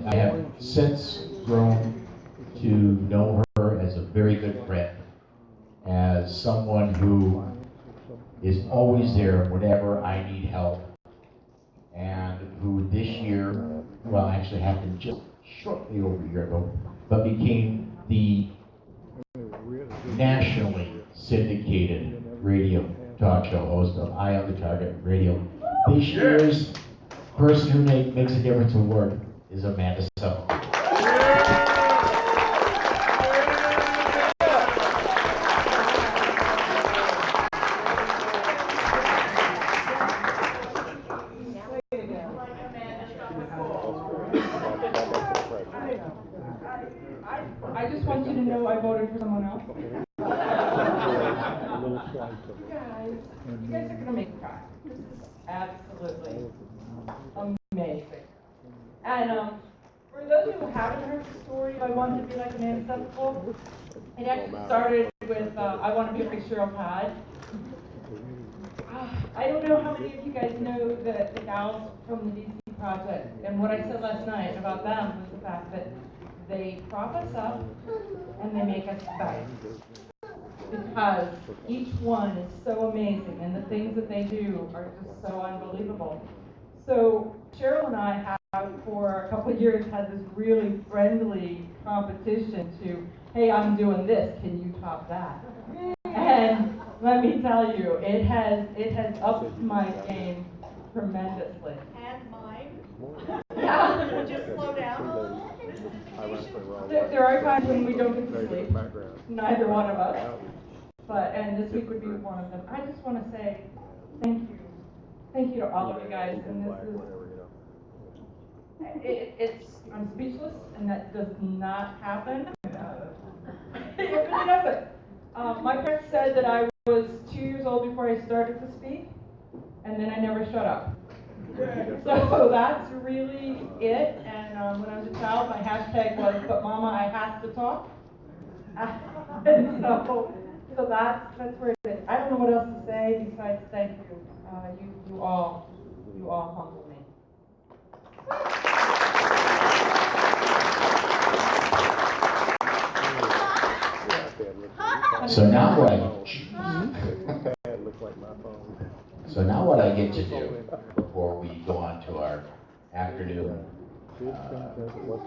I have since grown to know her as a very good friend, as someone who is always there whenever I need help, and who this year, well, actually happened just shortly over a year ago, but became the nationally syndicated radio talk show host of Eye on the Target Radio. This year's person who makes a difference award is Amanda Summer. I just want you to know I voted for someone else. You guys are gonna make me cry. This is absolutely amazing. And for those who haven't heard the story of I Want to Be Like Amanda Summerful, it actually started with I Want to Be Like Cheryl Todd. I don't know how many of you guys know the gals from the DC Project, and what I said last night about them was the fact that they prop us up and they make us better. Because each one is so amazing, and the things that they do are just so unbelievable. So Cheryl and I have, for a couple of years, had this really friendly competition to, hey, I'm doing this, can you top that? And let me tell you, it has upped my game tremendously. And mine. Yeah. Just slow down. There are times when we don't get to sleep, neither one of us. And this week would be one of them. I just want to say thank you. Thank you to all of you guys. And this is, I'm speechless, and that does not happen. It really doesn't. My parents said that I was 2 years old before I started to speak, and then I never shut up. So that's really it. And when I was a child, my hashtag was, but Mama, I have to talk. And so that's where it is. I don't know what else to say besides thank you. You all humble me. So now what I get to do before we go on to our afternoon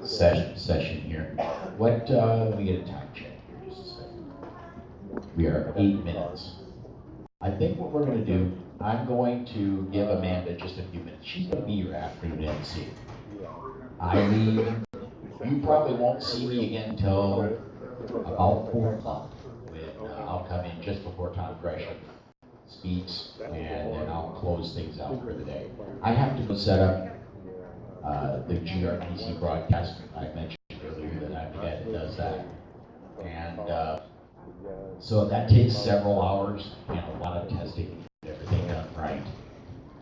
session here. Let me get a time check here just a second. We are 8 minutes. I think what we're going to do, I'm going to give Amanda just a few minutes. She's going to be your afternoon MC. You probably won't see me again until about 4 o'clock when I'll come in just before Tom Gresham speaks, and then I'll close things out for the day. I have to go set up the GRPC broadcast. I mentioned earlier that I'm the guy that does that. And so that takes several hours and a lot of testing, everything done right.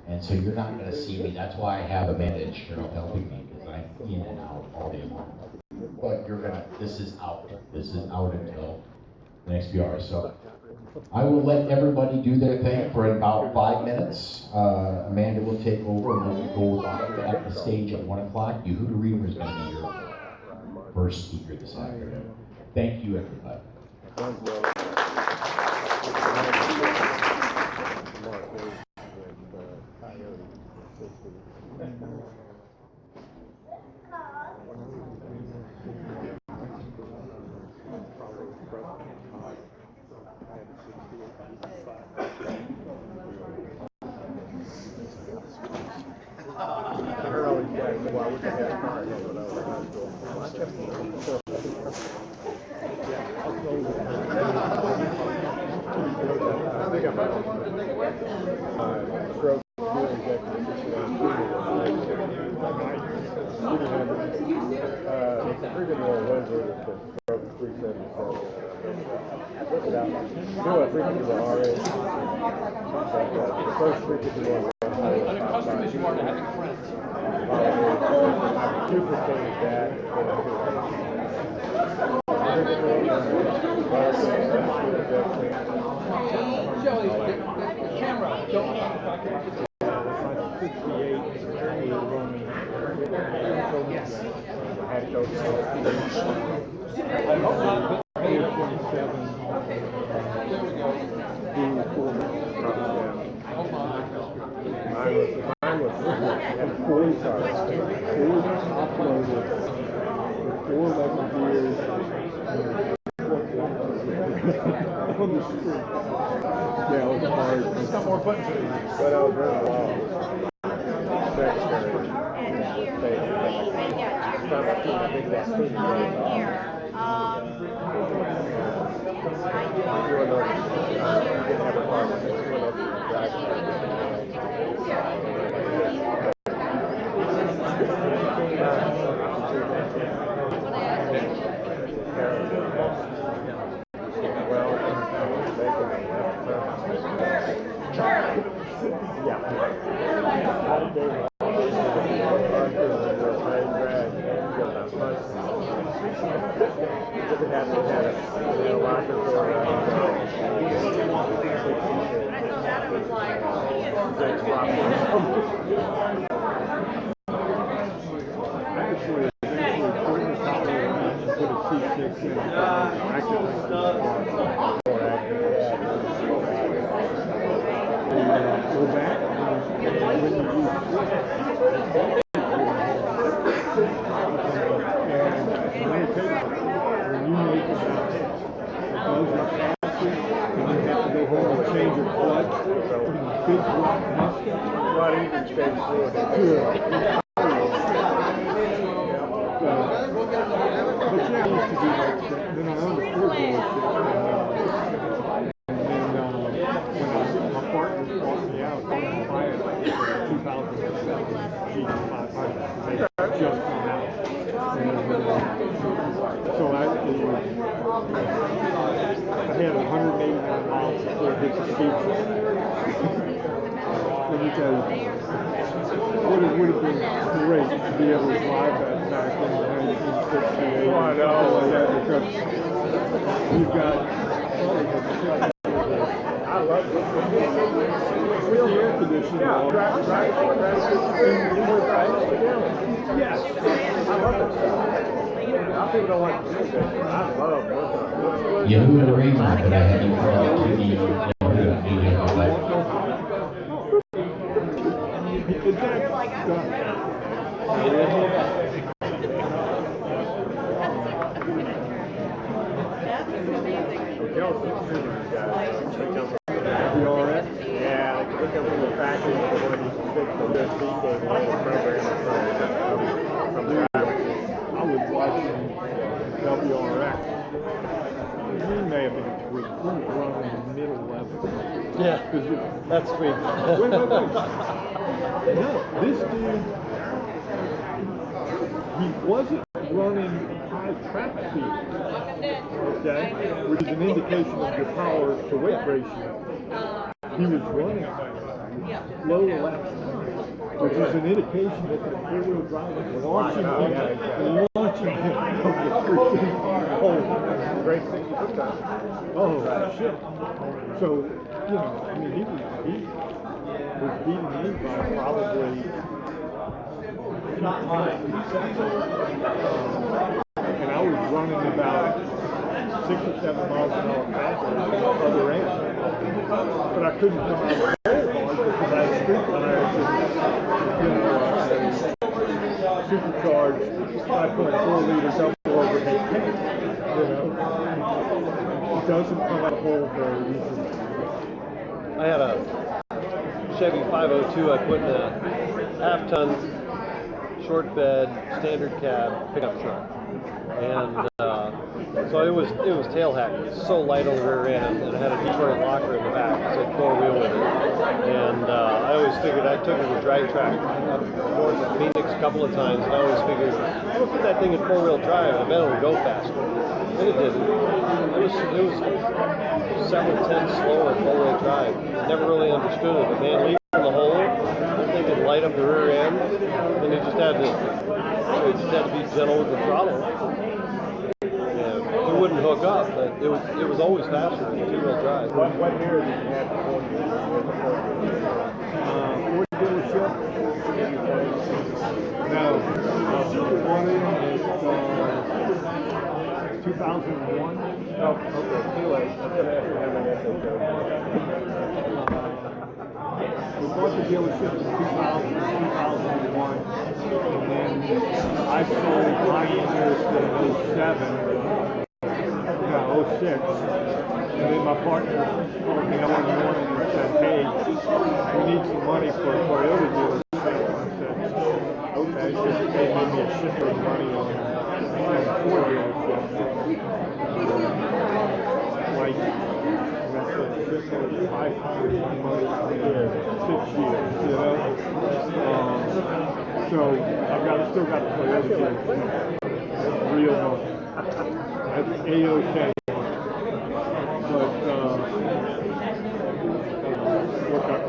And so you're not going to see me. That's why I have Amanda and Cheryl helping me, because I'm in and out all day long. But this is out. This is out until the next few hours. So I will let everybody do their thing for about 5 minutes. Amanda will take over, and then we'll go live at the stage at 1 o'clock. Yehuda Reamer is going to be your first speaker this afternoon. Thank you, everybody. Had to go to 427. Mine was had 40 cars. 4 offloaded with 411 beers on the street. Yeah, it was hard. It's got more buttons than it is. But I was running along. Yahoo and Ring, but I had you call it to the That's sweet. Wait. No, this dude, he wasn't running high track speed, okay, which is an indication of your power to weight ratio. He was running low laps, which is an indication that the four-wheel drive was launching him from the freaking hole. Great thing to do. Oh, shit. So, you know, I mean, he was beating me by probably and I was running about 6 or 7 miles an hour faster than the other end. But I couldn't come out of the hole because I had street tires and, supercharged 5.4 liter double overhead tank. You know, it doesn't come out of the hole very easily. I had a Chevy 502 I put in a half-ton short bed standard cab pickup truck, and so it was tail hacked, so light on the rear end, and I had a Detroit locker in the back, so I 4-wheel with it. And I always figured I took it to drag track up north of Phoenix a couple of times, and I always figured I'm gonna put that thing in 4-wheel drive, I bet it'll go faster. And it didn't. It was several tenths slower in 4-wheel drive. Never really understood it, but man, leaving the hole, I think it light up the rear end, and you just had to be gentle with the throttle. Yeah, it wouldn't hook up, but it was always faster in 2-wheel drive. What year did you have the Ford dealership? No, started in 2001. Oh, okay, too late. I was going to ask you how many essays there were. We bought the dealership in 2001, and then I sold my interest in 07, no, 06, and then my partner called me one morning and said, hey, we need some money for a Toyota dealership. I said, okay, they made me a shitload of money on Ford dealership. Like, that's a shitload of 500 money in 6 years, you know? So still got the Toyota dealership. Real money. That's A-OK. But, what's up?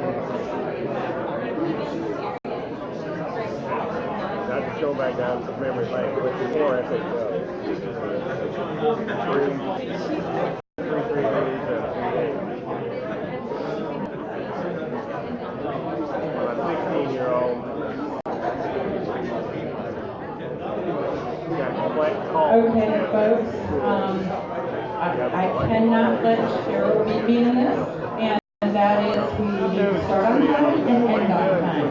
Not to go back down to memory lane, but before essays go. Three A's and 3 A's. When a 16-year-old got quite called. Okay, folks, I cannot let Cheryl beat me in this, and that is we start on time and end on time.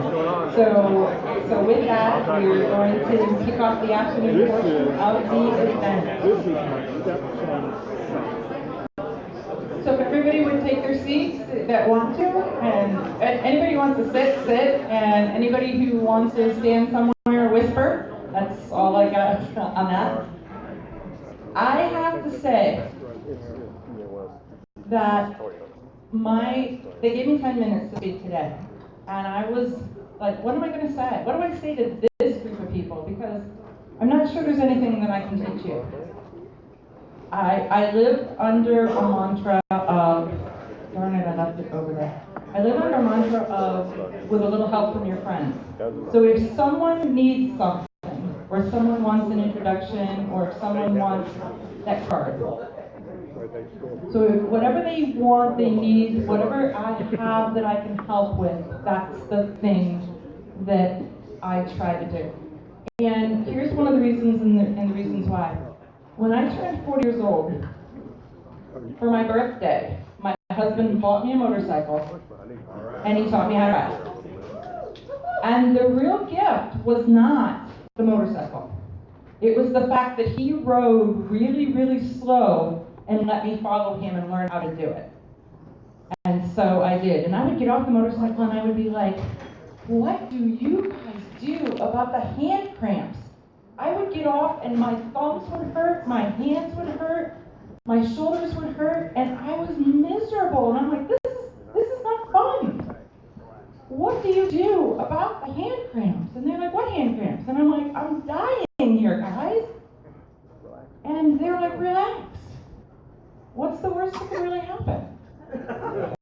So with that, we're going to kick off the afternoon portion of the event. This is my stepson's son. So if everybody would take their seats that want to, and anybody who wants to sit, and anybody who wants to stand somewhere, whisper. That's all I got on that. I have to say that they gave me 10 minutes to speak today. And I was like, what am I going to say? What do I say to this group of people? Because I'm not sure there's anything that I can teach you. I live under a mantra of, darn it, I left it over there. I live under a mantra of, with a little help from your friends. So if someone needs something, or someone wants an introduction, or if someone wants that card. So if whatever they want, they need, whatever I have that I can help with, that's the thing that I try to do. And here's one of the reasons and the reasons why. When I turned 40 years old, for my birthday, my husband bought me a motorcycle, and he taught me how to ride. And the real gift was not the motorcycle. It was the fact that he rode really, really slow and let me follow him and learn how to do it. And so I did. And I would get off the motorcycle and I would be like, what do you guys do about the hand cramps? I would get off and my thumbs would hurt, my hands would hurt, my shoulders would hurt, and I was miserable. And I'm like, this is not fun. What do you do about the hand cramps? And they're like, what hand cramps? And I'm like, I'm dying here, guys. And they're like, relax. What's the worst that could really happen?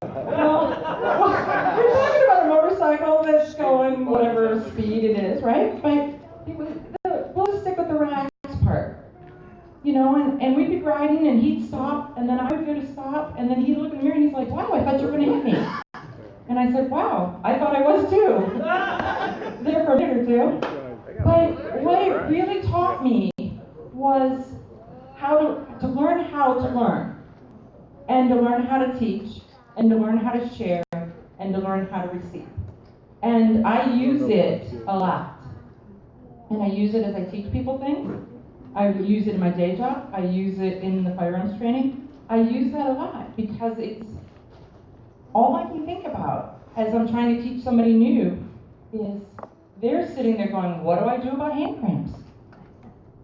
Well, we're talking about a motorcycle that's going whatever speed it is, right? But we'll just stick with the relaxed part. You know, and we'd be riding and he'd stop, and then I would go to stop, and then he'd look in the mirror and he's like, wow, I thought you were going to hit me. And I said, wow, I thought I was too. There for a minute or two. But what it really taught me was how to learn how to learn. And to learn how to teach, and to learn how to share, and to learn how to receive. And I use it a lot. And I use it as I teach people things. I use it in my day job. I use it in the firearms training. I use that a lot because it's all I can think about as I'm trying to teach somebody new is they're sitting there going, what do I do about hand cramps?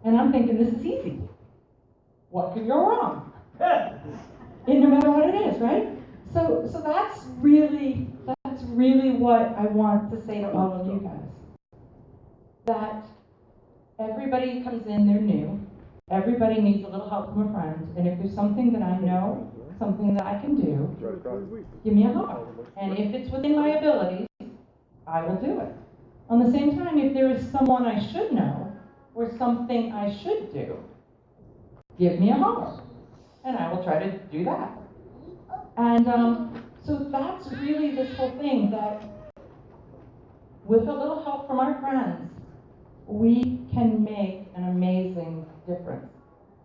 And I'm thinking, this is easy. What could go wrong? And no matter what it is, right? So that's really what I want to say to all of you guys. That everybody comes in, they're new. Everybody needs a little help from a friend. And if there's something that I know, something that I can do, give me a holler. And if it's within my abilities, I will do it. On the same time, if there is someone I should know, or something I should do, give me a holler. And I will try to do that. And so that's really this whole thing, that with a little help from our friends, we can make an amazing difference.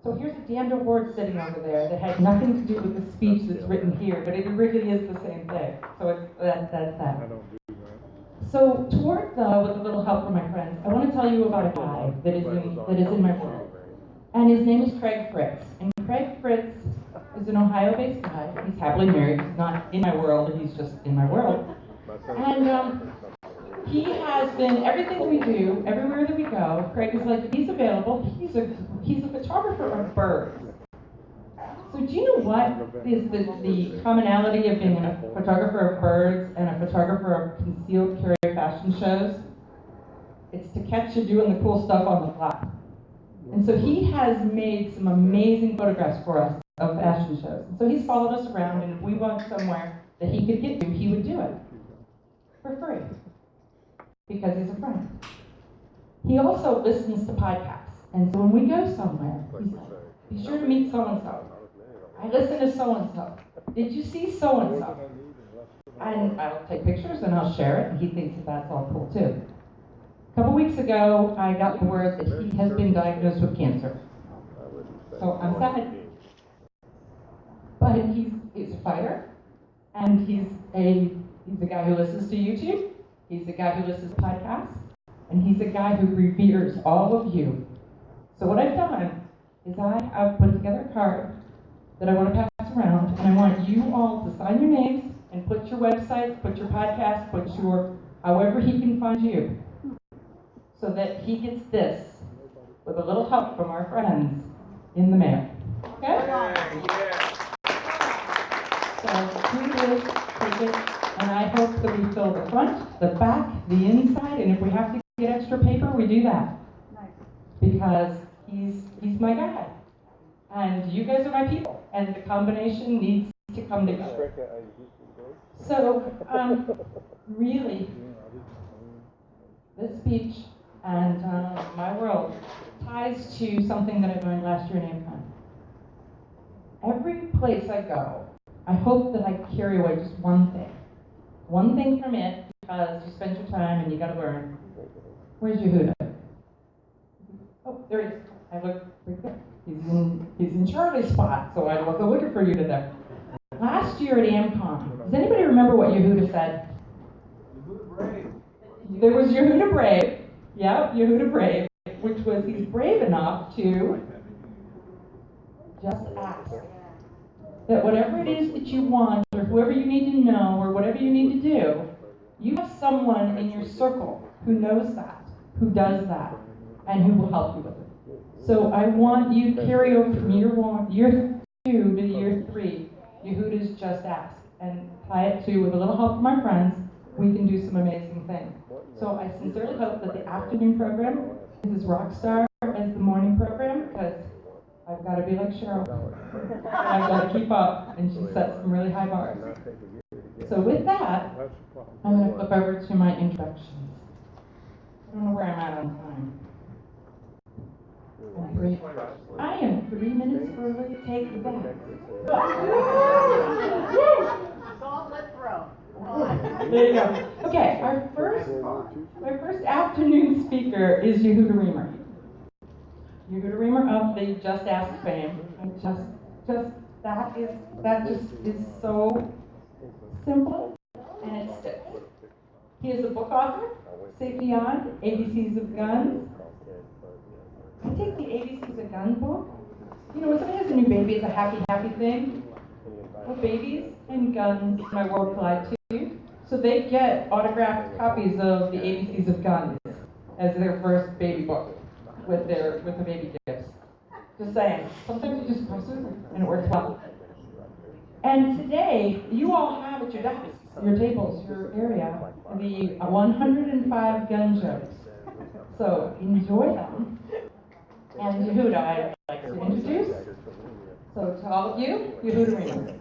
So here's a damned award sitting over there that had nothing to do with the speech that's written here, but it really is the same thing. So that's I that. don't do that. So with a little help from my friends, I want to tell you about a guy that is in my world. And his name is Craig Fritz. And Craig Fritz is an Ohio-based guy. He's happily married. He's not in my world, he's just in my world. And he has been, everything we do, everywhere that we go, Craig is like, he's available. He's a photographer of birds. So do you know what is the commonality of being a photographer of birds and a photographer of concealed carry fashion shows? It's to catch you doing the cool stuff on the fly. And so he has made some amazing photographs for us of fashion shows. And so he's followed us around, and if we went somewhere that he could get to, he would do it for free because he's a friend. He also listens to podcasts. And so when we go somewhere, he's like, be sure to meet so-and-so. I listen to so-and-so. Did you see so-and-so? And I'll take pictures and I'll share it, and he thinks that that's all cool too. A couple weeks ago, I got the word that he has been diagnosed with cancer. So I'm sad. But he's a fighter, and he's a guy who listens to YouTube, he's a guy who listens to podcasts, and he's a guy who reveres all of you. So what I've done is I've put together a card that I want to pass around, and I want you all to sign your names and put your websites, put your podcasts, put your, however he can find you, so that he gets this with a little help from our friends in the mail. Okay? So here it is, take it, and I hope that we fill the front, the back, the inside, and if we have to get extra paper, we do that. Because he's my guy. And you guys are my people, and the combination needs to come together. So, really, this speech and my world ties to something that I learned last year in Ammcon. Every place I go, I hope that I carry away just one thing from it, because you spent your time and you got to learn. Where's Yehuda? Oh, there he is. I look right there. He's in Charlie's spot, so I wasn't looking for Yehuda there. Last year at Ammcon, does anybody remember what Yehuda said? Yehuda Brave. There was Yehuda Brave. Yep, Yehuda Brave, which was he's brave enough to just ask. That whatever it is that you want, or whoever you need to know, or whatever you need to do, you have someone in your circle who knows that, who does that, and who will help you with it. So I want you to carry over from year 2 to year 3, Yehuda's Just Ask, and tie it to, with a little help from our friends, we can do some amazing things. So I sincerely hope that the afternoon program is as rock star as the morning program, because I've got to be like Cheryl. I've got to keep up, and she sets some really high bars. So with that, I'm going to flip over to my introductions. I don't know where I'm at on time. I am 3 minutes early. Take the back. Gauntlet throw. There you go. Okay, our first afternoon speaker is Yehuda Reamer. Yehuda Reamer of the Just Ask fame. That just is so simple, and it sticks. He is a book author, Sapien, ABCs of Guns. I take the ABCs of Guns book. You know, when somebody has a new baby, it's a happy thing. Well, babies and guns, my world collide too. So they get autographed copies of the ABCs of Guns as their first baby book with the baby gifts. Just saying, sometimes you just press it and it works well. And today, you all have at your desks, your tables, your area, the 105 gun jokes. So enjoy them. And Yehuda, I'd like to introduce. So to all of you, Yehuda Reamer.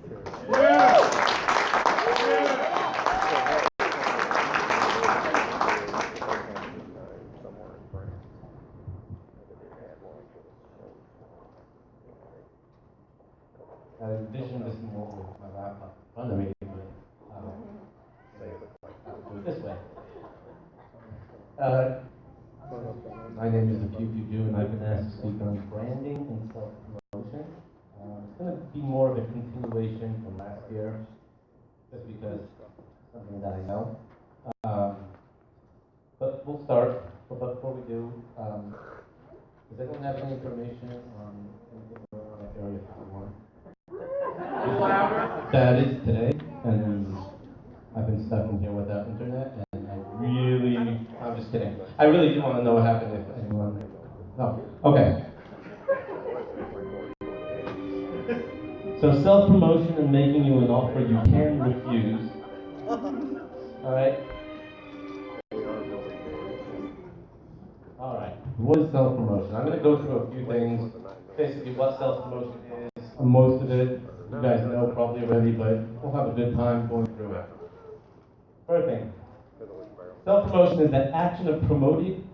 I envision this more with my laptop in front of me, but I'll do it this way. My name is Pew and I've been asked to speak on branding and self-promotion. It's going to be more of a continuation from last year, just because it's something that I know. But we'll start. But before we do, does anyone have any information on anything going on at Area 51? That is today, and I've been stuck in here without internet, and I'm just kidding. I really do want to know what happened if anyone, no, okay. So self-promotion and making you an offer you can refuse, all right? All right, what is self-promotion? I'm going to go through a few things, basically what self-promotion is, most of it you guys know probably already, but we'll have a good time going through it. First thing, self-promotion is the action of promoting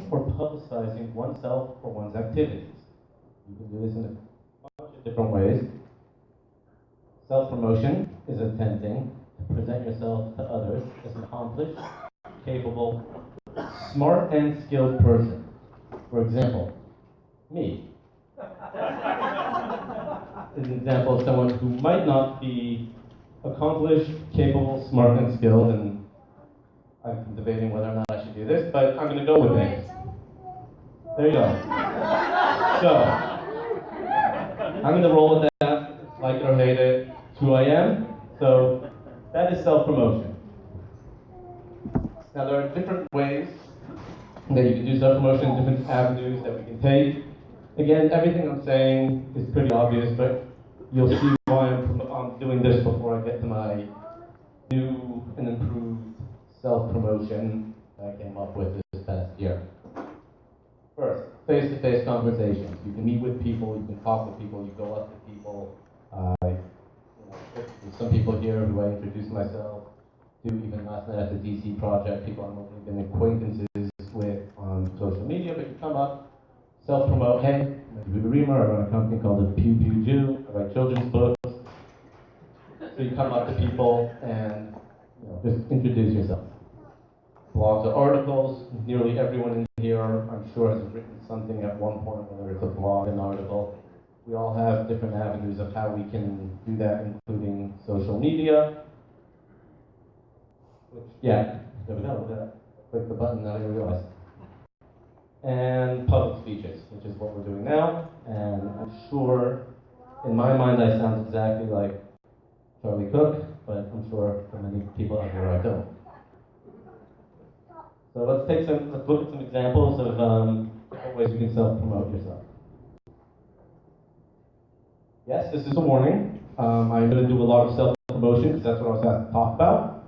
or publicizing oneself or one's activities. You can do this in a bunch of different ways. Self-promotion is attempting to present yourself to others as an accomplished, capable, smart, and skilled person. For example, me. Is an example of someone who might not be accomplished, capable, smart, and skilled, and I'm debating whether or not I should do this, but I'm going to go with it. There you go. So, I'm going to roll with that, like it or hate it. It's who I am. So, that is self-promotion. Now, there are different ways that you can do self-promotion, different avenues that we can take. Again, everything I'm saying is pretty obvious, but you'll see why I'm doing this before I get to my new and improved self-promotion that I came up with this past year. First, face-to-face conversations. You can meet with people, you can talk with people, you go up to people. There's some people here who I introduced myself to, even last night at the DC project, people I've only been acquaintances with on social media, but you come up, self-promote, hey, I'm a Reamer, I run a company called the Pew Jew, I write children's books. So you come up to people and just introduce yourself. Blogs or articles, nearly everyone in here, I'm sure, has written something at one point, whether it's a blog, an article. We all have different avenues of how we can do that, including social media. Yeah, there we go, look at that. Click the button, not even realize. And public speeches, which is what we're doing now. And I'm sure, in my mind, I sound exactly like Charlie Cook, but I'm sure for many people out here I don't. So let's look at some examples of different ways you can self-promote yourself. Yes, this is a warning. I'm going to do a lot of self-promotion because that's what I was asked to talk about.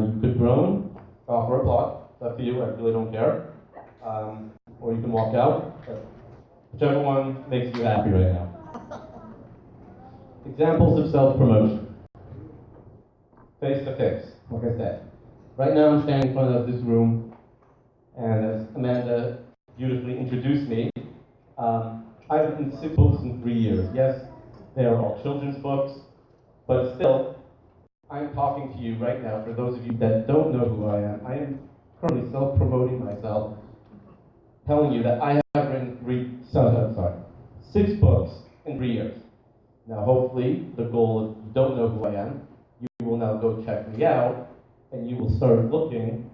You could groan, offer applause. It's up to you. I really don't care. Or you can walk out. Whichever one makes you happy right now. Examples of self-promotion. Face-to-face, like I said. Right now I'm standing in front of this room, and as Amanda beautifully introduced me, I've written 6 books in 3 years. Yes, they are all children's books, but still, I'm talking to you right now. For those of you that don't know who I am currently self-promoting myself, telling you that I have written 6 books in 3 years. Now, hopefully, the goal, if you don't know who I am, you will now go check me out, and you will start looking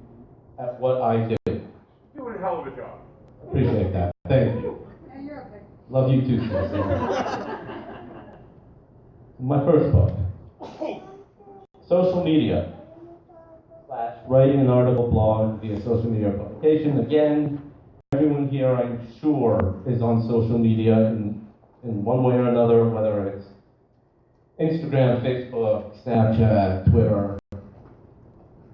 at what I do. Doing a hell of a job. Appreciate that. Thank you. And you're okay. Love you too, sister. My first book. Social media. / writing an article, blog via social media publication. Again, everyone here, I'm sure, is on social media in one way or another, whether it's Instagram, Facebook, Snapchat, Twitter.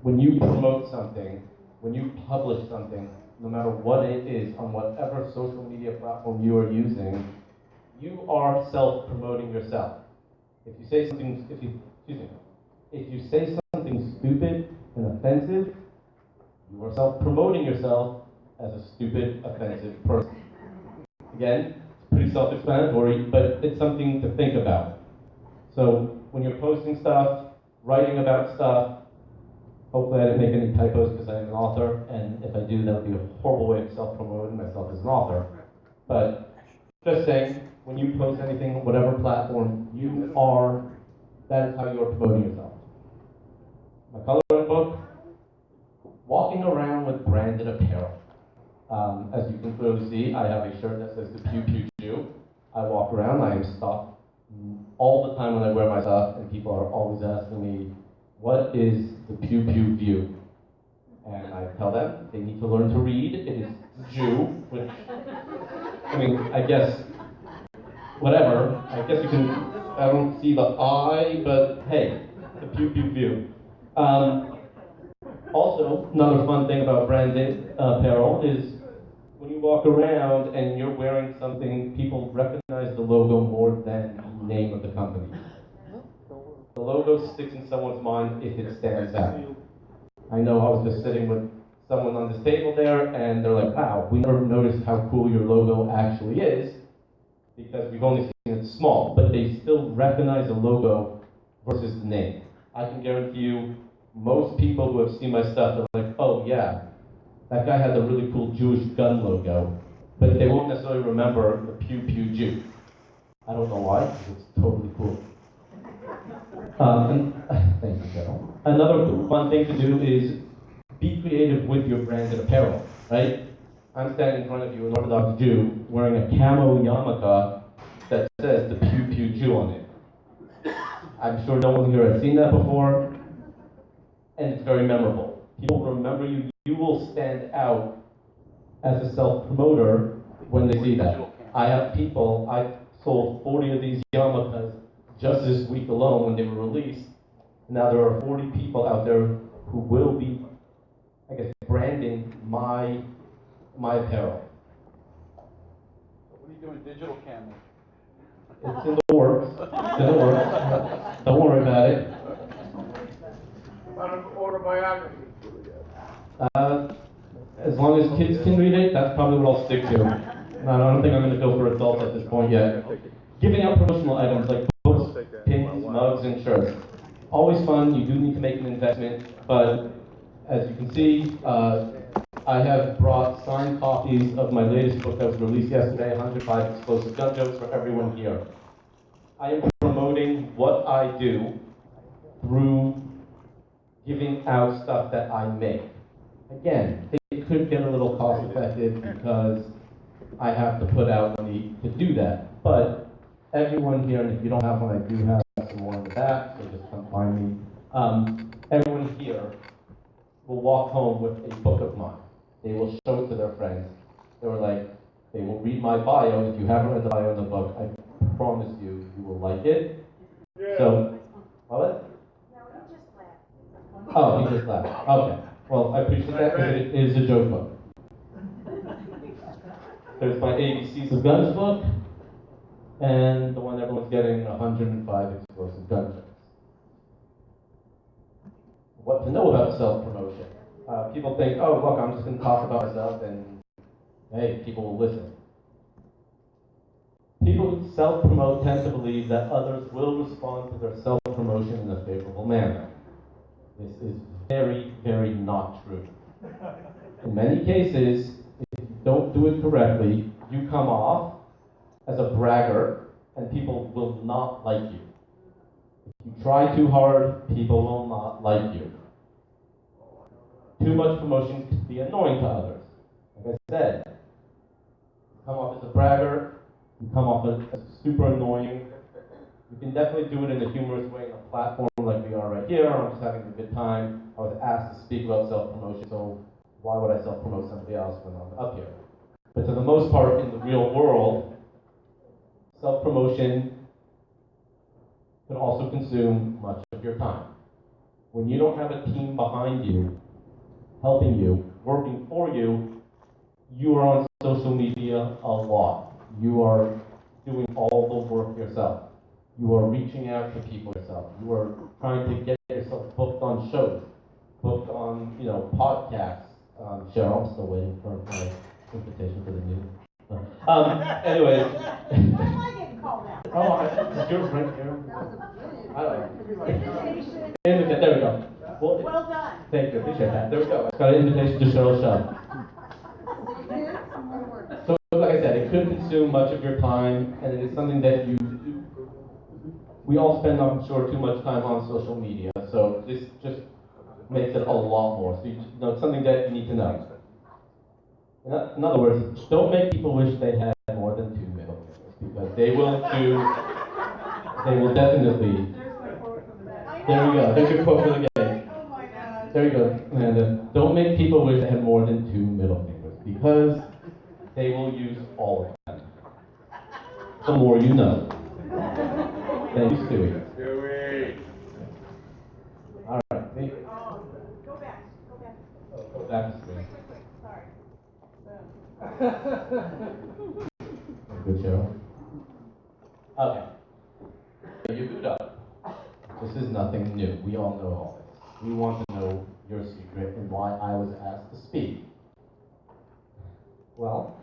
When you promote something, when you publish something, no matter what it is, on whatever social media platform you are using, you are self-promoting yourself. If you say something, if you say something stupid and offensive, you are self-promoting yourself as a stupid, offensive person. Again, it's pretty self-explanatory, but it's something to think about. So when you're posting stuff, writing about stuff, Hopefully I didn't make any typos because I am an author, and if I do, that would be a horrible way of self-promoting myself as an author. But just saying, when you post anything, whatever platform, that is how you are promoting yourself. My coloring book, walking around with branded apparel. As you can clearly see, I have a shirt that says the Pew Pew Jew. I walk around, I am stopped all the time when I wear my stuff, and people are always asking me, what is the Pew Pew View? And I tell them they need to learn to read. It is Jew, which, I mean, I guess, whatever. I guess you can, I don't see the I, but hey, the Pew Pew View. Also, another fun thing about branded apparel is when you walk around and you're wearing something, people recognize the logo more than the name of the company. The logo sticks in someone's mind if it stands out. I know I was just sitting with someone on this table there, and they're like, wow, we never noticed how cool your logo actually is, because we've only seen it small, but they still recognize the logo versus the name. I can guarantee you, most people who have seen my stuff are like, oh yeah, that guy had the really cool Jewish gun logo, but they won't necessarily remember the Pew Pew Jew. I don't know why, it's totally cool. Thank you, Cheryl. Another fun thing to do is be creative with your branded apparel, right? I'm standing in front of you, an Orthodox Jew, wearing a camo yarmulke that says the Pew Pew Jew on it. I'm sure no one here has seen that before, and it's very memorable. People remember you. You will stand out as a self-promoter when they see that. I sold 40 of these yarmulkes just this week alone when they were released. Now there are 40 people out there who will be, I guess, branding my apparel. What are you doing, digital camera? It's in the works. It's in the works. Don't worry about it. Autobiography. As long as kids can read it, that's probably what I'll stick to. I don't think I'm going to go for adults at this point yet. Giving out promotional items like books, pins, mugs, and shirts. Always fun. You do need to make an investment, but as you can see, I have brought signed copies of my latest book that was released yesterday, 105 Explosive Gun Jokes, for everyone here. I am promoting what I do through giving out stuff that I make. Again, it could get a little cost effective because I have to put out money to do that. But everyone here, and if you don't have one, I do have some more in the back, so just come find me. Everyone here will walk home with a book of mine. They will show it to their friends. They will read my bio. If you haven't read the bio in the book, I promise you, you will like it. Yeah. So, what? No, he just laughed. Oh, he just laughed. Okay. Well, I appreciate that because it is a joke book. There's my ABCs of Guns book, and the one everyone's getting, 105 Explosive Gun Jokes. What to know about self-promotion? People think, oh, look, I'm just going to talk about myself, and hey, people will listen. People who self-promote tend to believe that others will respond to their self-promotion in a favorable manner. This is very, very not true. In many cases, if you don't do it correctly, you come off as a braggart, and people will not like you. If you try too hard, people will not like you. Too much promotion can be annoying to others. Like I said, you come off as a braggart, you come off as super annoying. You can definitely do it in a humorous way on a platform like we are right here. I'm just having a good time. I was asked to speak about self-promotion, so why would I self-promote somebody else when I'm up here? But to the most part, in the real world, self-promotion can also consume much of your time. When you don't have a team behind you, helping you, working for you, you are on social media a lot. You are doing all the work yourself. You are reaching out to people yourself. You are trying to get yourself booked on shows, booked on, podcasts. Cheryl, I'm still waiting for my invitation for the meeting. Anyways. When am I getting called out? Oh, you're right here. I don't know. Invitation. There we go. Well, Well well done. Thank you, appreciate that. There we go. Got an invitation to Cheryl Shub. So, like I said, it could consume much of your time, and it is something that we all spend, I'm sure, too much time on social media, so this just makes it a lot more. So, it's something that you need to know. In other words, don't make people wish they had more than 2 middle fingers, because they will definitely. There we go, there's your quote for the game. Oh my God. There you go, Amanda. Don't make people wish they had more than 2 middle fingers, because they will use all of them. The more you know. Thank you, Stewie. All right, me. Go back, go back. Go back to Stewie. Sorry. Good show. Okay. You boot up. This is nothing new. We all know all this. We want to know your secret and why I was asked to speak. Well,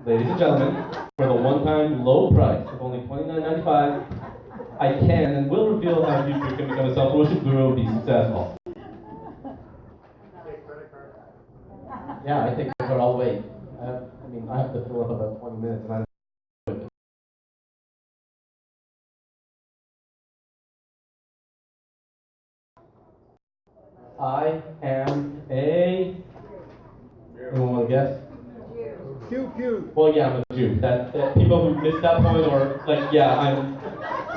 ladies and gentlemen, for the one-time low price of only $29.95, I can and will reveal how you can become a self-promotion guru and be successful. Yeah, I think that's what I'll wait. I have to fill up about 20 minutes, and I'm with it. I am a. Anyone want to guess? Pew pew. Well, yeah, I'm a Jew. That people who missed that point, or like, yeah, I'm.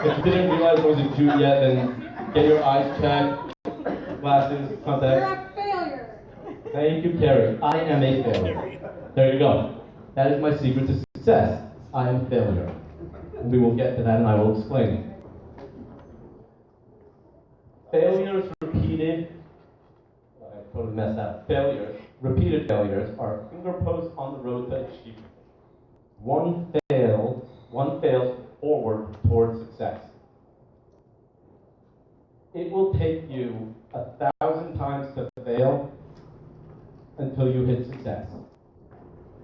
If you didn't realize I was a Jew yet, then get your eyes checked, glasses, contacts. You're a failure. Thank you, Carrie. I am a failure. There you go. That is my secret to success. I am a failure. And we will get to that, and I will explain it. Failures repeated. I totally messed up. Failures, repeated failures, are finger posts on the road to achievement. One fails forward towards success. It will take you 1,000 times to fail until you hit success.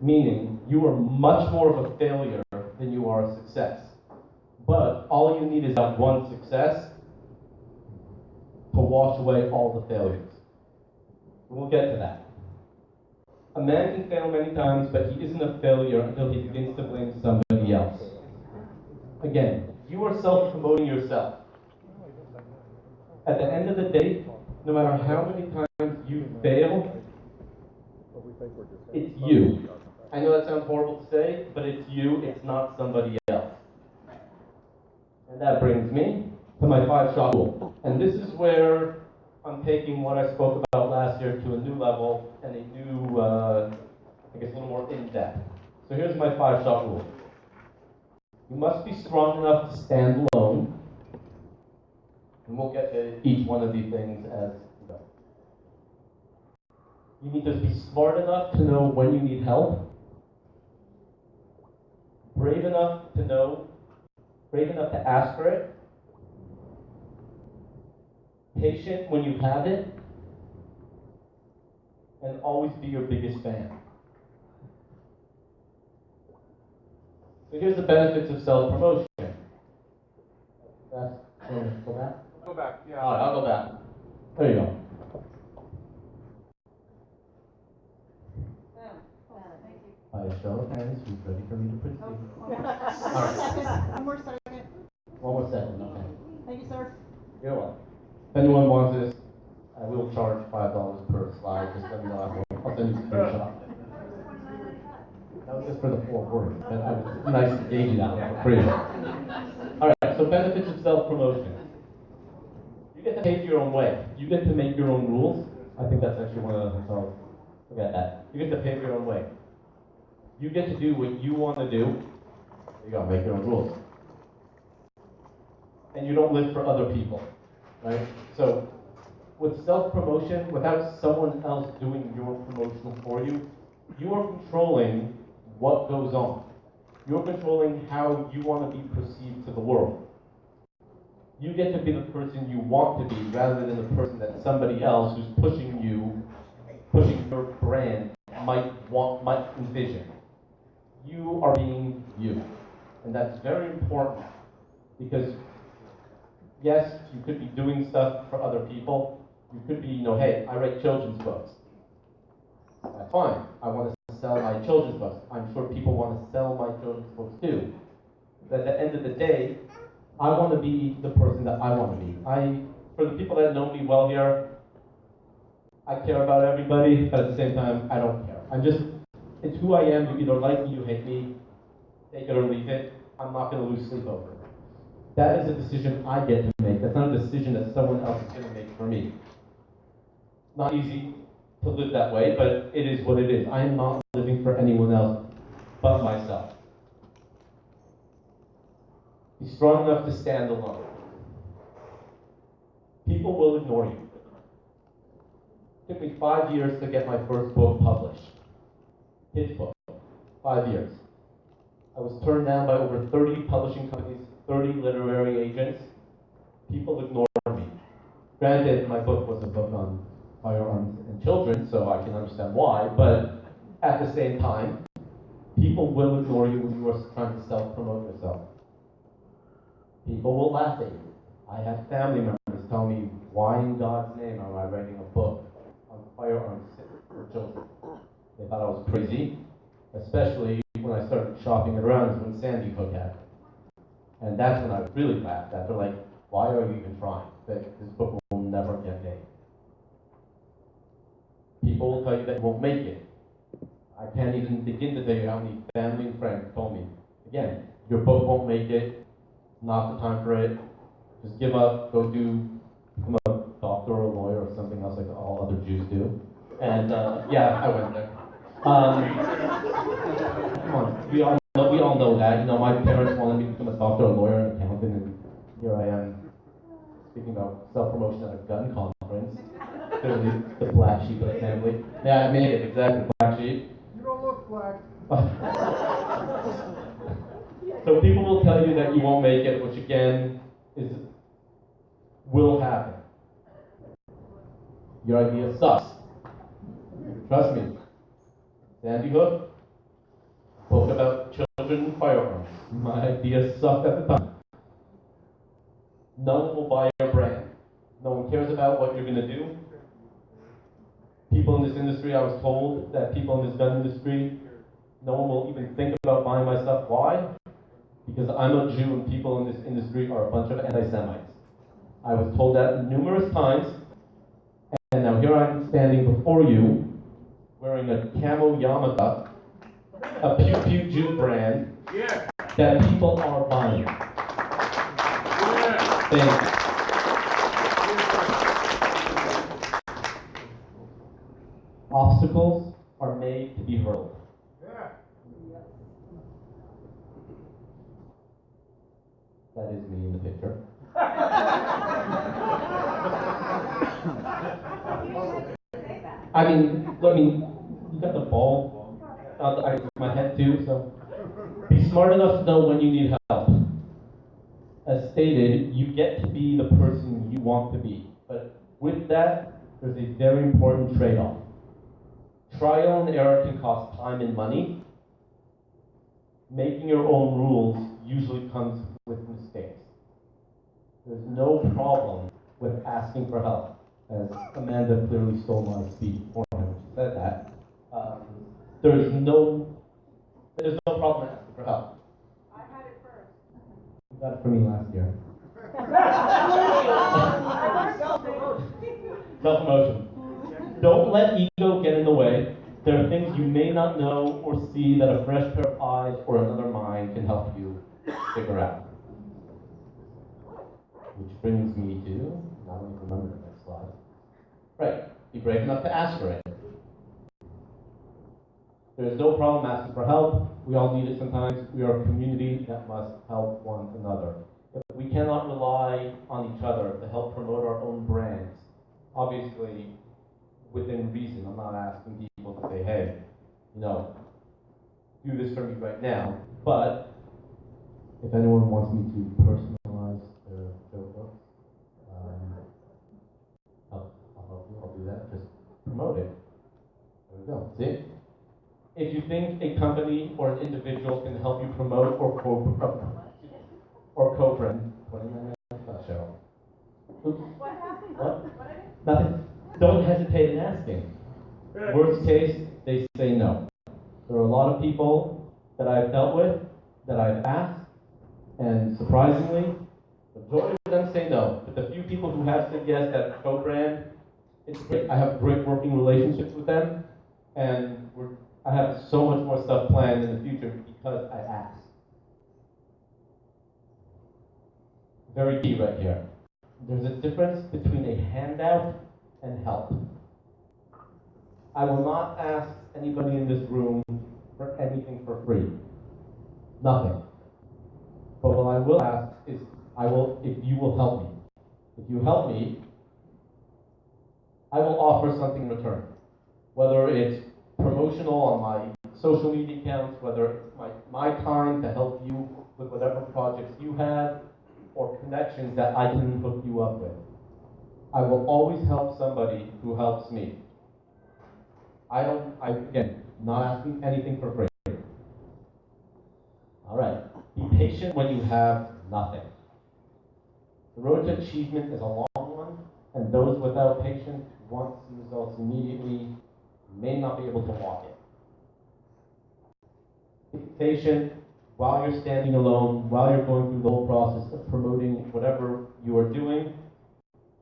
Meaning, you are much more of a failure than you are a success. But all you need is that one success to wash away all the failures. We'll get to that. A man can fail many times, but he isn't a failure until he begins to blame somebody else. Again, you are self-promoting yourself. At the end of the day, no matter how many times you fail, it's you. I know that sounds horrible to say, but it's you, it's not somebody else. And that brings me to my 5-shot rule. And this is where I'm taking what I spoke about last year to a new level and a new, a little more in-depth. So here's my 5-shot rule. You must be strong enough to stand alone. And we'll get to each one of these things as we go. You need to be smart enough to know when you need help. Brave enough to ask for it. Patient when you have it. And always be your biggest fan. So here's the benefits of self-promotion. Go back? Go back, yeah. All right, I'll go back. There you go. By a show of hands, who's ready for me to proceed? All right. One more second. One more second, okay. Thank you, sir. You're welcome. If anyone wants this, I will charge $5 per slide. Just let me know. I'll send you a screenshot. That was just for the 4 words, but I was nice to gauge it out for free. All right, so benefits of self-promotion. You get to pave your own way. You get to make your own rules. I think that's actually one of the things, so forget that. You get to pave your own way. You get to do what you want to do. You gotta make your own rules. And you don't live for other people, right? So with self-promotion, without someone else doing your promotion for you, you are controlling what goes on. You're controlling how you want to be perceived to the world. You get to be the person you want to be rather than the person that somebody else who's pushing your brand might envision. You are being you. And that's very important because yes, you could be doing stuff for other people. You could be, hey, I write children's books. That's fine. I want to sell my children's books. I'm sure people want to sell my children's books too. But at the end of the day, I want to be the person that I want to be. For the people that know me well here, I care about everybody, but at the same time, I don't care. It's who I am. You either like me, you hate me, take it or leave it. I'm not going to lose sleep over it. That is a decision I get to make. That's not a decision that someone else is going to make for me. Not easy to live that way, but it is what it is. I am not living for anyone else but myself. Be strong enough to stand alone. People will ignore you. It took me 5 years to get my first book published. Kids book. 5 years. I was turned down by over 30 publishing companies, 30 literary agents. People ignored me. Granted, my book was a book on firearms and children, so I can understand why, but at the same time, people will ignore you when you are trying to self-promote yourself. People will laugh at you. I have family members tell me, why in God's name am I writing a book on firearms for children? They thought I was crazy, especially when I started shopping it around when Sandy Hook happened. And that's when I really laughed at. They're like, why are you even trying? This book will never get made. People will tell you that you won't make it. I can't even begin to tell you how many family and friends told me, again, your book won't make it, not the time for it, just give up, go become a doctor or a lawyer or something else like all other Jews do. And yeah, I went there. Come on, we all know that. My parents wanted me to become a doctor, a lawyer, an accountant, and here I am speaking about self-promotion at a gun conference. Clearly the black sheep of the family. Yeah, I made it, exactly, black sheep. You don't look black. So people will tell you that you won't make it, which again will happen. Your idea sucks. Trust me. Sandy Hook, book about children and firearms. My idea sucked at the time. No one will buy your brand. No one cares about what you're going to do. People in this industry, I was told that people in this gun industry, no one will even think about buying my stuff. Why? Because I'm a Jew and people in this industry are a bunch of anti-Semites. I was told that numerous times, and now here I'm standing before you, wearing a camo yarmulke, a Pew Pew Jew brand, that people are buying. Thank you. Obstacles are made to be hurdled. That is me in the picture. I mean, you got the ball on my head too, so be smart enough to know when you need help. As stated, you get to be the person you want to be, but with that, there's a very important trade-off. Trial and error can cost time and money. Making your own rules usually comes with mistakes. There's no problem with asking for help, as Amanda clearly stole my speech for me when she said that. There's no problem asking for help. I had it first. You got it for me last year. Self-promotion. Don't let ego get in the way. There are things you may not know or see that a fresh pair of eyes or another mind can help you figure out. Which brings me to, I don't even remember the next slide. Right, be brave enough to ask for it. There's no problem asking for help. We all need it sometimes. We are a community that must help one another. If we cannot rely on each other to help promote our own brands, obviously, within reason. I'm not asking people to say, hey, do this for me right now. But if anyone wants me to personalize their books, I'll help you. I'll do that. Just promote it. There we go. See? If you think a company or an individual can help you promote or co-brand, Cheryl. Oops. What happened? What? What did it? Nothing. Worst case, they say no. There are a lot of people that I've dealt with, that I've asked, and surprisingly, the majority of them say no. But the few people who have said yes that co-brand, it's great. I have great working relationships with them, and I have so much more stuff planned in the future because I asked. Very key right here. There's a difference between a handout and help. I will not ask anybody in this room for anything for free. Nothing. But what I will ask is, if you will help me. If you help me, I will offer something in return. Whether it's promotional on my social media accounts, whether it's my time to help you with whatever projects you have, or connections that I can hook you up with. I will always help somebody who helps me. Again, not asking anything for free. All right, be patient when you have nothing. The road to achievement is a long one, and those without patience who want to see results immediately may not be able to walk it. Be patient while you're standing alone, while you're going through the whole process of promoting whatever you are doing,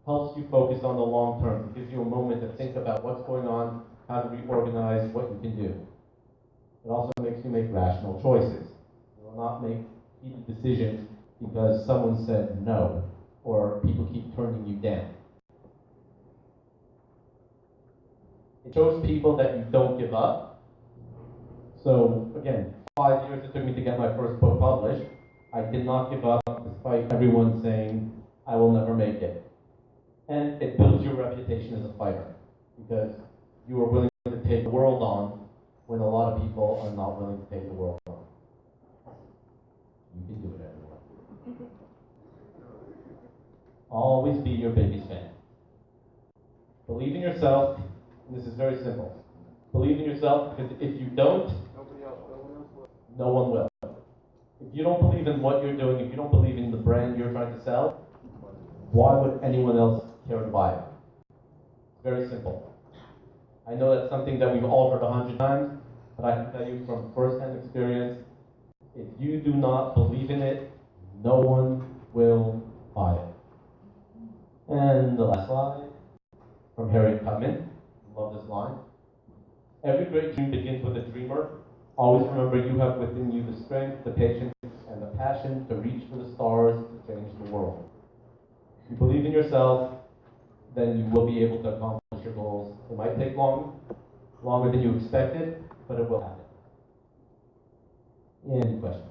helps you focus on the long term. It gives you a moment to think about what's going on, how to reorganize, what you can do. It also makes you make rational choices. You will not make heated decisions because someone said no, or people keep turning you down. It shows people that you don't give up. So again, 5 years it took me to get my first book published. I did not give up despite everyone saying I will never make it. And it builds your reputation as a fighter because you are willing to take the world on when a lot of people are not willing to take the world on. You can do it, everyone. Always be your biggest fan. Believe in yourself, and this is very simple. Believe in yourself because if you don't, no one will. If you don't believe in what you're doing, if you don't believe in the brand you're trying to sell, why would anyone else care to buy it? It's very simple. I know that's something that we've all heard 100 times, but I can tell you from first-hand experience, if you do not believe in it, no one will buy it. And the last slide from Harriet Tubman. Love this line. Every great dream begins with a dreamer. Always remember you have within you the strength, the patience, and the passion to reach for the stars to change the world. If you believe in yourself, then you will be able to accomplish your goals. It might take longer than you expected, but it will happen. Any questions?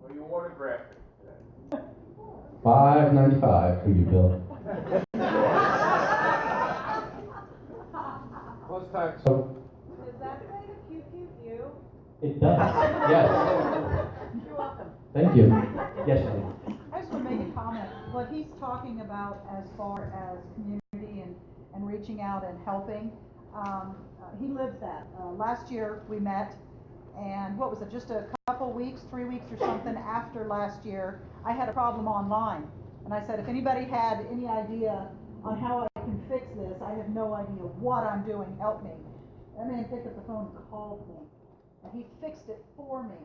Well, you autograph it. $5.95 for you, Bill. Plus tax. So Does that say the QQU? it does. Yes. You're welcome. Thank you. Yes, Shelley. I just want to make a comment. What he's talking about as far as community and reaching out and helping, he lives that. Last year we met, and what was it, just a couple weeks, 3 weeks or something after last year, I had a problem online. And I said, if anybody had any idea on how I can fix this, I have no idea what I'm doing, help me. That man picked up the phone and called me, and he fixed it for me.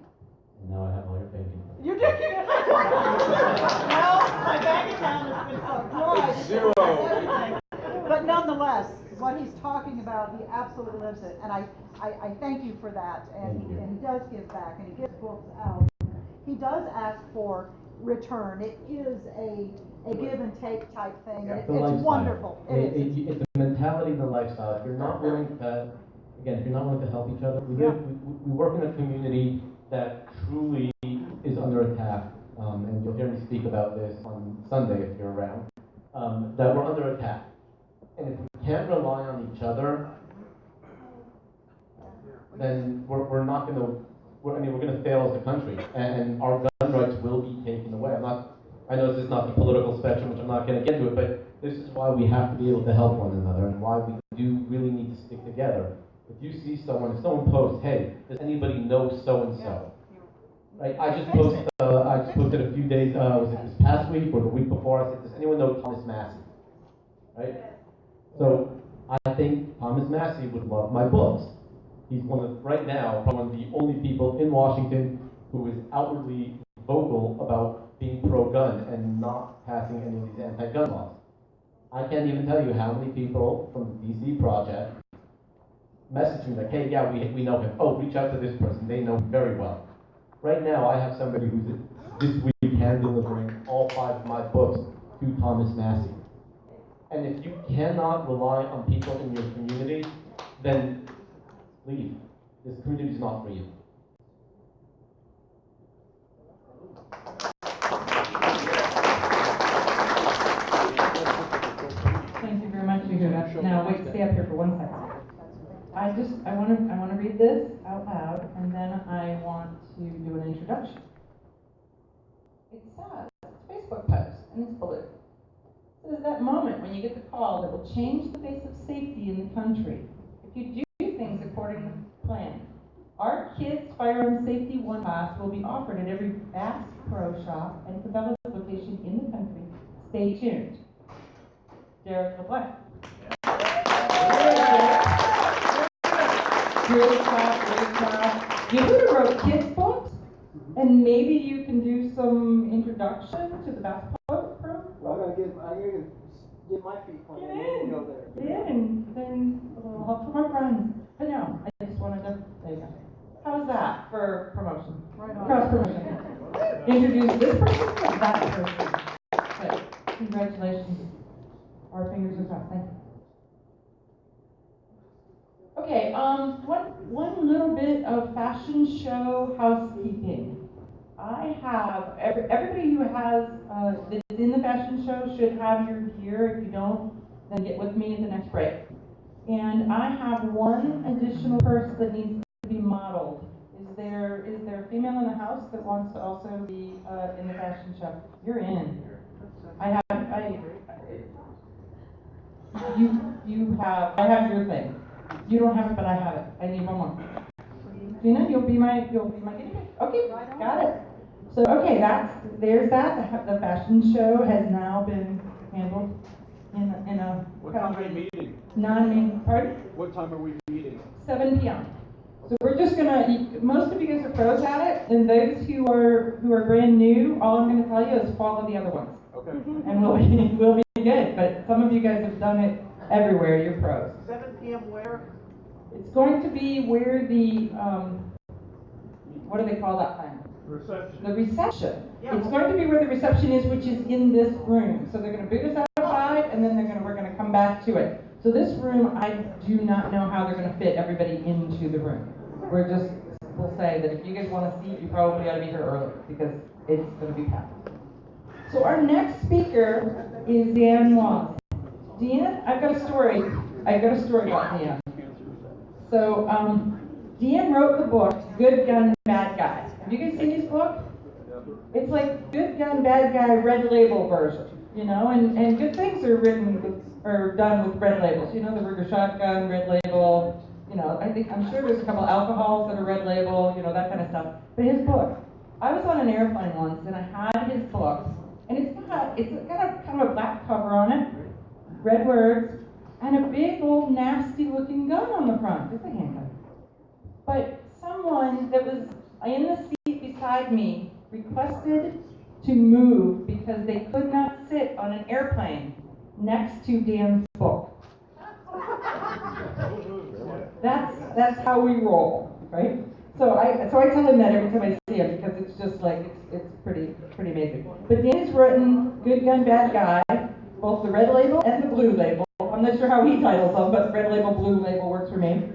And now I have all your banking. You did? Well, my bank account has been so dry. Zero. Everything. But nonetheless, what he's talking about, he absolutely lives it. And I thank you for that. And Thank you. he does give back, and he gives books out. He does ask for return. It is a give and take type thing. Yeah, It's the lifestyle. wonderful. It's a mentality and a lifestyle. If you're not willing to, again, if you're not willing to help each other, we work in a community that truly is under attack, and you'll hear me speak about this on Sunday if you're around, that we're under attack. And if we can't rely on each other, then we're not going to, we're going to fail as a country, and our gun rights will be taken away. I know this is not the political spectrum, which I'm not going to get to it, but this is why we have to be able to help one another, and why we do really need to stick together. If you see someone, if someone posts, hey, does anybody know so-and-so? Right? I just posted a few days, was it this past week or the week before, I said, does anyone know Thomas Massey? Right? So I think Thomas Massey would love my books. He's right now, probably one of the only people in Washington who is outwardly vocal about being pro-gun and not passing any of these anti-gun laws. I can't even tell you how many people from the DC project message me like, hey, yeah, we know him. Oh, reach out to this person. They know him very well. Right now, I have somebody who's this week hand delivering all 5 of my books to Thomas Massey. And if you cannot rely on people in your community, then leave. This community is not for you. Thank you very much, Yehuda. Now, wait, stay up here for 1 second. I want to read this out loud, and then I want to do an introduction. It's sad. It's a Facebook post, and it's blue. It says that moment when you get the call that will change the face of safety in the country. If you do things according to plan. Our kids' firearm safety 1 class will be offered at every Bass Pro Shop and Cabela's location in the country. Stay tuned. Derek LeBlanc. Great job, great job. Yehuda wrote kids' books, and maybe you can do some introduction to the Bass Pro. Well, I'm gonna get my feet on Get it and in, go there. get in, then a little help from our friends. But no, I just wanted to, there you go. How's that for promotion? Right on. Cross promotion. Introduce this person or that person. Okay, congratulations. Our fingers are crossed, thank you. Okay, one little bit of fashion show housekeeping. I have, everybody who has, that's in the fashion show should have your gear. If you don't, then get with me at the next break. And I have one additional purse that needs to be modeled. Is there a female in the house that wants to also be in the fashion show? You're in. I have your thing. You don't have it, but I have it. I need one more. Gina, you'll be my guinea pig. Okay, got it. So okay, there's that. The fashion show has now been handled in a What time are we meeting? Pardon? What time are we meeting? 7 p.m. So we're just gonna. Most of you guys are pros at it, and those who are brand new, all I'm gonna tell you is follow the other ones. Okay. And we'll be good. But some of you guys have done it everywhere. You're pros. 7 p.m. where? It's going to be where the what do they call that time? Reception. The reception. Yeah. It's going to be where the reception is, which is in this room. So they're going to boot us out at 5, and then we're going to come back to it. So this room, I do not know how they're going to fit everybody into the room. We'll say that if you guys want to see, you probably ought to be here early because it's going to be packed. So our next speaker is Dan Moss. Dan, I've got a story about Dan. So, Dan wrote the book, Good Gun, Bad Guy. Have you guys seen his book? It's like Good Gun, Bad Guy, red label version, you know, and good things are done with red labels. You know, the Ruger shotgun, red label, you know, I'm sure there's a couple alcohols that are red label, you know, that kind of stuff. But his book, I was on an airplane once and I had his book, and it's got a kind of a black cover on it, red words, and a big old nasty looking gun on the front. It's a handgun. But someone that was in the seat beside me requested to move because they could not sit on an airplane next to Dan's book. That's how we roll, right? So I tell him that every time I see him because it's just like it's pretty amazing. But Dan has written Good Gun, Bad Guy, both the red label and the blue label. I'm not sure how he titles them, but red label, blue label works for me.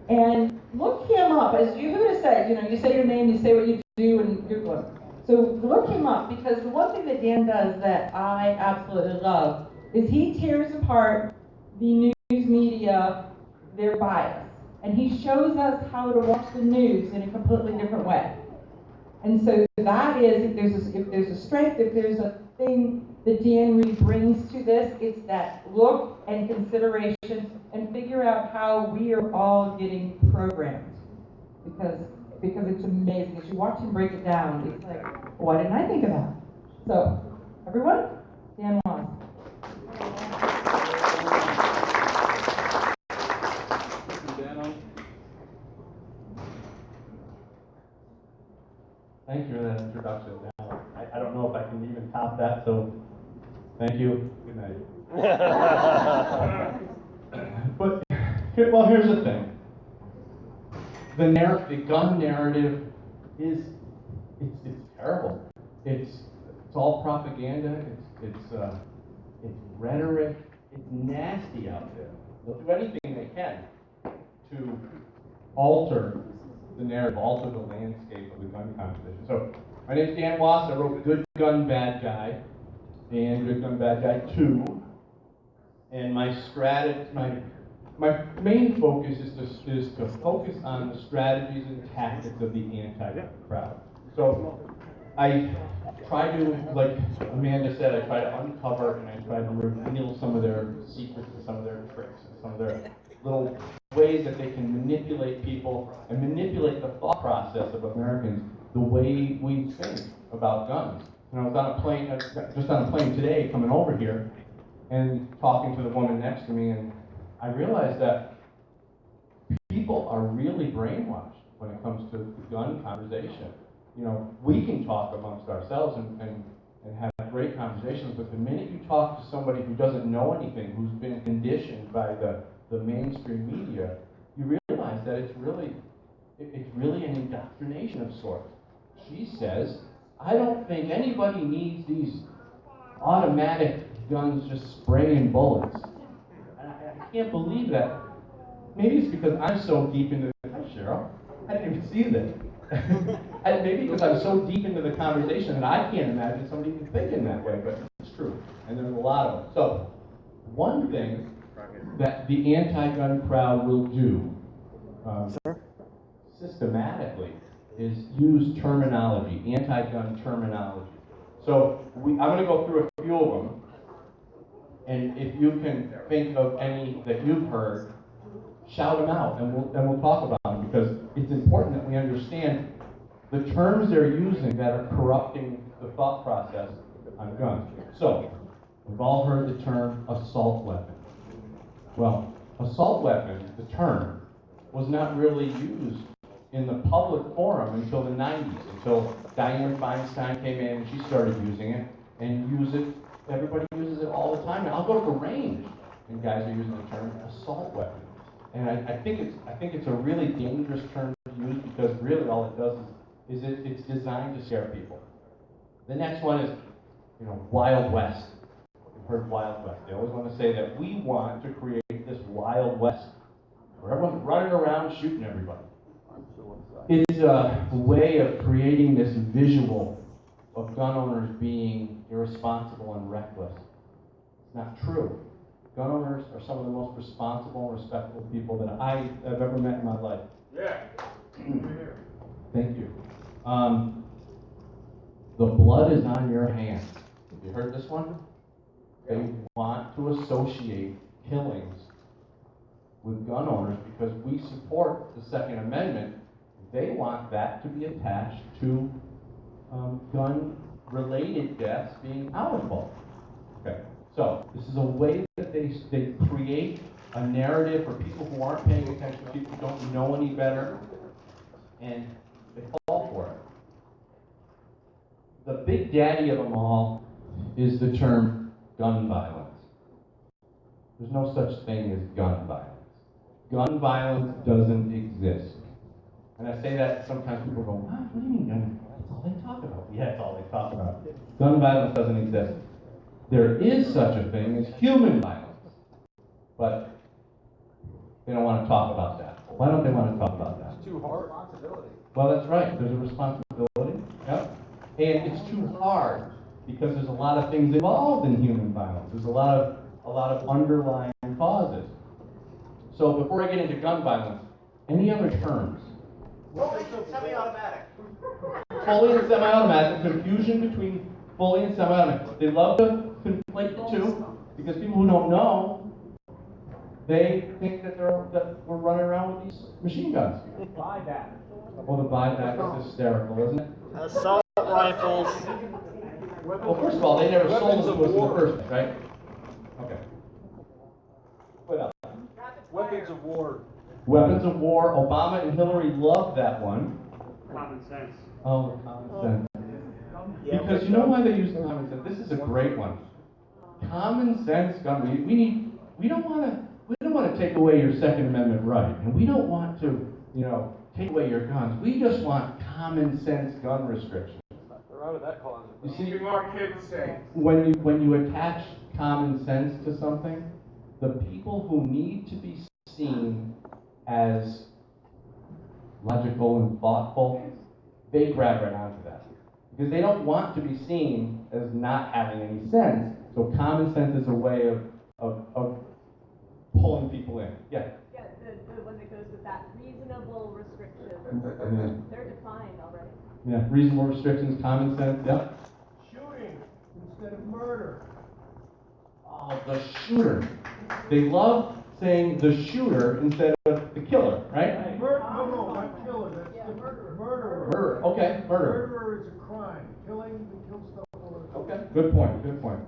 And look him up. As Yehuda said, you know, you say your name, you say what you do, and Google him. So look him up, because the one thing that Dan does that I absolutely love is he tears apart the news media, their bias. And he shows us how to watch the news in a completely different way. And so that is, if there's a strength, if there's a thing that Dan really brings to this, it's that look and consideration and figure out how we are all getting programmed. Because it's amazing. As you watch him break it down, it's like, why didn't I think of that? So, everyone, Dan Moss. Thank you for that introduction. Now, I don't know if I can even top that, so thank you. Good night. But here's the thing. The gun narrative is it's terrible. It's all propaganda. It's rhetoric. It's nasty out there. They'll do anything they can to alter the narrative, alter the landscape of the gun competition. So my name's Dan Wass. I wrote Good Gun, Bad Guy and Good Gun, Bad Guy 2. And my main focus is to focus on the strategies and tactics of the anti-gun crowd. So I try to, like Amanda said, I try to uncover and I try to reveal some of their secrets and some of their tricks and some of their little ways that they can manipulate people and manipulate the thought process of Americans the way we think about guns. And I was on a plane, just on a plane today coming over here and talking to the woman next to me, and I realized that people are really brainwashed when it comes to the gun conversation. You know, we can talk amongst ourselves and have great conversations, but the minute you talk to somebody who doesn't know anything, who's been conditioned by the mainstream media, you realize that it's really an indoctrination of sorts. She says, I don't think anybody needs these automatic guns just spraying bullets. And I can't believe that. Maybe it's because I'm so deep into the... Hi, Cheryl. I didn't even see this. And maybe because I'm so deep into the conversation that I can't imagine somebody even thinking that way, but it's true. And there's a lot of them. So, one thing that the anti-gun crowd will do systematically is use terminology, anti-gun terminology. So I'm going to go through a few of them, and if you can think of any that you've heard, shout them out, and we'll talk about them, because it's important that we understand the terms they're using that are corrupting the thought process on guns. So, we've all heard the term assault weapon. Well, assault weapon, the term, was not really used in the public forum until the 90s, until Dianne Feinstein came in and she started using it, and everybody uses it all the time. Now, I'll go to the range, and guys are using the term assault weapon. And I think it's a really dangerous term to use, because really all it does is it's designed to scare people. The next one is, Wild West. You've heard Wild West. They always want to say that we want to create this Wild West where everyone's running around shooting everybody. It's a way of creating this visual of gun owners being irresponsible and reckless. It's not true. Gun owners are some of the most responsible and respectful people that I have ever met in my life. Yeah. Thank you. The blood is on your hands. Have you heard this one? They want to associate killings with gun owners because we support the Second Amendment. They want that to be attached to gun-related deaths being palatable. Okay. So this is a way that they create a narrative for people who aren't paying attention, people who don't know any better, and they fall for it. The big daddy of them all is the term gun violence. There's no such thing as gun violence. Gun violence doesn't exist. And I say that sometimes people go, what do you mean gun? That's all they talk about. Yeah, that's all they talk about. Gun violence doesn't exist. There is such a thing as human violence. But they don't want to talk about that. Why don't they want to talk about that? It's too hard. Responsibility. Well, that's right. There's a responsibility. Yep. And it's too hard because there's a lot of things involved in human violence. There's a lot of underlying causes. So before I get into gun violence, any other terms? Fully semi-automatic. Fully and semi-automatic. Confusion between fully and semi-automatic. They love to conflate the two because people who don't know, they think that we're running around with these machine guns. Buyback. Well, the buyback is hysterical, isn't it? Assault rifles. Well, first of all, they never sold them to us in the first place, right? Okay. What else? Weapons of war. Weapons of war. Obama and Hillary loved that one. Common sense. Oh, common sense. Because you know why they use common sense? This is a great one. Common sense gun. We don't want to take away your Second Amendment right, and we don't want to, take away your guns. We just want common sense gun restrictions. They're out of that closet. You see, Keeping our kids safe. when you attach common sense to something, the people who need to be seen as logical and thoughtful, they grab right onto that. Because they don't want to be seen as not having any sense, so common sense is a way of pulling people in. Yeah? Yeah, the one that goes with that, reasonable restrictions. Yeah. They're defined already. Yeah, reasonable restrictions, common sense, yeah. Shooting instead of murder. Oh, the shooter. They love saying the shooter instead of the killer, right? No, not killer, that's the murderer. Murder, okay, murder. Murder is a crime. Killing, we kill stuff all the time. Okay, good point, good point.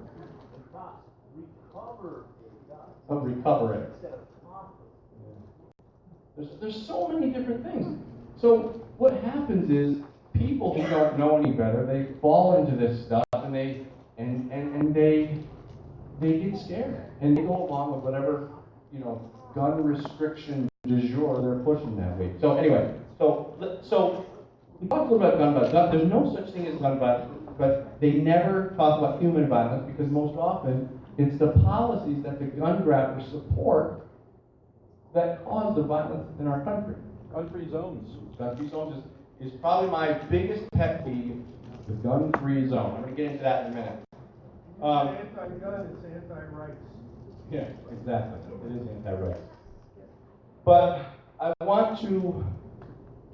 Recover Of recover it. There's so many different things. So what happens is people who don't know any better, they fall into this stuff and they get scared and they go along with whatever gun restriction du jour they're pushing that week. So anyway, so we talked a little bit about gun. There's no such thing as gun violence, but they never talk about human violence because most often it's the policies that the gun grabbers support that cause the violence in our country. Gun-free zones. Gun-free zones is probably my biggest pet peeve, the gun-free zone. I'm going to get into that in a minute. It's anti-gun, it's anti-rights. Yeah, exactly. It is anti-rights. But I want to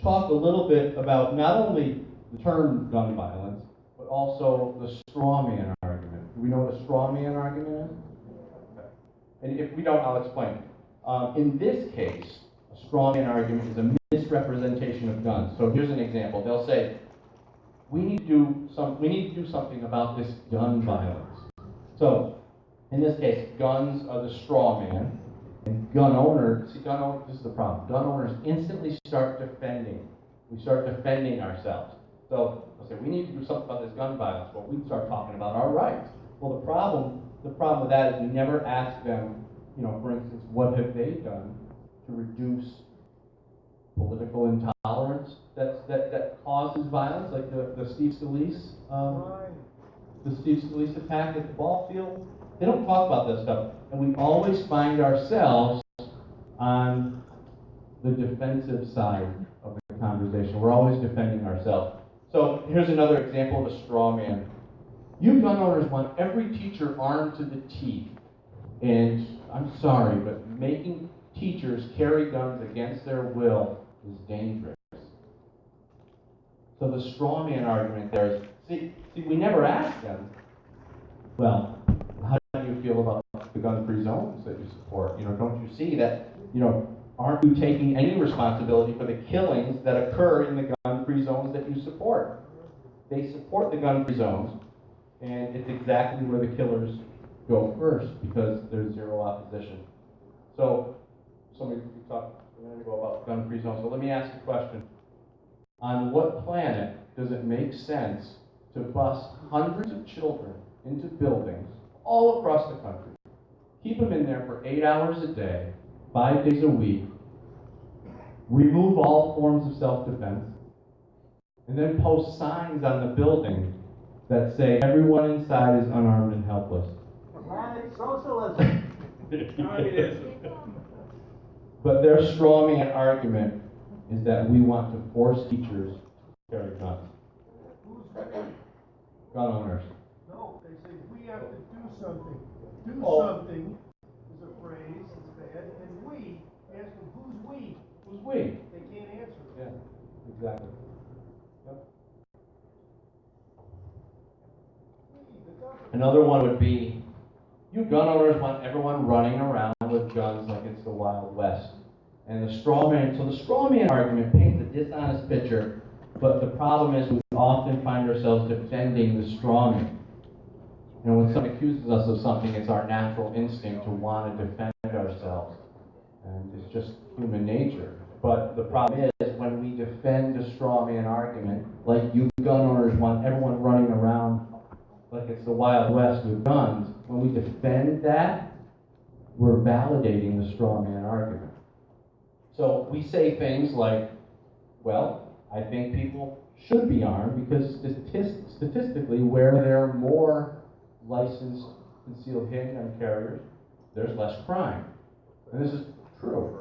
talk a little bit about not only the term gun violence, but also the straw man argument. Do we know what a straw man argument is? Okay. And if we don't, I'll explain. In this case, a straw man argument is a misrepresentation of guns. So here's an example. They'll say, we need to do something about this gun violence. So, in this case, guns are the straw man, and this is the problem. Gun owners instantly start defending. We start defending ourselves. So, they'll say, we need to do something about this gun violence. Well, we start talking about our rights. Well, the problem with that is we never ask them, for instance, what have they done to reduce political intolerance that causes violence, like the Steve Scalise attack at the ball field. They don't talk about this stuff, and we always find ourselves on the defensive side of the conversation. We're always defending ourselves. So here's another example of a straw man. You gun owners want every teacher armed to the teeth, and I'm sorry, but making teachers carry guns against their will is dangerous. So the straw man argument there is, see, we never ask them, well, how do you feel about the gun-free zones that you support? Don't you see that, aren't you taking any responsibility for the killings that occur in the gun-free zones that you support? They support the gun-free zones, and it's exactly where the killers go first because there's zero opposition. So, somebody talked a minute ago about gun-free zones. So let me ask a question. On what planet does it make sense to bus hundreds of children into buildings all across the country, keep them in there for 8 hours a day, 5 days a week, remove all forms of self-defense, and then post signs on the building that say everyone inside is unarmed and helpless? Planet socialism. Communism. But their straw man argument is that we want to force teachers to carry guns. Who's we? Gun owners. No, they say we have to do something. Oh. Something is a phrase, it's bad, and we, ask them, who's we? Who's we? They can't answer. Yeah, exactly. Yep. We, the government. Another one would be, you gun owners want everyone running around with guns like it's the Wild West. And the straw man argument paints a dishonest picture, but the problem is we often find ourselves defending the straw man. When someone accuses us of something, it's our natural instinct to want to defend ourselves. And it's just human nature. But the problem is when we defend defend a straw man argument, like you gun owners want everyone running around like it's the Wild West with guns, when we defend that, we're validating the straw man argument. So we say things like, well, I think people should be armed because statistically, where there are more licensed concealed handgun carriers, there's less crime. And this is true.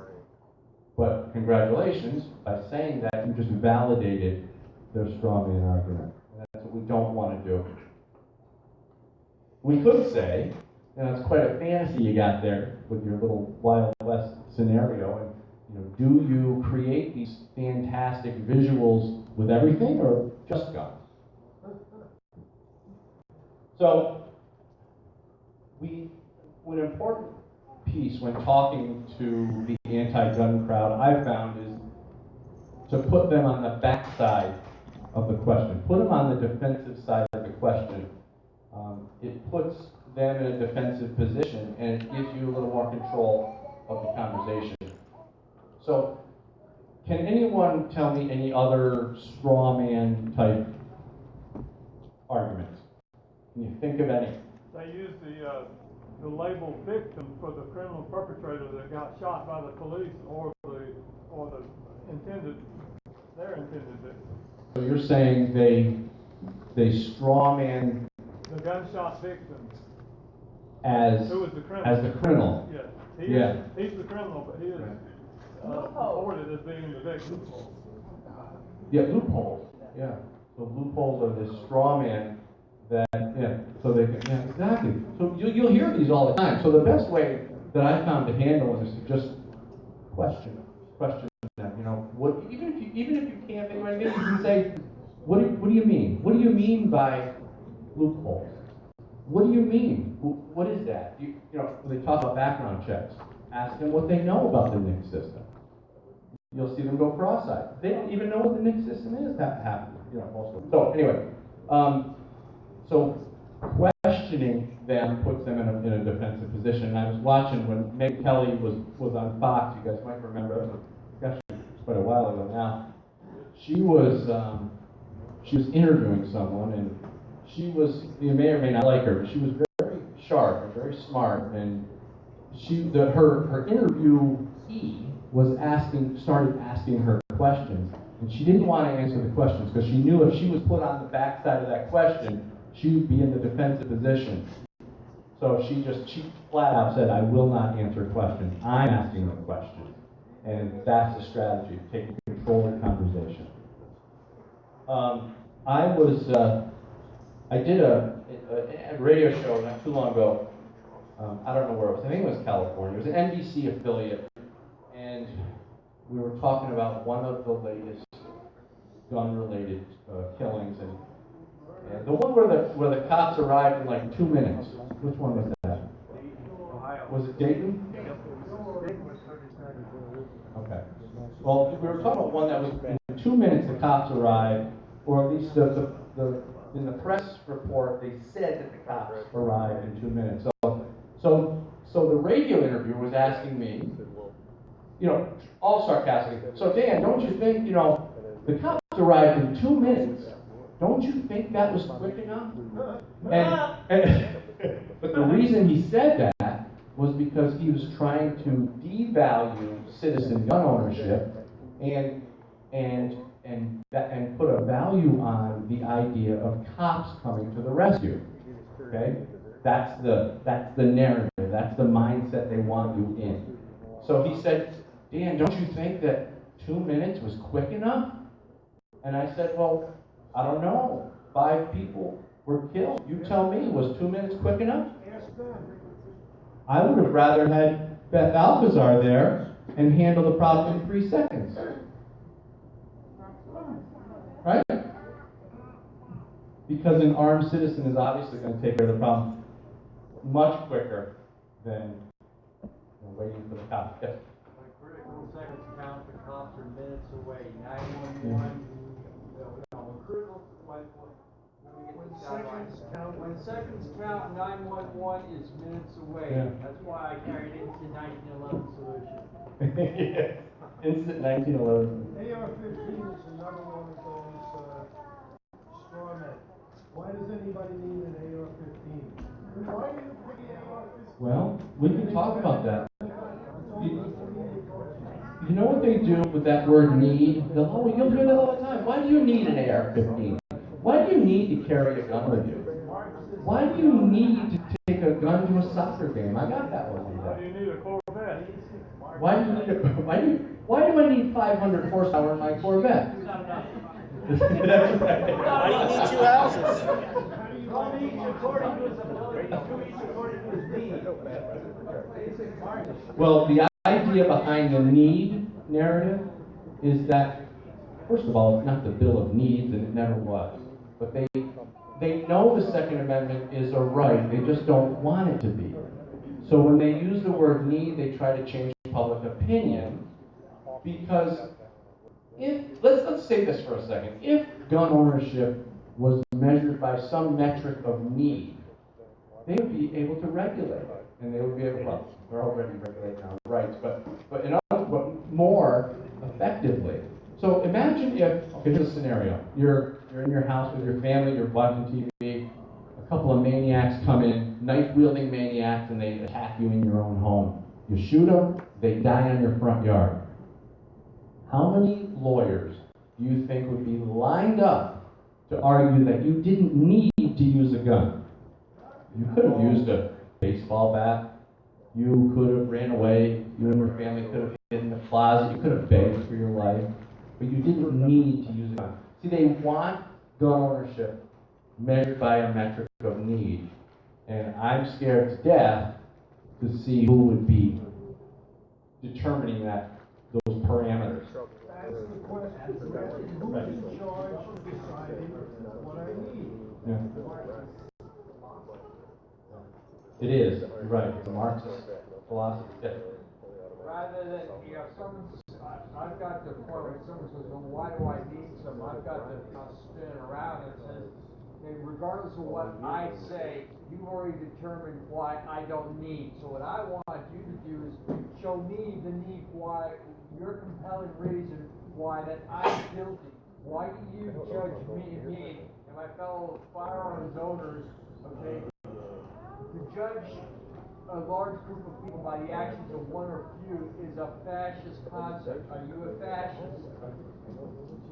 But congratulations, by saying that, you just validated their straw man argument. And that's what we don't want to do. We could say, and it's quite a fantasy you got there with your little Wild West scenario, and do you create these fantastic visuals with everything or just guns? So, an important piece when talking to the anti-gun crowd I've found is to put them on the backside of the question. Put them on the defensive side of the question. It puts them in a defensive position and it gives you a little more control of the conversation. So, can anyone tell me any other straw man type arguments? Can you think of any? They use the label victim for the criminal perpetrator that got shot by the police or the intended victim. So you're saying they straw man The gunshot victim. as Who is the criminal? as the criminal. Yes. He's the criminal, but he is reported as being the victim. Yeah, loopholes. Yeah. So loopholes are this straw man that, so they can, exactly. So you'll hear these all the time. So the best way that I found to handle it is to just question them. What, even if you can't think of anything, you can say, what do you mean? What do you mean by loopholes? What do you mean? What is that? When they talk about background checks, ask them what they know about the NICS system. You'll see them go cross-eyed. They don't even know what the NICS system is. That happens, most of them. So anyway, so questioning them puts them in a defensive position. And I was watching when Meg Kelly was on Fox. You guys might remember. Gosh, it was quite a while ago now. She was interviewing someone, and you may or may not like her, but she was very sharp and very smart, and her interviewee started asking her questions, and she didn't want to answer the questions because she knew if she was put on the backside of that question, she would be in the defensive position. So she flat out said, I will not answer questions. I'm asking the questions. And that's the strategy, taking control of the conversation. I did a radio show not too long ago. I don't know where it was. I think it was California. It was an NBC affiliate. And we were talking about one of the latest gun-related killings. And the one where the cops arrived in like 2 minutes. Which one was that? Was it Dayton? Okay. Well, we were talking about one that was in 2 minutes the cops arrived, or at least in the press report they said that the cops arrived in 2 minutes. So the radio interviewer was asking me, all sarcastic. So Dan, don't you think, the cops arrived in 2 minutes? Don't you think that was quick enough? But the reason he said that was because he was trying to devalue citizen gun ownership and put a value on the idea of cops coming to the rescue. Okay? That's the narrative. That's the mindset they want you in. So he said, Dan, don't you think that 2 minutes was quick enough? And I said, well, I don't know. 5 people were killed. You tell me, was 2 minutes quick enough? I would have rather had Beth Alcazar there and handle the problem in 3 seconds. Right? Because an armed citizen is obviously going to take care of the problem much quicker than waiting for the cops. Yes? By critical seconds count, the cops are minutes away. 911. When seconds count, 911 is minutes away. Yeah. That's why I carried into 1911 solution. Yeah. Instant 1911. AR-15 is another one of those straw men. Why does anybody need an AR-15? Why do you pick an AR-15? Well, we can talk about that. You know what they do with that word need? You'll hear that all the time. Why do you need an AR-15? Why do you need to carry a gun with you? Why do you need to take a gun to a soccer game? I got that one. Why do you need a Corvette? Why do I need 500 horsepower in my Corvette? That's right. Why do you need two houses? One each according to his ability, two each according to his need. Well, the idea behind the need narrative is that, first of all, it's not the Bill of Needs, and it never was. But they know the Second Amendment is a right, they just don't want it to be. So when they use the word need, they try to change public opinion, because let's say this for a second. If gun ownership was measured by some metric of need, they would be able to regulate it, and they would be able, well, they're already regulating our rights, but more effectively. So imagine if, okay, here's a scenario. You're in your house with your family, you're watching TV, a couple of maniacs come in, knife-wielding maniacs, and they attack you in your own home. You shoot them, they die on your front yard. How many lawyers do you think would be lined up to argue that you didn't need to use a gun? You could have used a baseball bat. You could have ran away. You and your family could have hid in the closet. You could have begged for your life. But you didn't need to use a gun. See, they want gun ownership measured by a metric of need. And I'm scared to death to see who would be determining those parameters. That's the question. Who's in charge of deciding what I need? Yeah. It is, you're right, it's a Marxist philosophy. Yeah. Rather than, I've got the point where someone says, well, why do I need some? I've got to spin it around and says, okay, regardless of what I say, you've already determined why I don't need. So what I want you to do is show me the need, why, your compelling reason why that I'm guilty. Why do you judge me and my fellow firearms owners, okay, to judge a large group of people by the actions of one or few is a fascist concept. Are you a fascist?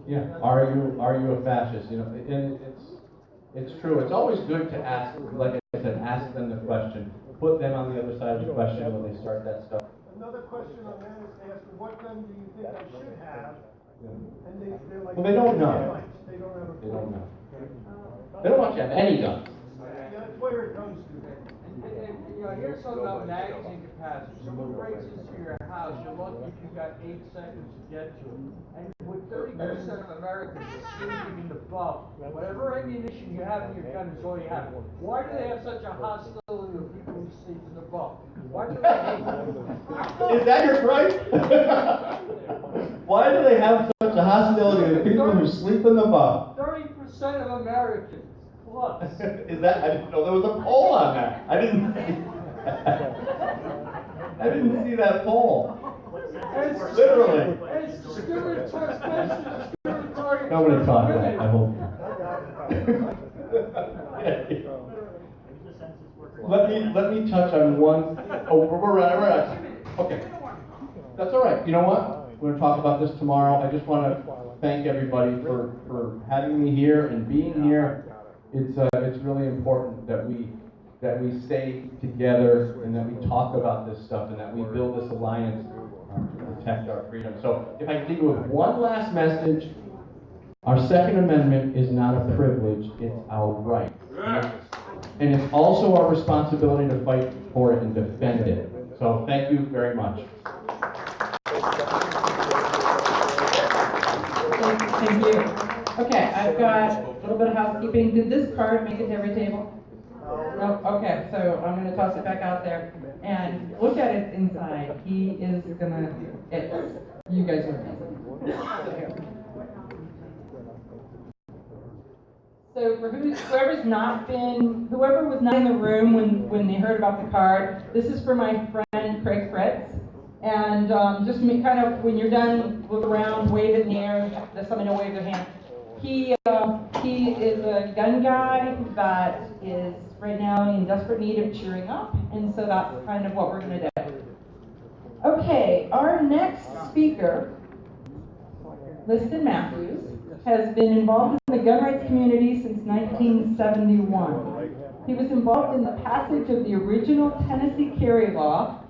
Yeah. Are you a fascist? You know, and it's true. It's always good to ask, like I said, ask them the question. Put them on the other side of the question when they start that stuff. Another question on that is to ask, what gun do you think I should have? And they're like, Well, they don't know. They don't have a They don't know. They don't want you to have any guns. Yeah, that's where it comes to. And, you know, here's something about magazine capacity. Someone breaks into your house, you're lucky if you've got 8 seconds to get to it. And with 30% of Americans sleeping in the bunk, whatever ammunition you have in your gun is all you have. Why do they have such a hostility of people who sleep in the bunk? Why do they hate them? Is that your gripe? Why do they have such a hostility to people who sleep in the bunk? 30% of Americans. Is that? I didn't know there was a poll on that. I didn't see that poll. Literally. It's discriminatory. Nobody thought that, I hope. Let me touch on one. Oh, we're right. Okay. That's all right. You know what? We're going to talk about this tomorrow. I just want to thank everybody for having me here and being here. It's really important that we stay together and that we talk about this stuff and that we build this alliance to protect our freedom. So if I can leave you with one last message, our Second Amendment is not a privilege, it's our right. And it's also our responsibility to fight for it and defend it. So thank you very much. Thank you. Okay, I've got a little bit of housekeeping. Did this card make it to every table? No? Okay, so I'm going to toss it back out there. And look at it inside. He is going to, you guys are amazing. So for whoever was not in the room when they heard about the card, this is for my friend Craig Fritz. And kind of, when you're done, look around, wave it in the air, let somebody know, wave their hand. He is a gun guy that is right now in desperate need of cheering up, and so that's kind of what we're going to do. Okay, our next speaker, Liston Matthews, has been involved in the gun rights community since 1971. He was involved in the passage of the original Tennessee carry law.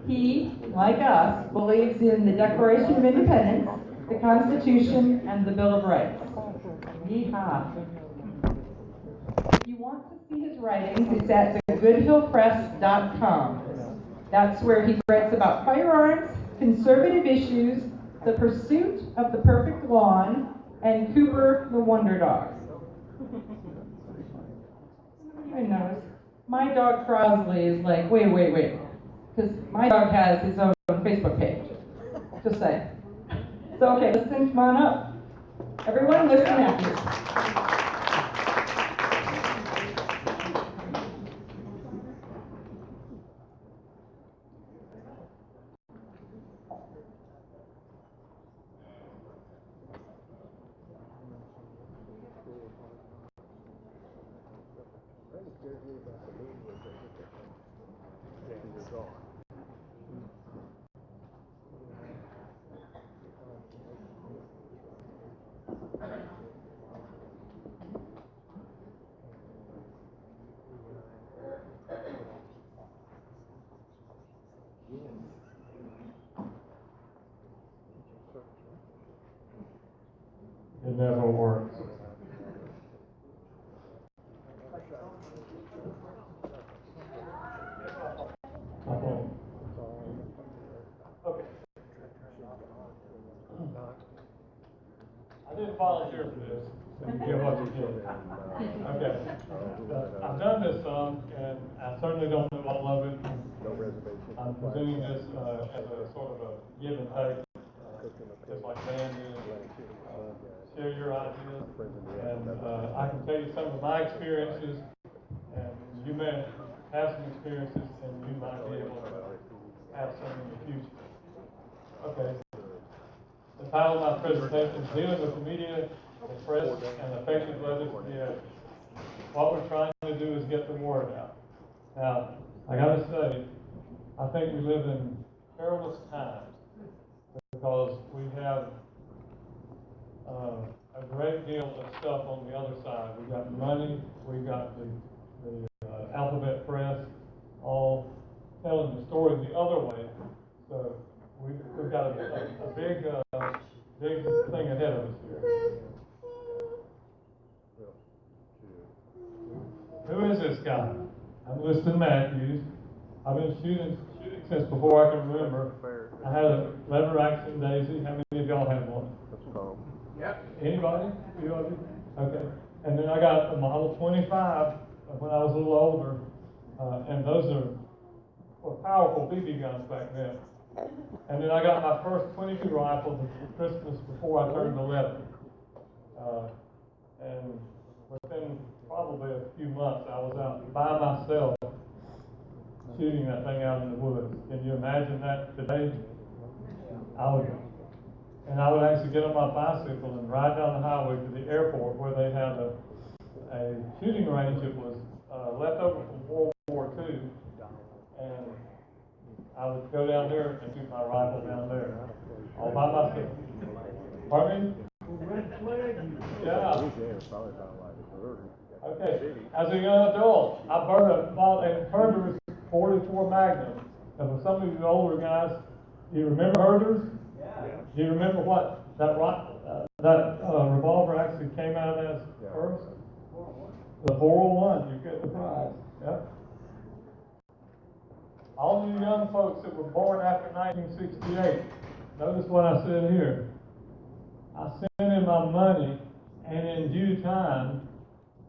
He, like us, believes in the Declaration of Independence, the Constitution, and the Bill of Rights. Yeehaw. If you want to see his writings, it's at thegoodhillpress.com. That's where he writes about firearms, conservative issues, the pursuit of the perfect lawn, and Cooper the Wonder Dog. I know. My dog Crosley is like, wait. Because my dog has his own Facebook page. Just saying. So, okay, listen, come on up. Everyone, listen Matthews. It never works. Okay. I didn't volunteer for this, so you get what you get. Okay. I've done this some, and I certainly don't know all of it. I'm presenting this as a sort of a give and take, just like Dan did. Share your ideas, and I can tell you some of my experiences, and you may have some experiences, and you might be able to have some in the future. Okay. The title of my presentation is Dealing with the Media, the Press, and Effective Legislation. What we're trying to do is get the word out. Now, I gotta say, I think we live in perilous times because we have a great deal of stuff on the other side. We've got money, we've got the alphabet press, all telling the story the other way. So we've got a big thing ahead of us here. Who is this guy? I'm Liston Matthews. I've been shooting since before I can remember. I had a lever action Daisy. How many of y'all have one? Yep. Anybody? You of you? Okay. And then I got a Model 25 when I was a little older, and those were powerful BB guns back then. And then I got my first .22 rifle for Christmas before I turned 11. And within probably a few months, I was out by myself shooting that thing out in the woods. Can you imagine that today? I would actually get on my bicycle and ride down the highway to the airport where they had a shooting range that was left over from World War II. And I would go down there and shoot my rifle down there, all by myself. Pardon me? Yeah. Okay. As a young adult, I bought a Herder's 44 Magnum. And for some of you older guys, do you remember Herder's? Yeah. Do you remember what that revolver actually came out as first? The 401. You get the prize. Yep. All you young folks that were born after 1968, notice what I said here. I sent in my money, and in due time,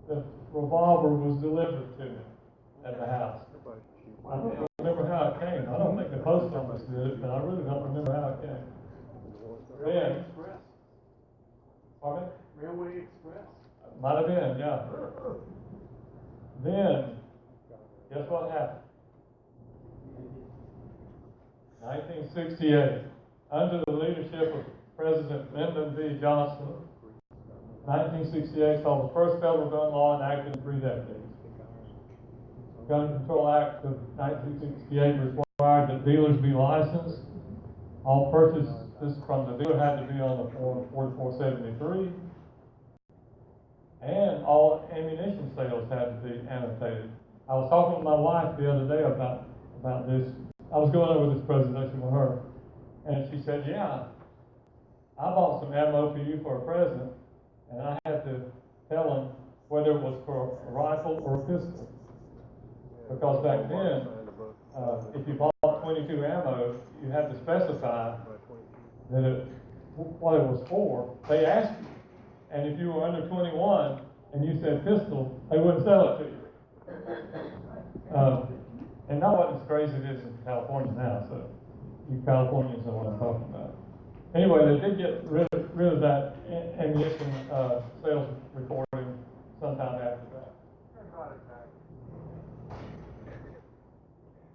the revolver was delivered to me at the house. I don't remember how it came. I don't think the post office did it, but I really don't remember how it came. Railway Express. Pardon me? Railway Express. Might have been, yeah. Then, guess what happened? 1968, under the leadership of President Lyndon B. Johnson, 1968 saw the first federal gun law enacted in 3 decades. Gun Control Act of 1968 required that dealers be licensed. All purchases from the dealer had to be on the Form 4473, and all ammunition sales had to be annotated. I was talking with my wife the other day about this. I was going over this presentation with her, and she said, yeah, I bought some ammo for you for a present, and I had to tell him whether it was for a rifle or a pistol. Because back then, if you bought 22 ammo, you had to specify that what it was for. They asked you, and if you were under 21 and you said pistol, they wouldn't sell it to you. And not what as crazy it is in California now, so you Californians know what I'm talking about. Anyway, they did get rid of that ammunition sales recording sometime after that.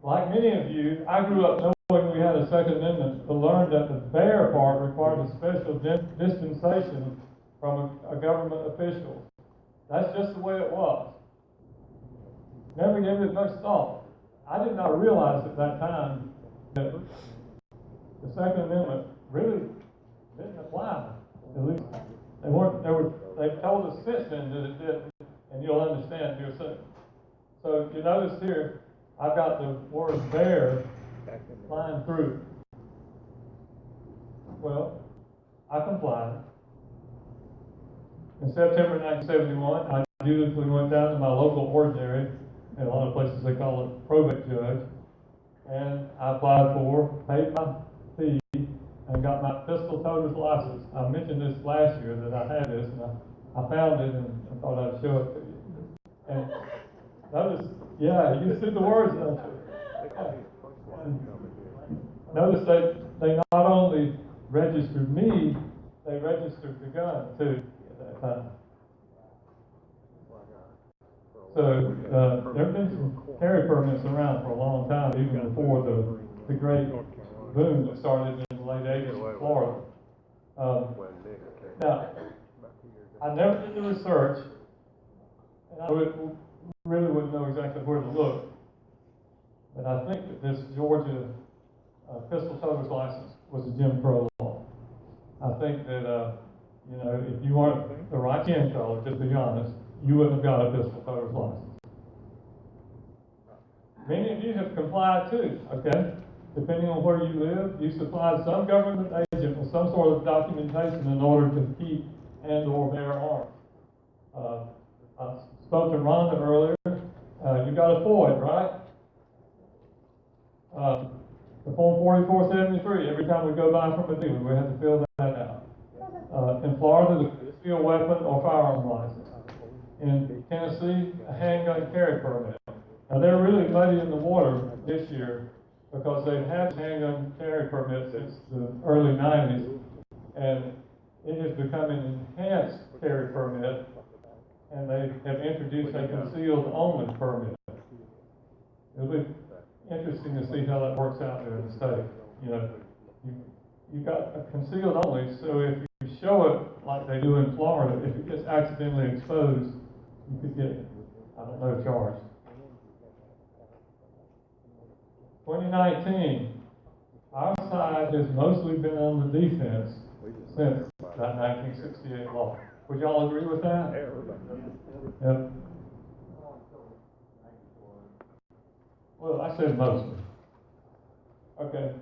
Like many of you, I grew up knowing we had a Second Amendment, but learned that the bear part required a special dispensation from a government official. That's just the way it was. Never gave it much thought. I did not realize at that time that the Second Amendment really didn't apply. At least they told us since then that it didn't, and you'll understand here soon. So you notice here, I've got the word bear flying through. Well, I complied. In September 1971, I dutifully went down to my local ordinary, in a lot of places they call it probate judge, and I applied for, paid my fee, and got my pistol toter's license. I mentioned this last year that I had this, and I found it and I thought I'd show it to you. And notice, yeah, you see the words, don't you? Notice they not only registered me, they registered the gun too at that time. So there have been some carry permits around for a long time, even before the great boom that started in the late 80s in Florida. Now, I never did the research, and I really wouldn't know exactly where to look, but I think that this Georgia pistol toter's license was a Jim Crow law. I think that, if you weren't the right skin color, just to be honest, you wouldn't have got a pistol toter's license. Many of you have complied too, okay? Depending on where you live, you supplied some government agent with some sort of documentation in order to keep and or bear arms. I spoke to Rhonda earlier. You got a FOID, right? The Form 4473, every time we go by from a dealer, we have to fill that out. In Florida, the concealed weapon or firearm license. In Tennessee, a handgun carry permit. Now they're really muddy in the water this year because they've had handgun carry permit since the early 90s, and it has become an enhanced carry permit, and they have introduced a concealed only permit. It'll be interesting to see how that works out there in the state. You got a concealed only, so if you show it like they do in Florida, if it gets accidentally exposed, you could get, charged. 2019, our side has mostly been on the defense since that 1968 law. Would y'all agree with that? Yep. Well, I said mostly. Okay.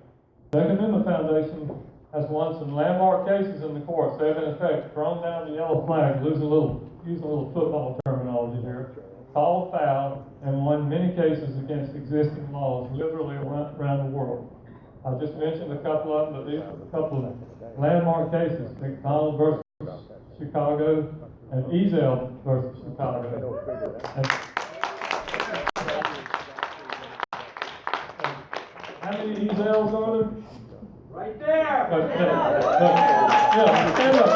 Second Amendment Foundation has won some landmark cases in the courts. They have, in effect, thrown down the yellow flag, using a little football terminology here, called foul, and won many cases against existing laws literally around the world. I just mentioned a couple of them, but these are a couple of landmark cases: McDonald versus Chicago and Ezel versus Chicago. And how many Ezels are there? Right there! Stand up.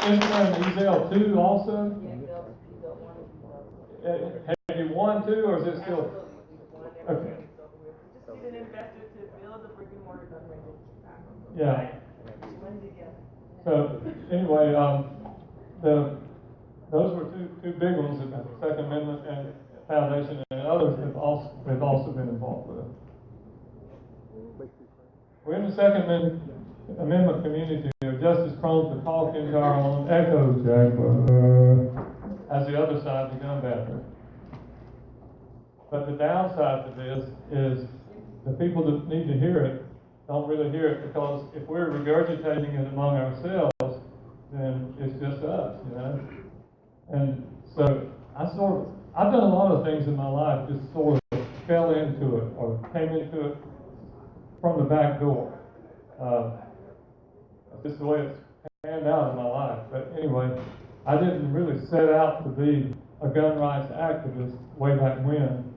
Isn't there an Ezel 2 also? Have you won 2, or is it still? Okay. an investor to build a brick and mortar gun range in Chicago. Yeah. Blend together. So anyway, those were two big ones, the Second Amendment and Foundation, and others have also been involved with. We're in the Second Amendment community are just as prone to talk into our own echo chamber as the other side, the gun batters. But the downside to this is the people that need to hear it don't really hear it, because if we're regurgitating it among ourselves, then it's just us, you know. And so I've done a lot of things in my life, just sort of fell into it or came into it from the back door. That's just the way it's panned out in my life. But anyway, I didn't really set out to be a gun rights activist way back when,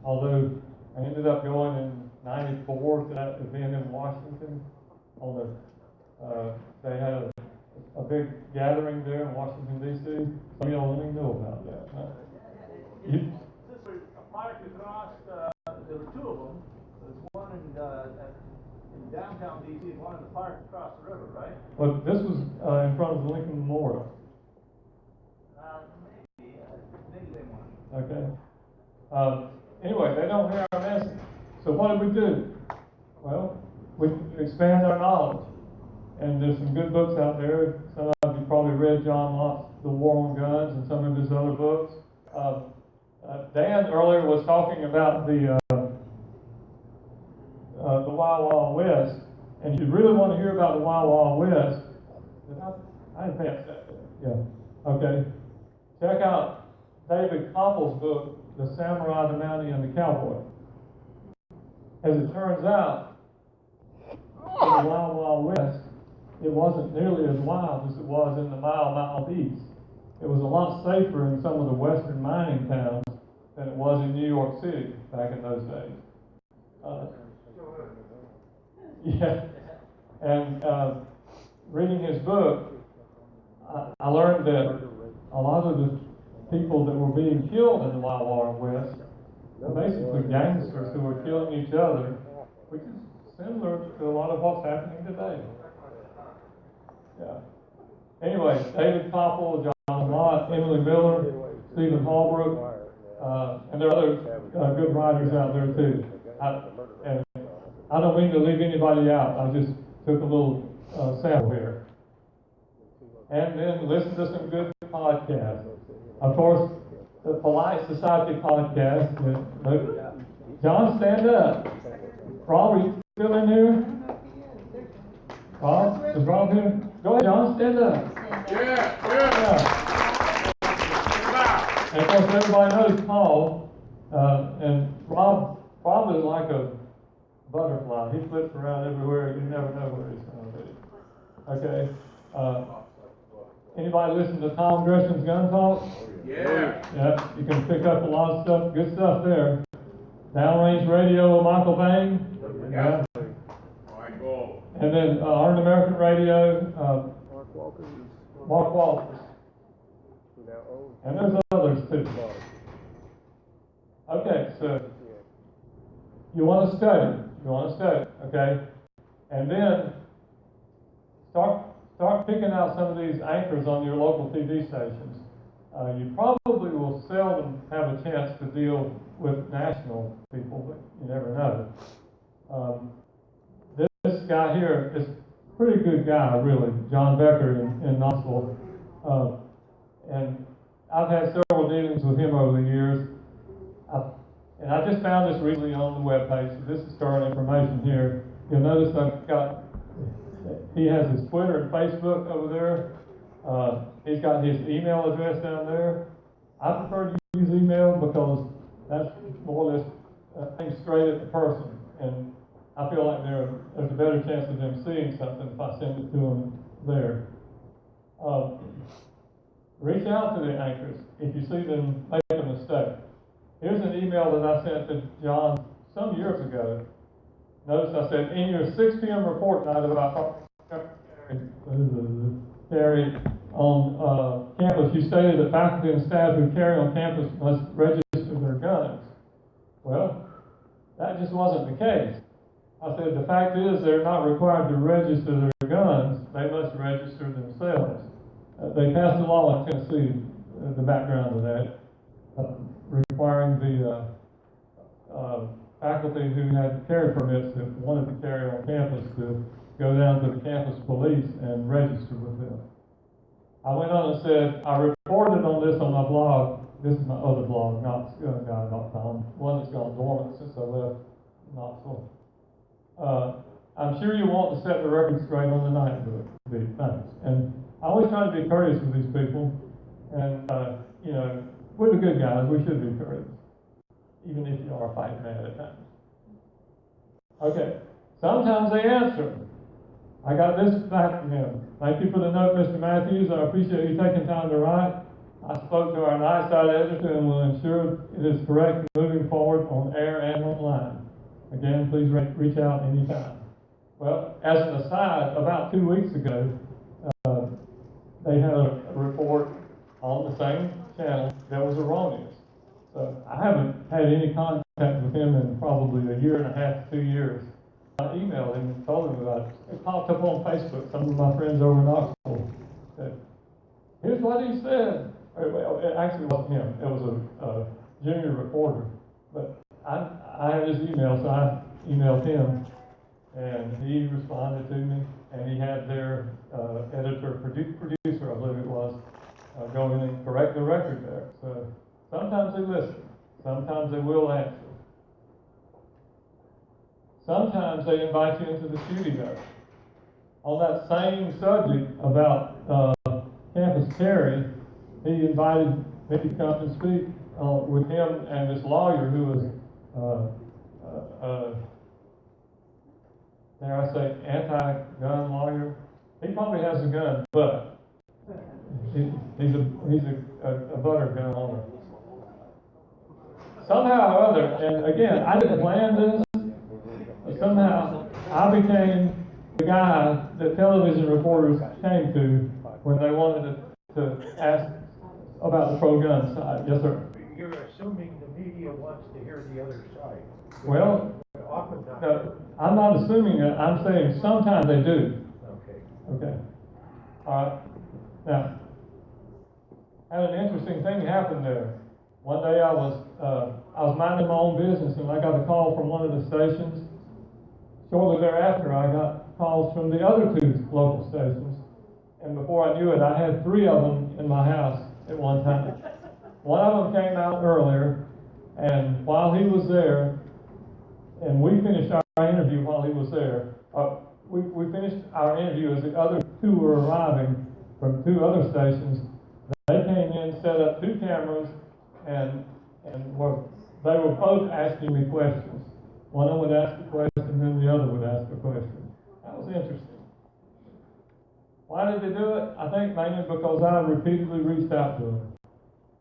although I ended up going in '94 to that event in Washington. They had a big gathering there in Washington, D.C. Some of y'all don't even know about that. Huh? Since a park across, there were two of them. There's one in downtown DC and one in the park across the river, right? Well, this was in front of the Lincoln Memorial. Maybe they won. Okay. Anyway, they don't hear our message. So what did we do? Well, we expand our knowledge. And there's some good books out there. Some of you probably read John Lott's The War on Guns and some of his other books. Dan earlier was talking about the Wild Wild West. And if you really want to hear about the Wild Wild West, I advanced that. Yeah. Okay. Check out David Koppel's book, The Samurai, the Mountie, and the Cowboy. As it turns out, in the Wild Wild West, it wasn't nearly as wild as it was in the mile east. It was a lot safer in some of the western mining towns than it was in New York City back in those days. Yeah, and reading his book, I learned that a lot of the people that were being killed in the Wild Wild West were basically gangsters who were killing each other, which is similar to a lot of what's happening today. Yeah. Anyway, David Koppel, John Lott, Emily Miller, Stephen Hallbrook, and there are other good writers out there too. And I don't mean to leave anybody out. I just took a little sample here. And then listen to some good podcasts. Of course, the Polite Society podcast. John, stand up. Rob, are you still in here? Rob? Is Rob here? Go ahead, John, stand up. Yeah. And of course, everybody knows Paul. And Rob is like a butterfly. He flips around everywhere. You never know where he's going to be. Okay. Anybody listen to Tom Gresham's Gun Talk? Yeah. Yeah. You can pick up a lot of stuff, good stuff there. Downrange Radio with Michael Bain. Yeah. Michael. And then Art American Radio, Mark Walters. And there's others too. Okay, so you want to study. Okay? And then start picking out some of these anchors on your local TV stations. You probably will seldom have a chance to deal with national people, but you never know. This guy here is a pretty good guy, really, John Becker in Knoxville. And I've had several dealings with him over the years. And I just found this recently on the webpage, so this is current information here. You'll notice he has his Twitter and Facebook over there. He's got his email address down there. I prefer to use email because that's more or less aimed straight at the person. And I feel like there's a better chance of them seeing something if I send it to them there. Reach out to the anchors if you see them make a mistake. Here's an email that I sent to John some years ago. Notice I said, in your 6 p.m. report night about carry on campus, you stated that faculty and staff who carry on campus must register their guns. Well, That just wasn't the case. I said, the fact is they're not required to register their guns, they must register themselves. They passed a law in Tennessee, the background of that, requiring the faculty who had carry permits that wanted to carry on campus to go down to the campus police and register with them. I went on and said, I reported on this on my blog. This is my other blog, knoxguy.com, one that's gone dormant since I left Knoxville. I'm sure you want to set the record straight on the night book, thanks. And I always try to be courteous with these people, and you know, we're the good guys, we should be courteous, even if you are fighting mad at times. Okay, sometimes they answer. I got this back from him. Thank you for the note, Mr. Matthews. I appreciate you taking time to write. I spoke to our Nightside editor and will ensure it is correct moving forward on air and online. Again, please reach out anytime. Well, as an aside, about 2 weeks ago, they had a report on the same channel that was erroneous. So I haven't had any contact with him in probably 1.5 to 2 years. I emailed him and told him about it. It popped up on Facebook. Some of my friends over in Knoxville said, here's what he said. Well, it actually wasn't him. It was a junior reporter. But I had his email, so I emailed him, and he responded to me, and he had their editor, producer, I believe it was, go in and correct the record there. So sometimes they listen. Sometimes they will answer. Sometimes they invite you into the studio. On that same subject about campus carry, he invited me to come and speak with him and this lawyer who was, dare I say, anti-gun lawyer. He probably has a gun, but he's a butter gun owner. Somehow or other, and again, I didn't plan this, but somehow I became the guy that television reporters came to when they wanted to ask about the pro-gun side. Yes, sir. You're assuming the media wants to hear the other side. Well, Often not. no, I'm not assuming that. I'm saying sometimes they do. Okay. Okay. All right. Now, had an interesting thing happen there. One day I was minding my own business, and I got a call from one of the stations. Shortly thereafter, I got calls from the other 2 local stations, and before I knew it, I had 3 of them in my house at one time. One of them came out earlier, and while he was there, and we finished our interview while he was there, we finished our interview as the other 2 were arriving from 2 other stations. They came in, set up 2 cameras, and they were both asking me questions. One of them would ask a question, then the other would ask a question. That was interesting. Why did they do it? I think mainly because I repeatedly reached out to them.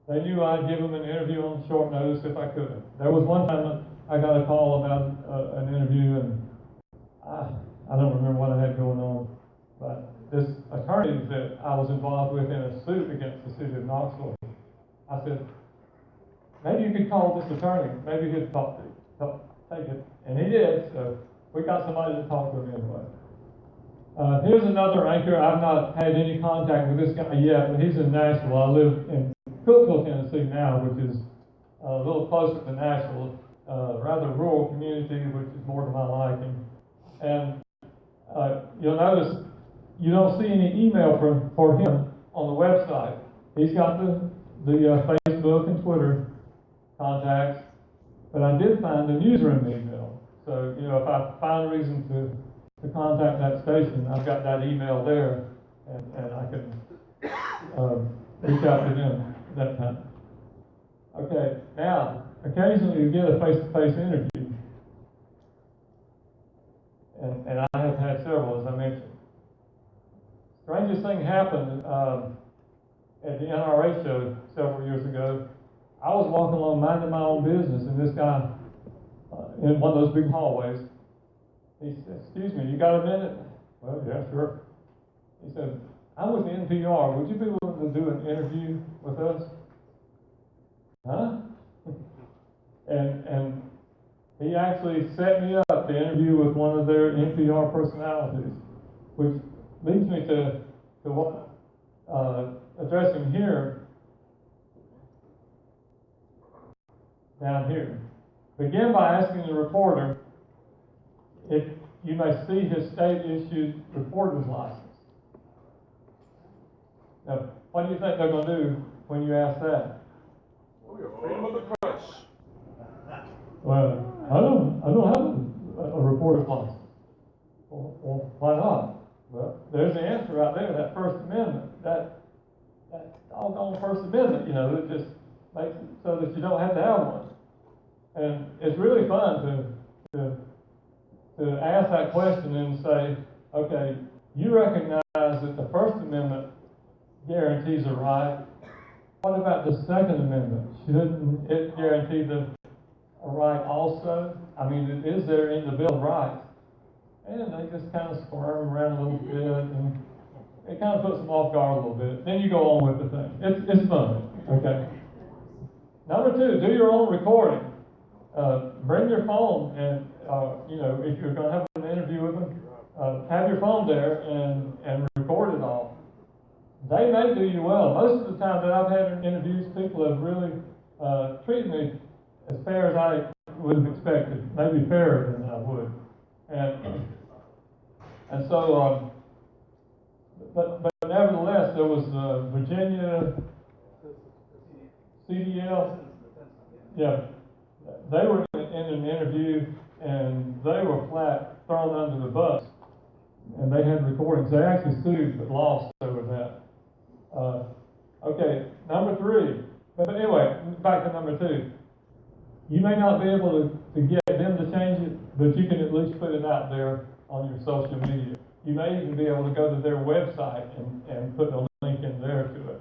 They knew I'd give them an interview on short notice if I could. There was one time I got a call about an interview, and I don't remember what I had going on, but this attorney that I was involved with in a suit against the city of Knoxville, I said, maybe you could call this attorney, maybe he'd take it, and he did, so we got somebody to talk to him anyway. Here's another anchor. I've not had any contact with this guy yet, but he's in Nashville. I live in Cookeville, Tennessee now, which is a little closer to Nashville, rather rural community, which is more to my liking. And you'll notice you don't see any email for him on the website. He's got the Facebook and Twitter contacts, but I did find the newsroom email. So, you know, if I find a reason to contact that station, I've got that email there, and I can reach out to them at that time. Okay, now, occasionally you get a face-to-face interview, and I have had several, as I mentioned. Strangest thing happened at the NRA show several years ago. I was walking along minding my own business, and this guy in one of those big hallways, he said, excuse me, you got a minute? Well, yeah, sure. He said, I'm with the NPR. Would you be willing to do an interview with us? Huh? And He actually set me up to interview with one of their NPR personalities, which leads me to what, addressing here, down here. Begin by asking the reporter if you may see his state-issued reporter's license. Now, what do you think they're going to do when you ask that? Oh, you're freedom of the press. Well, I don't have a reporter's license. Well, why not? Well, there's the answer right there, that First Amendment. That doggone First Amendment, you know, it just makes it so that you don't have to have one. And it's really fun to ask that question and say, okay, you recognize that the First Amendment guarantees a right. What about the Second Amendment? Shouldn't it guarantee a right also? I mean, it is there in the Bill of Rights. And they just kind of squirm around a little bit, and it kind of puts them off guard a little bit. Then you go on with the thing. It's fun, okay? Number two, do your own recording. Bring your phone, and you know, if you're going to have an interview with them, have your phone there and record it all. They may do you well. Most of the time that I've had interviews, people have really treated me as fair as I would have expected, maybe fairer than I would. And so, but nevertheless, there was Virginia CDL. Yeah, they were in an interview, and they were flat thrown under the bus, and they had recordings. They actually sued but lost over that. Okay, number three. But anyway, back to number two. You may not be able to get them to change it, but you can at least put it out there on your social media. You may even be able to go to their website and put a link in there to it.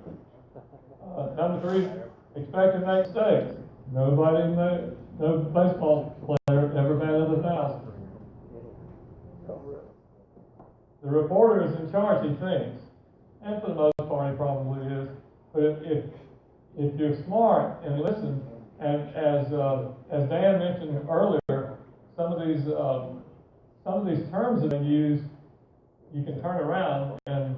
Number three, expect to make mistakes. No baseball player ever batted 1,000. The reporter is in charge, he thinks, and for the most part he probably is. But if you're smart and listen, and as Dan mentioned earlier, some of these terms that they use, you can turn around. And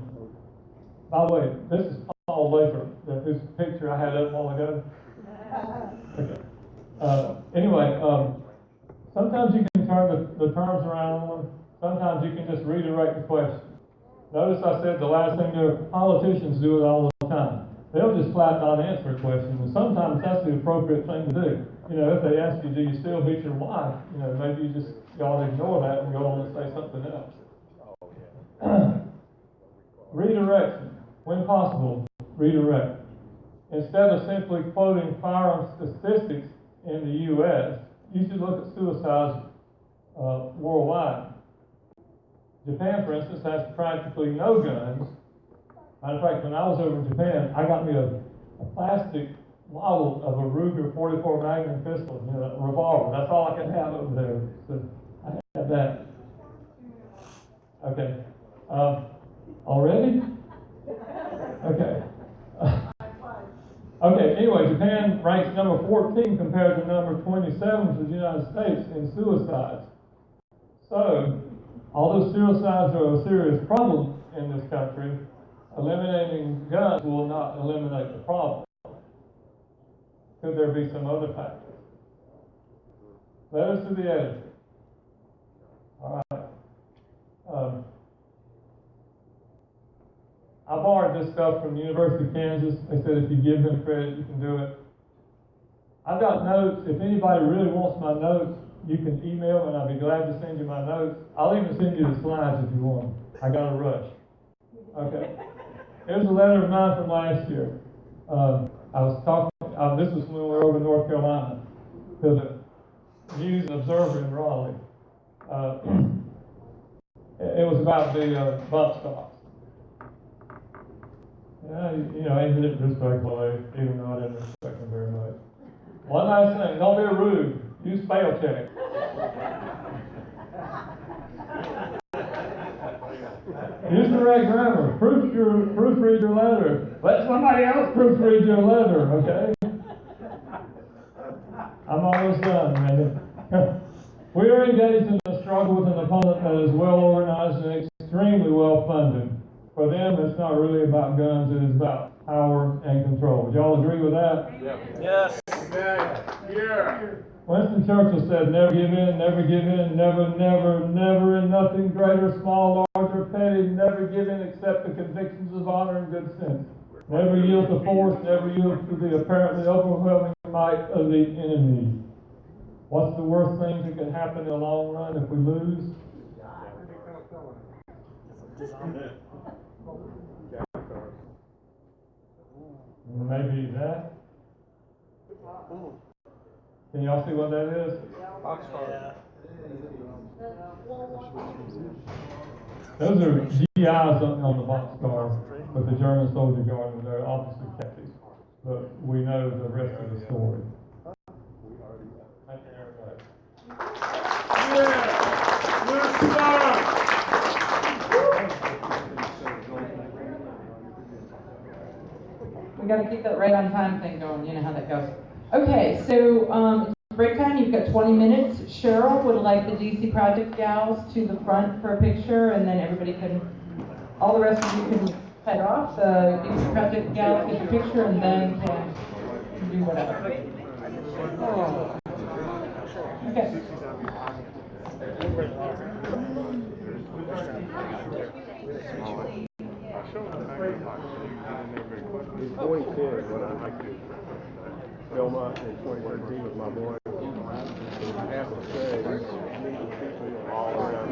by the way, this is Paul Lathrop, whose picture I had up a while ago. Okay. Anyway, sometimes you can turn the terms around on them. Sometimes you can just redirect the question. Notice I said the last thing politicians do it all the time. They'll just flat out answer a question, and sometimes that's the appropriate thing to do. You know, if they ask you, do you still beat your wife? You know, maybe you ought to ignore that and go on and say something else. Redirection. When possible, redirect. Instead of simply quoting firearm statistics in the U.S., you should look at suicides worldwide. Japan, for instance, has practically no guns. Matter of fact, when I was over in Japan, I got me a plastic model of a Ruger 44 Magnum pistol, you know, a revolver. That's all I could have over there. So I had that. Okay. Already? Okay. Okay, anyway, Japan ranks number 14 compared to number 27 for the United States in suicides. So, although suicides are a serious problem in this country, eliminating guns will not eliminate the problem. Could there be some other factors? Letters to the editor. All right. I borrowed this stuff from the University of Kansas. They said if you give them credit, you can do it. I've got notes. If anybody really wants my notes, you can email and I'll be glad to send you my notes. I'll even send you the slides if you want. I got to rush. Okay. Here's a letter of mine from last year. I was talking, this was when we were over in North Carolina, to the News and Observer in Raleigh. It was about the bump stocks. Yeah, you know, I did it respectfully, even though I didn't respect them very much. One last thing, don't be rude. Use spell check. Use the right grammar. Proofread your letter. Let somebody else proofread your letter, okay? I'm almost done, man. We are engaged in a struggle with an opponent that is well organized and extremely well funded. For them, it's not really about guns, it is about power and control. Would y'all agree with that? Yeah. Yes. Winston Churchill said, never give in, never give in, never, never, never in nothing greater, small, large, or petty, never give in except the convictions of honor and good sense. Never yield to force, never yield to the apparently overwhelming might of the enemy. What's the worst thing that can happen in the long run if we lose? Maybe that. Can y'all see what that is? Those are GIs on the boxcar, but the German soldier guard, they're obviously captives. But we know the rest of the story. Thank you, everybody. We gotta keep that right on time thing going, you know how that goes. Okay, so, it's break time, you've got 20 minutes. Cheryl would like the DC Project gals to the front for a picture, and then everybody can, all the rest of you can head off. The DC Project gals get your picture, and then can do whatever. Okay. He's 2010 when I film up in 2013 with my boy. I have to say, meeting people all around.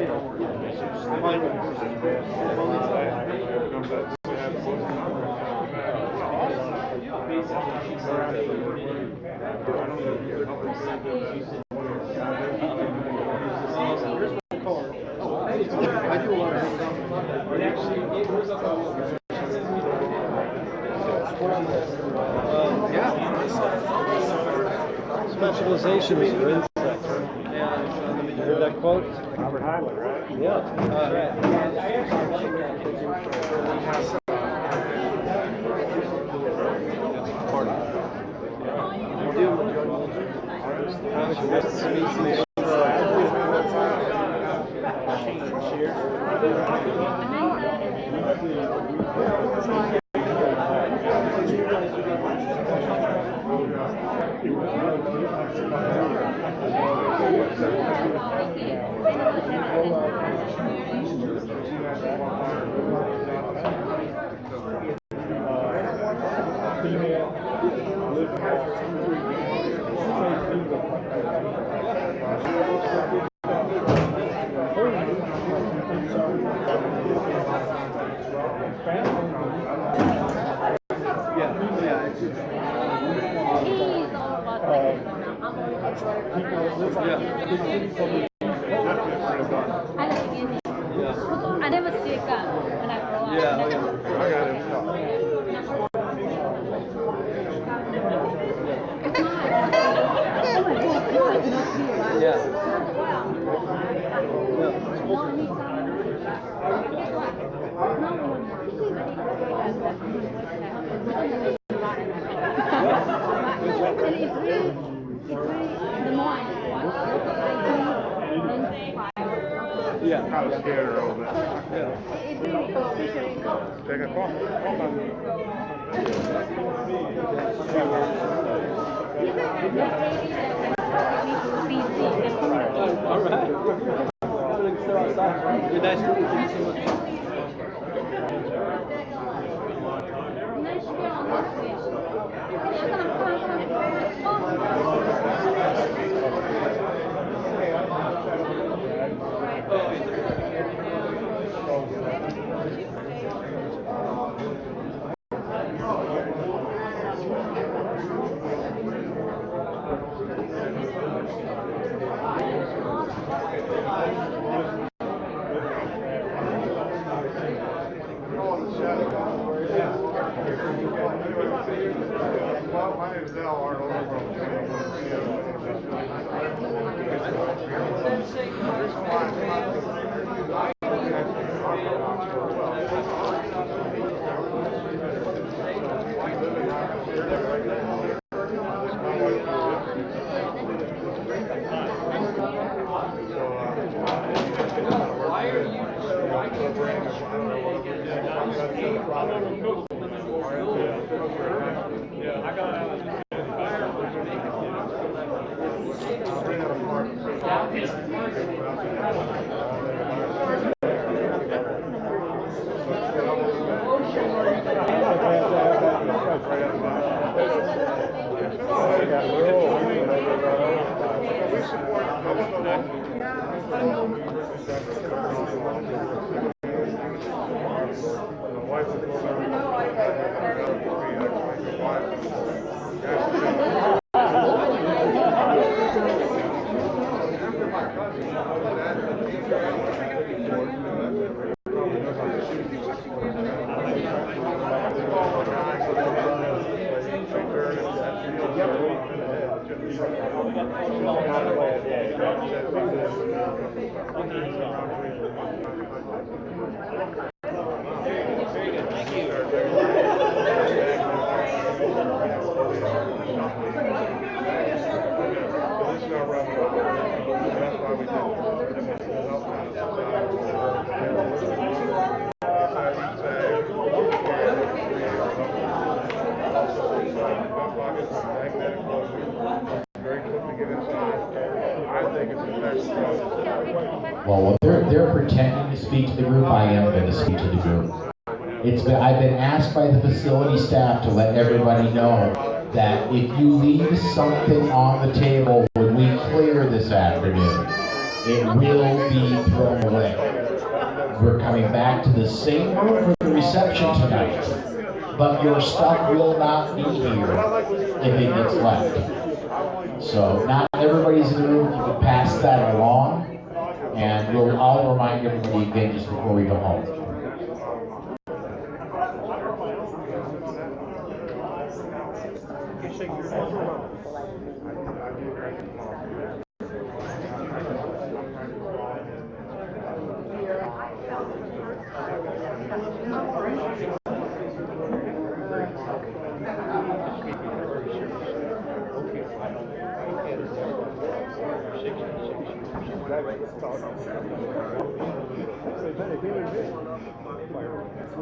Specialization is your insects. You heard that quote? Robert Heinlein, right? Yeah. I never see a gun when I grow up. Yeah, yeah. I was scared a little bit. Take a call. All right. Good, nice to meet you. Well, they're pretending to speak to the group. I am going to speak to the group. I've been asked by the facility staff to let everybody know that if you leave something on the table when we clear this afternoon, it will be thrown away. We're coming back to the same room for the reception tonight, but your stuff will not be here if it gets left. So not everybody's in the room. You can pass that along, and I'll remind everybody again just before we go home.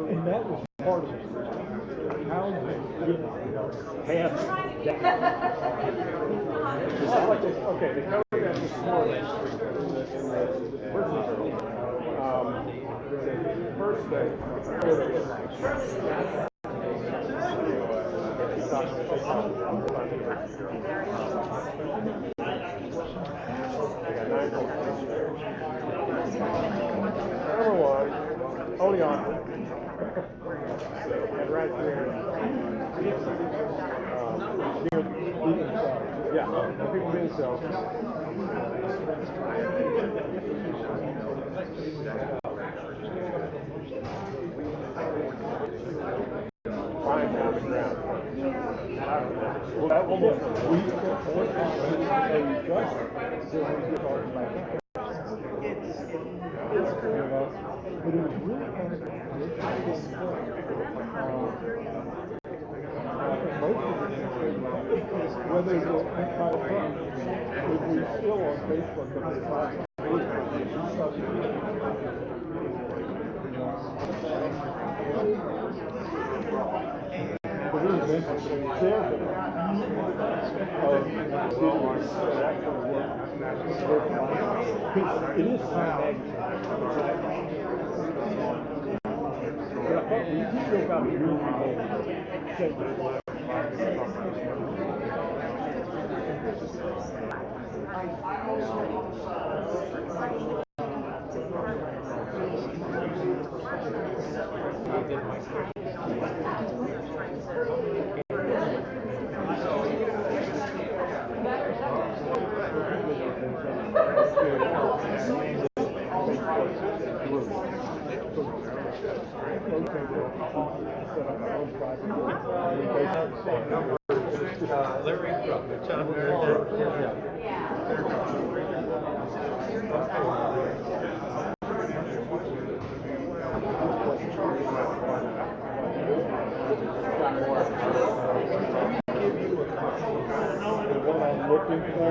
And that was part of it. How did half like this? Okay, the cover that was the first day, number one, only on and right there, yeah, people being themselves. Fine common ground. Well, that will look. We can't point and just so we get talking about that. But it was really kind of whether it's by the front, if we still on Facebook, but it's not but it was interesting. It is time but I thought we still got to really looking for.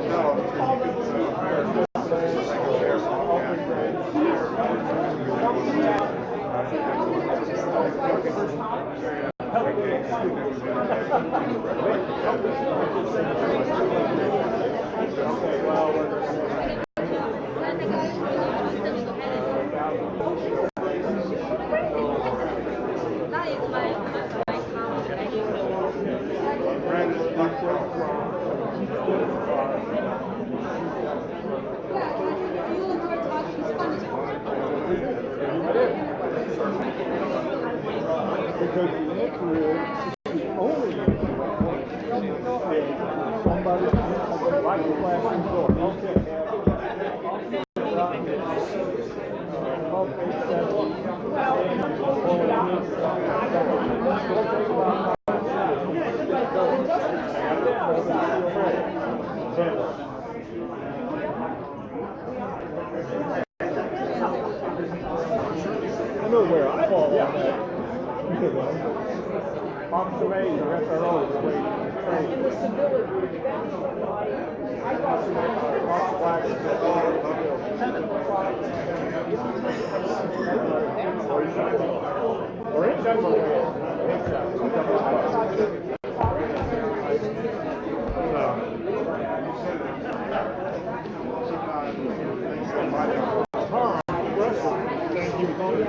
No. Because the answer is, the only answer is somebody like the flashing door. Okay. I know where I fall on that. Observation, SRO, And the civility, that's what I got to or anytime thank you for calling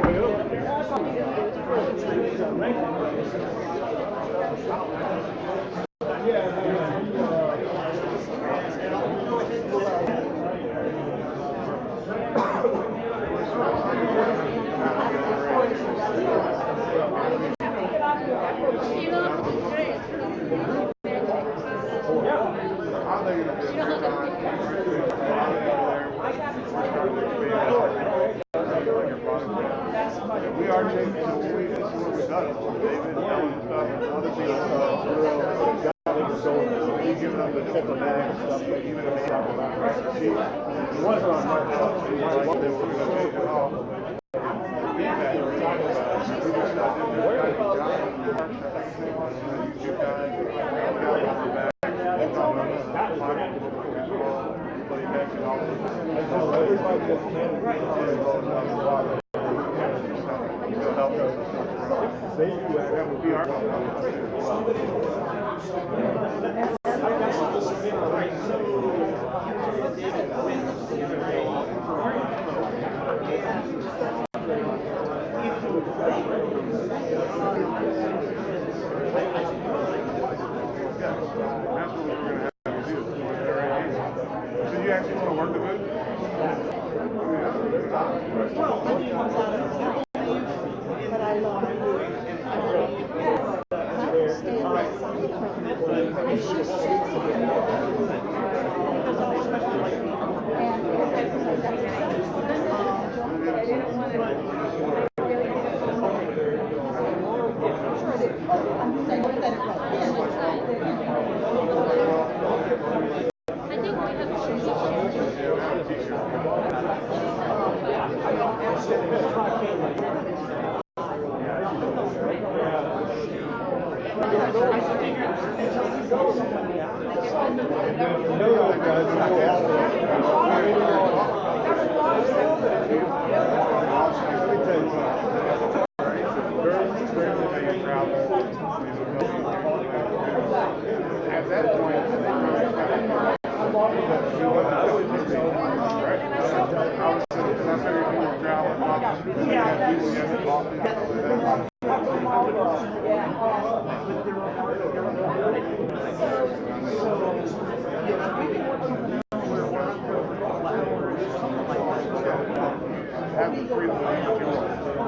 We are changing the way this is what we've done. David and Ellen and stuff and other people. We give them the different bags and stuff, but even if they have a sheet, it wasn't on my stuff. They were going to take it off. Feedback, we were talking about it. We just not doing it. You guys, we got on the back. Everybody back in all everybody that's that would be our that's what we were going to have to do. So you actually want to work the booth? But I love it. At that point, have the freedom to do what you want.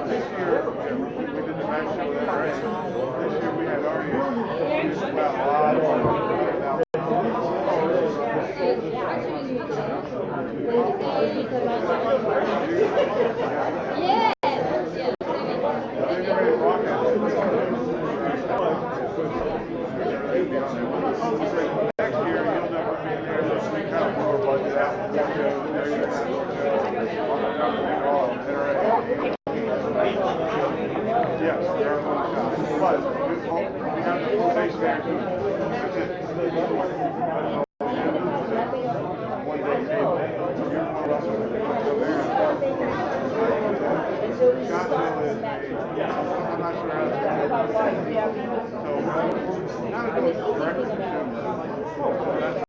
This year, we did the back show that right. This year we had already just about a lot of next year, you'll never be there. We kind of more budget out. Yes, they're on the shop. But got the full base there too. That's it. One day table. GunTube is, I'm not sure how to do it. So, not to do it directly to them. That's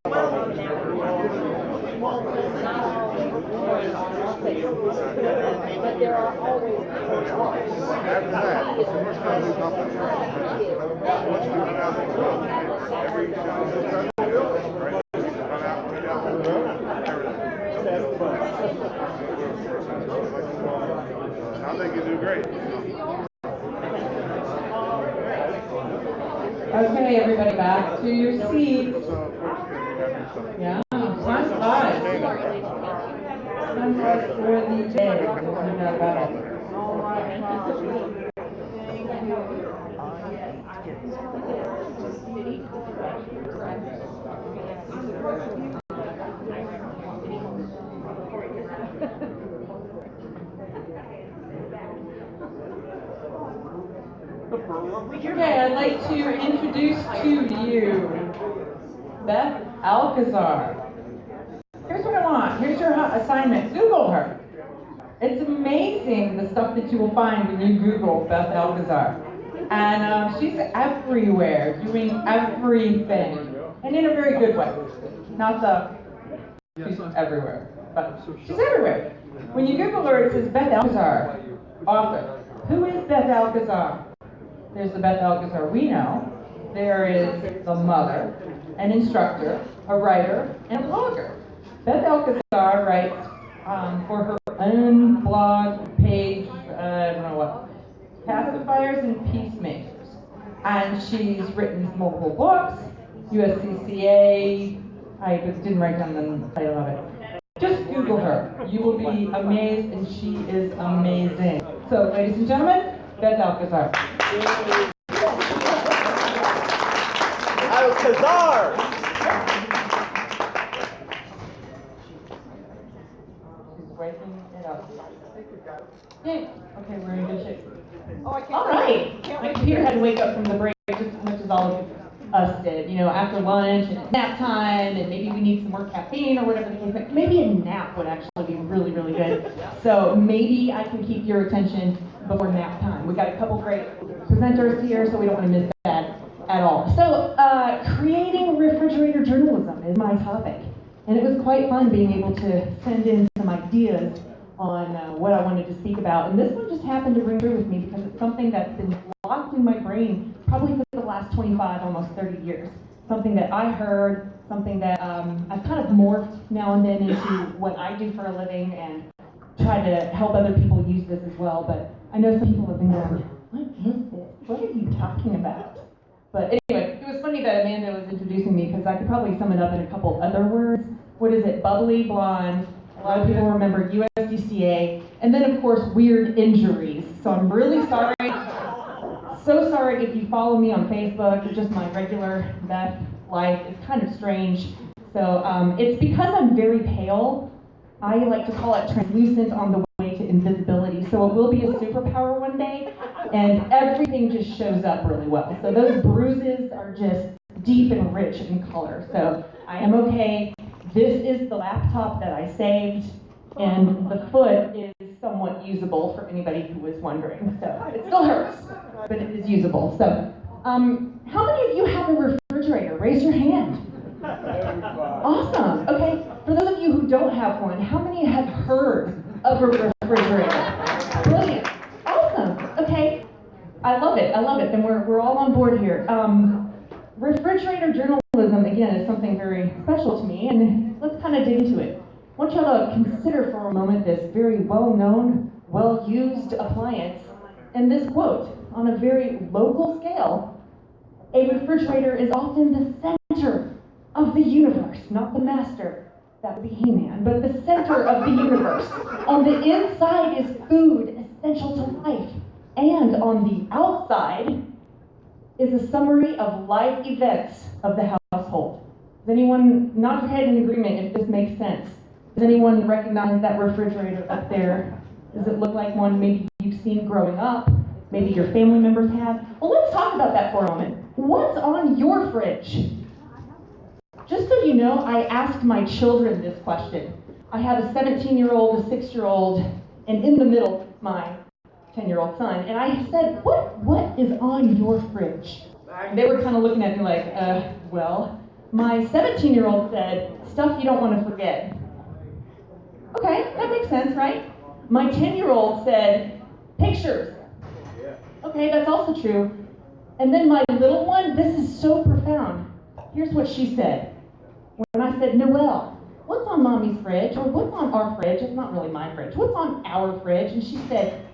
but there are always after that, what's going to do something? What's 2012? Every challenge is going to do it, right? Run out, put it down on the road, everything. I think you do great. Okay, everybody back to your seats. Yeah, time flies. Time flies for the day. No doubt about it. All right, okay, I'd like to introduce to you Beth Alcazar. Here's what I want. Here's your assignment. Google her. It's amazing the stuff that you will find when you Google Beth Alcazar. And she's everywhere, doing everything. And in a very good way. Not she's everywhere, but she's everywhere. When you Google her, it says Beth Alcazar, author. Who is Beth Alcazar? There's the Beth Alcazar we know. There is the mother, an instructor, a writer, and a blogger. Beth Alcazar writes for her own blog page, I don't know what, Pacifiers and Peacemakers. And she's written multiple books, USCCA, I didn't write down the title of it. Just Google her. You will be amazed, and she is amazing. So, ladies and gentlemen, Beth Alcazar. Alcazar! She's breaking it up. Yay. Okay, we're in good shape. Oh, I can't. All right. My computer had to wake up from the break just as much as all of us did. You know, after lunch and it's nap time, and maybe we need some more caffeine or whatever the case may be. Maybe a nap would actually be really, really good. So maybe I can keep your attention before nap time. We've got a couple great presenters here, so we don't want to miss that at all. So creating refrigerator journalism is my topic. And it was quite fun being able to send in some ideas on what I wanted to speak about. And this one just happened to ring through with me because it's something that's been locked in my brain probably for the last 25, almost 30 years. Something that I heard, something that I've kind of morphed now and then into what I do for a living and try to help other people use this as well. But I know some people have been going, what is this? What are you talking about? But anyway, it was funny that Amanda was introducing me because I could probably sum it up in a couple other words. What is it? Bubbly, blonde. A lot of people remember USDCA. And then, of course, weird injuries. So I'm really sorry. So sorry if you follow me on Facebook. It's just my regular Beth life. It's kind of strange. So it's because I'm very pale. I like to call it translucent on the way to invisibility. So it will be a superpower one day, and everything just shows up really well. So those bruises are just deep and rich in color. So I am okay. This is the laptop that I saved, and the foot is somewhat usable for anybody who was wondering. So it still hurts, but it is usable. So how many of you have a refrigerator? Raise your hand. Awesome. Okay. For those of you who don't have one, how many have heard of a refrigerator? Brilliant. Awesome. Okay. I love it. I love it. Then we're all on board here. Refrigerator journalism, again, is something very special to me, and let's kind of dig into it. I want y'all to consider for a moment this very well-known, well-used appliance, and this quote, on a very local scale, a refrigerator is often the center of the universe, not the master, that would be He-Man, but the center of the universe. On the inside is food essential to life, and on the outside is a summary of life events of the household. Does anyone nod your head in agreement if this makes sense? Does anyone recognize that refrigerator up there? Does it look like one maybe you've seen growing up? maybe your family members have. Well, let's talk about that for a moment. What's on your fridge? Just so you know, I asked my children this question. I have a 17-year-old, a 6-year-old, and in the middle, my 10-year-old son. And I said, what is on your fridge? And they were kind of looking at me like, well, my 17-year-old said, stuff you don't want to forget. Okay, that makes sense, right? My 10-year-old said, pictures. Okay, that's also true. And then my little one, this is so profound. Here's what she said. When I said, Noelle, what's on mommy's fridge? Or what's on our fridge? It's not really my fridge. What's on our fridge? And she said,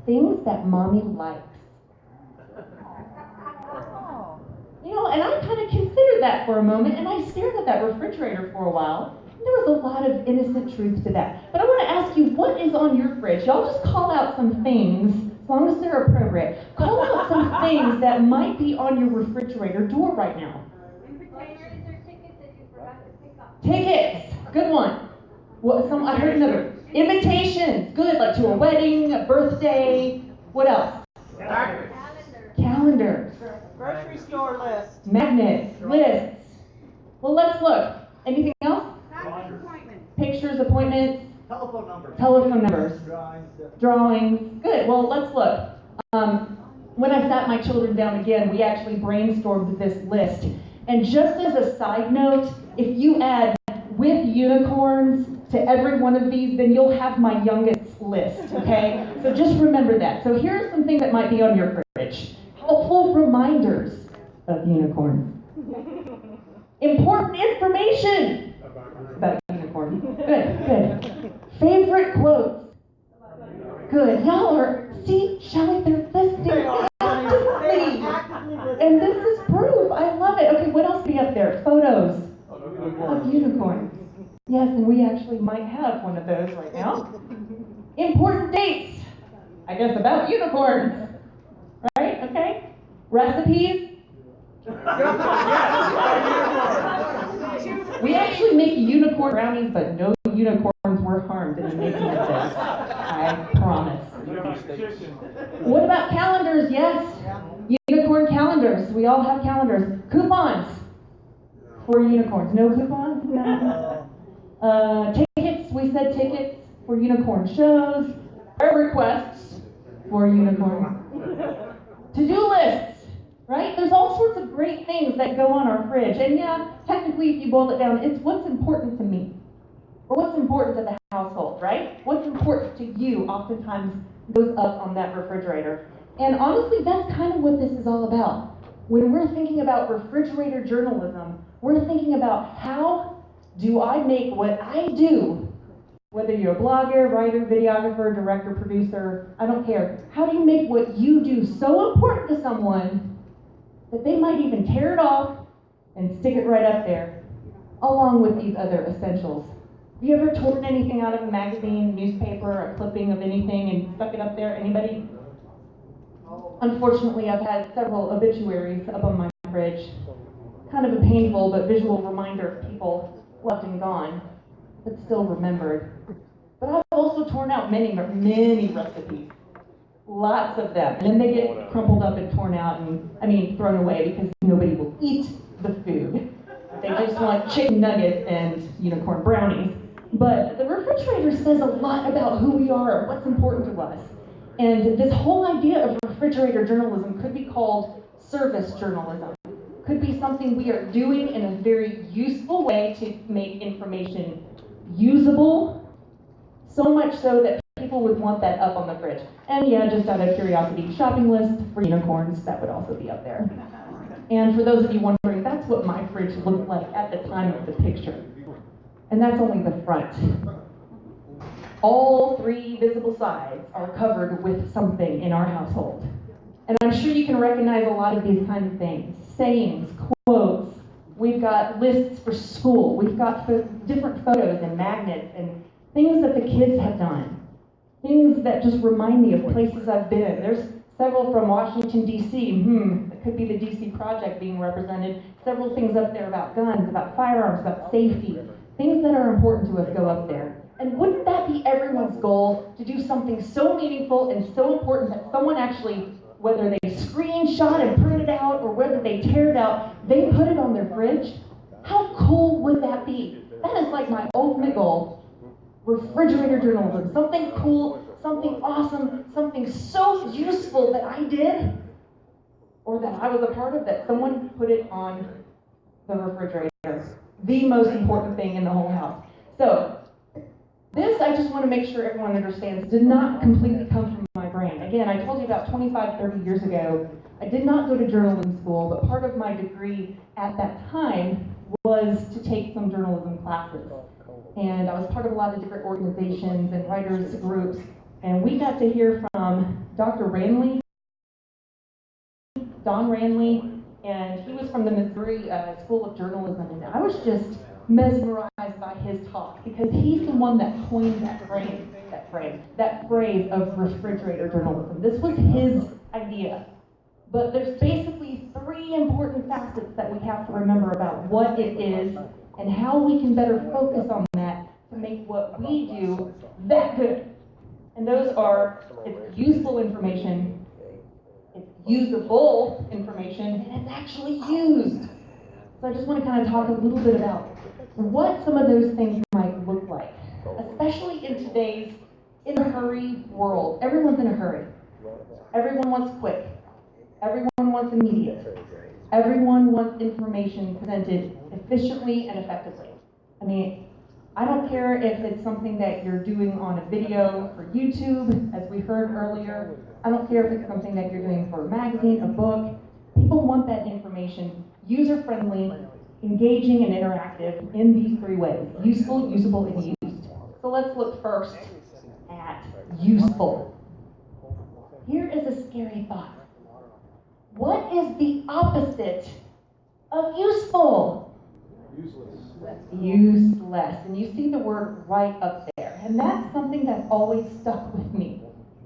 things that mommy likes. You know, and I kind of considered that for a moment, and I stared at that refrigerator for a while. And there was a lot of innocent truth to that. But I want to ask you, what is on your fridge? Y'all just call out some things, as long as they're appropriate. Call out some things that might be on your refrigerator door right now. Invitations or tickets that you forgot to pick up. Tickets, good one. I heard another. Invitations, good, like to a wedding, a birthday. What else? Calendars. Grocery store list. Magnets, lists. Well, let's look. Anything else? Pictures, appointments. Telephone numbers. Telephone numbers. Drawings. Drawings. Good. Well, let's look. When I sat my children down again, we actually brainstormed this list. And just as a side note, if you add with unicorns to every one of these, then you'll have my youngest list, okay? So just remember that. So here are some things that might be on your fridge. Helpful reminders of unicorns. Important information about unicorns. Good. Favorite quotes. Good. Y'all are, see, Shelley, they're listening actively. And this is proof. I love it. Okay, what else be up there? Photos of unicorns. Yes, and we actually might have one of those right now. Important dates. I guess about unicorns. Right? Okay. Recipes. We actually make unicorn brownies, but no unicorns were harmed in the making of this. I promise. What about calendars? Yes. Unicorn calendars. We all have calendars. Coupons for unicorns. No coupons? No. Tickets. We said tickets for unicorn shows. Prayer requests for unicorns. To-do lists, right? There's all sorts of great things that go on our fridge. And yeah, technically, if you boil it down, it's what's important to me. Or what's important to the household, right? What's important to you oftentimes goes up on that refrigerator. And honestly, that's kind of what this is all about. When we're thinking about refrigerator journalism, we're thinking about how do I make what I do, whether you're a blogger, writer, videographer, director, producer, I don't care. How do you make what you do so important to someone that they might even tear it off and stick it right up there, along with these other essentials? Have you ever torn anything out of a magazine, newspaper, a clipping of anything and stuck it up there? Anybody? Unfortunately, I've had several obituaries up on my fridge. Kind of a painful but visual reminder of people left and gone, but still remembered. But I've also torn out many recipes. Lots of them. And then they get crumpled up and torn out and, thrown away because nobody will eat the food. They just want chicken nuggets and unicorn brownies. But the refrigerator says a lot about who we are and what's important to us. And this whole idea of refrigerator journalism could be called service journalism. Could be something we are doing in a very useful way to make information usable, so much so that people would want that up on the fridge. And yeah, just out of curiosity, shopping list for unicorns, that would also be up there. And for those of you wondering, that's what my fridge looked like at the time of the picture. And that's only the front. All three visible sides are covered with something in our household. And I'm sure you can recognize a lot of these kinds of things. Sayings, quotes. We've got lists for school. We've got different photos and magnets and things that the kids have done. Things that just remind me of places I've been. There's several from Washington, D.C. It could be the D.C. project being represented. Several things up there about guns, about firearms, about safety. Things that are important to us go up there. And wouldn't that be everyone's goal, to do something so meaningful and so important that someone actually, whether they screenshot and print it out or whether they tear it out, they put it on their fridge? How cool would that be? That is like my ultimate goal. Refrigerator journalism, something cool, something awesome, something so useful that I did or that I was a part of, that someone put it on the refrigerator. The most important thing in the whole house. So, this, I just want to make sure everyone understands, did not completely come from my brain. Again, I told you about 25, 30 years ago, I did not go to journalism school, but part of my degree at that time was to take some journalism classes. And I was part of a lot of different organizations and writers groups, and we got to hear from Dr. Ranley, Don Ranley, and he was from the Missouri School of Journalism, and I was just mesmerized by his talk, because he's the one that coined that phrase of refrigerator journalism. This was his idea. But there's basically 3 important facets that we have to remember about what it is and how we can better focus on that to make what we do that good. And those are, it's useful information, it's usable information, and it's actually used. So I just want to kind of talk a little bit about what some of those things might look like, especially in today's in-a-hurry world. Everyone's in a hurry. Everyone wants quick. Everyone wants immediate. Everyone wants information presented efficiently and effectively. I mean, I don't care if it's something that you're doing on a video for YouTube, as we heard earlier. I don't care if it's something that you're doing for a magazine, a book. People want that information user-friendly, engaging, and interactive in these 3 ways: useful, usable, and used. So let's look first at useful. Here is a scary thought. What is the opposite of useful? Useless. And you see the word right up there. And that's something that's always stuck with me.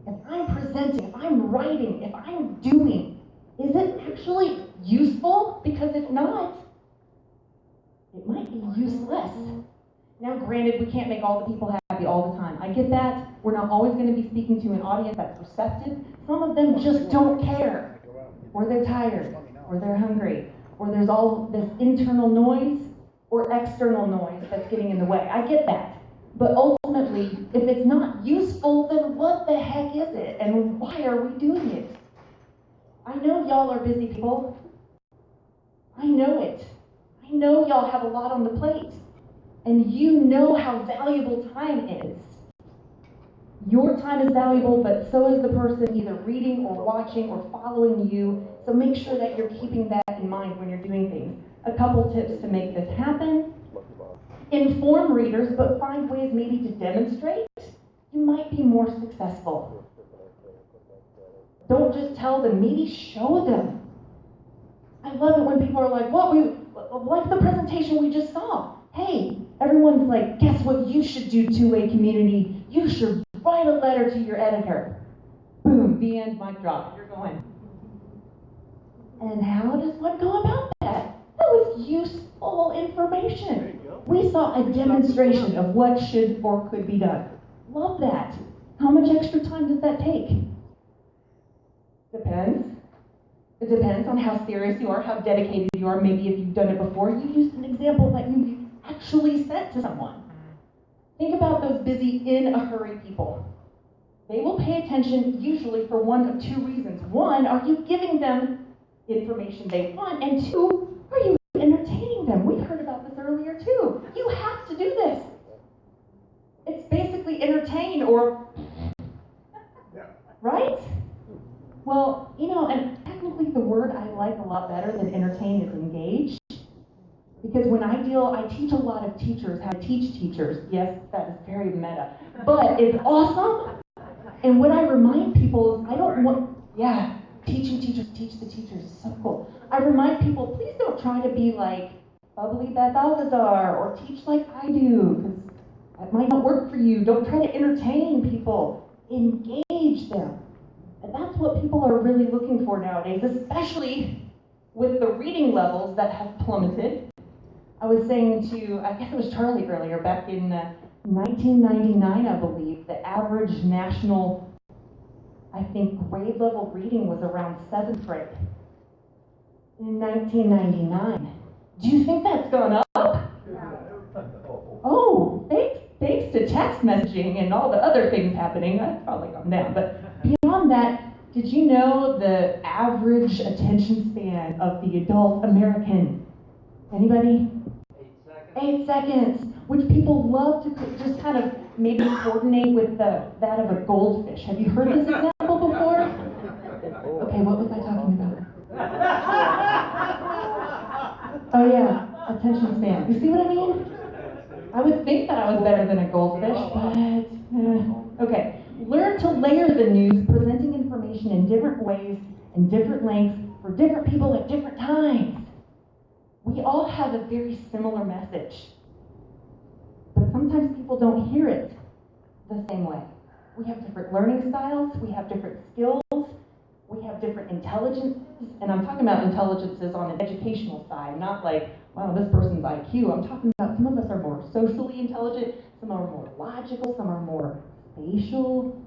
If I'm presenting, if I'm writing, if I'm doing, is it actually useful? Because if not, it might be useless. Now, granted, we can't make all the people happy all the time. I get that. We're not always going to be speaking to an audience that's receptive. Some of them just don't care. Or they're tired, or they're hungry, or there's all this internal noise or external noise that's getting in the way. I get that. But ultimately, if it's not useful, then what the heck is it? And why are we doing it? I know y'all are busy people. I know it. I know y'all have a lot on the plate. And you know how valuable time is. Your time is valuable, but so is the person either reading or watching or following you. So make sure that you're keeping that in mind when you're doing things. A couple tips to make this happen. Inform readers, but find ways maybe to demonstrate. You might be more successful. Don't just tell them, maybe show them. I love it when people are like, like the presentation we just saw. Hey, everyone's like, guess what you should do, two-way community? You should write a letter to your editor. Boom, the end, mic drop, you're going. And how does one go about that? That was useful information. We saw a demonstration of what should or could be done. Love that. How much extra time does that take? Depends. It depends on how serious you are, how dedicated you are. Maybe if you've done it before, you used an example that you actually sent to someone. Think about those busy, in a hurry people. They will pay attention usually for one of 2 reasons. 1, are you giving them information they want? And 2, are you entertaining them? We heard about this earlier too. You have to do this. It's basically entertain or, right? Well, and technically the word I like a lot better than entertain is engage. Because when I teach a lot of teachers how to teach teachers. Yes, that is very meta. But it's awesome. And what I remind people is teaching teachers, teach the teachers. It's so cool. I remind people, please don't try to be like bubbly Beth Alcazar or teach like I do, because that might not work for you. Don't try to entertain people. Engage them. And that's what people are really looking for nowadays, especially with the reading levels that have plummeted. I was saying to, I guess it was Charlie earlier, back in 1999, I believe, the average national, I think, grade level reading was around 7th grade. In 1999. Do you think that's gone up? Oh, thanks to text messaging and all the other things happening, that's probably gone down. But beyond that, did you know the average attention span of the adult American? Anybody? 8 seconds, which people love to just kind of maybe coordinate with that of a goldfish. Have you heard this example before? Okay, what was I talking about? Oh yeah, attention span. You see what I mean? I would think that I was better than a goldfish, but okay. Learn to layer the news, presenting information in different ways and different lengths for different people at different times. We all have a very similar message, but sometimes people don't hear it the same way. We have different learning styles, we have different skills, we have different intelligences, and I'm talking about intelligences on an educational side, not like, wow, this person's IQ. I'm talking about some of us are more socially intelligent, some are more logical, some are more spatial,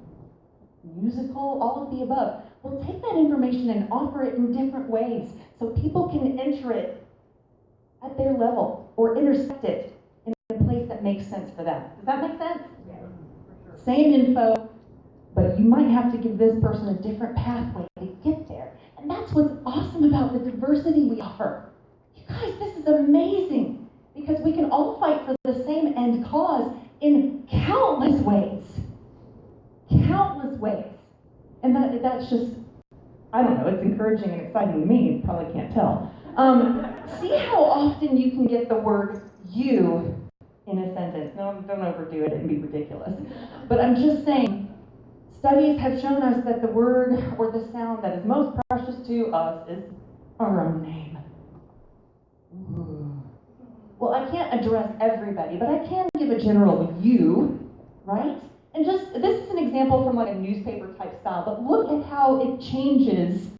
musical, all of the above. We'll take that information and offer it in different ways so people can enter it at their level or intersect it in a place that makes sense for them. Does that make sense? Yeah. Same info, but you might have to give this person a different pathway to get there. And that's what's awesome about the diversity we offer. You guys, this is amazing because we can all fight for the same end cause in countless ways. Countless ways. And that's just, I don't know, it's encouraging and exciting to me. You probably can't tell. See how often you can get the word you in a sentence. No, don't overdo it and be ridiculous. But I'm just saying, studies have shown us that the word or the sound that is most precious to us is our own name. Ooh. Well, I can't address everybody, but I can give a general you, right? And just, this is an example from like a newspaper type style, but look at how it changes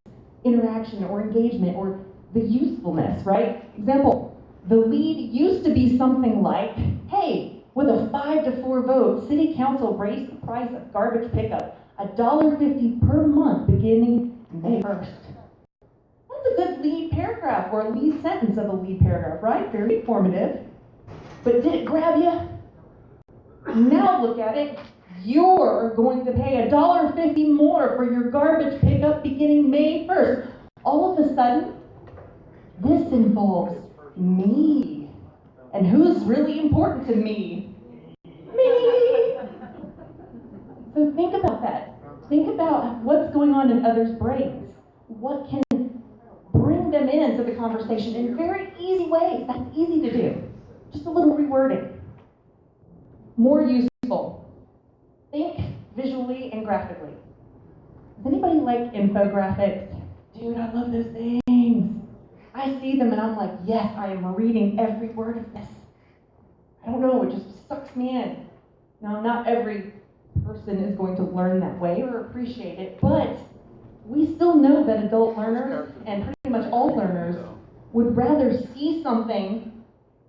interaction or engagement or the usefulness, right? Example, the lead used to be something like, hey, with a 5-4 vote, City Council raised the price of garbage pickup $1.50 per month beginning May 1st. That's a good lead paragraph or a lead sentence of a lead paragraph, right? Very informative. But did it grab you? Now look at it. You're going to pay $1.50 more for your garbage pickup beginning May 1st. All of a sudden, this involves me. And who's really important to me? Me! So think about that. Think about what's going on in others' brains. What can bring them into the conversation in very easy ways. That's easy to do. Just a little rewording. More useful. Think visually and graphically. Does anybody like infographics? Dude, I love those things. I see them and I'm like, yes, I am reading every word of this. I don't know, it just sucks me in. Now, not every person is going to learn that way or appreciate it, but we still know that adult learners and pretty much all learners would rather see something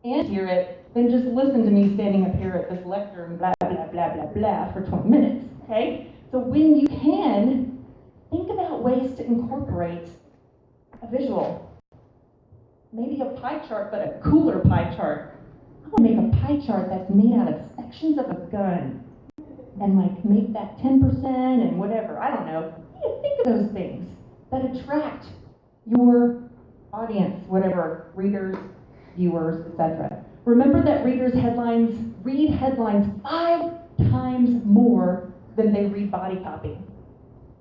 and hear it than just listen to me standing up here at this lectern and blah, blah, blah, blah, blah for 20 minutes, okay? So when you can, think about ways to incorporate a visual. Maybe a pie chart, but a cooler pie chart. I want to make a pie chart that's made out of sections of a gun and like make that 10% and whatever, I don't know. You think of those things that attract your audience, whatever, readers, viewers, etc. Remember that read headlines 5 times more than they read body copy.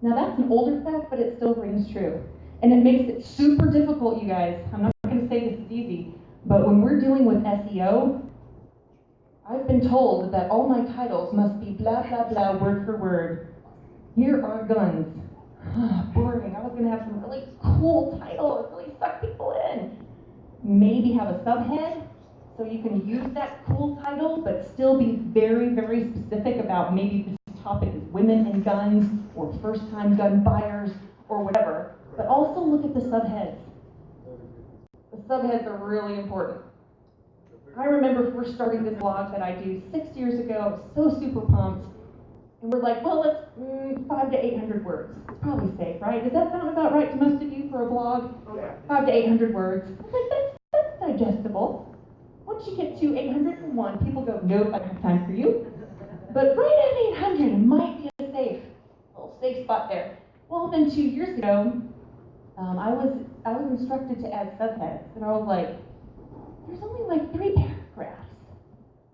Now that's an older fact, but it still rings true. And it makes it super difficult, you guys. I'm not going to say this is easy, but when we're dealing with SEO, I've been told that all my titles must be blah, blah, blah, word for word. Here are guns. Boring. I was going to have some really cool titles, really suck people in. Maybe have a subhead, so you can use that cool title, but still be very, very specific about maybe this topic is women and guns, or first-time gun buyers, or whatever. But also look at the subheads. The subheads are really important. I remember first starting this blog that I do 6 years ago. I was so super pumped. And we're like, well, let's 500 to 800 words. It's probably safe, right? Does that sound about right to most of you for a blog? 500 to 800 words. I was like, that's digestible. Once you get to 801, people go, nope, I don't have time for you. But right at 800, it might be a little safe spot there. Well, then 2 years ago, I was instructed to add subheads, and I was like, there's only like 3 paragraphs.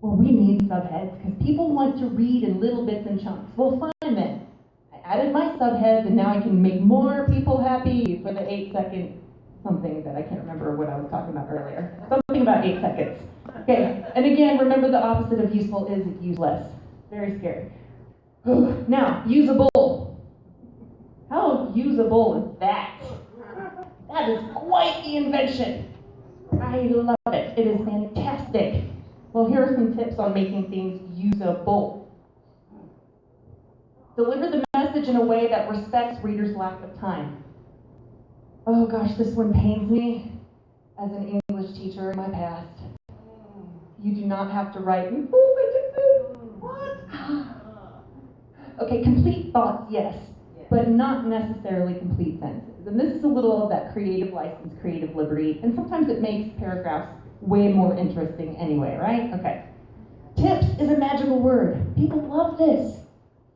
Well, we need subheads because people want to read in little bits and chunks. Well, fine then. I added my subheads, and now I can make more people happy for the 8-second something that I can't remember what I was talking about earlier. Something about 8 seconds. Okay, and again, remember the opposite of useful is useless. Very scary. Now, usable. How usable is that? That is quite the invention. I love it. It is fantastic. Well, here are some tips on making things usable. Deliver the message in a way that respects readers' lack of time. Oh gosh, this one pains me as an English teacher in my past. You do not have to write in full sentences. What? Okay, complete thoughts, yes, but not necessarily complete sentences. And this is a little of that creative license, creative liberty, and sometimes it makes paragraphs way more interesting anyway, right? Okay. Tips is a magical word. People love this.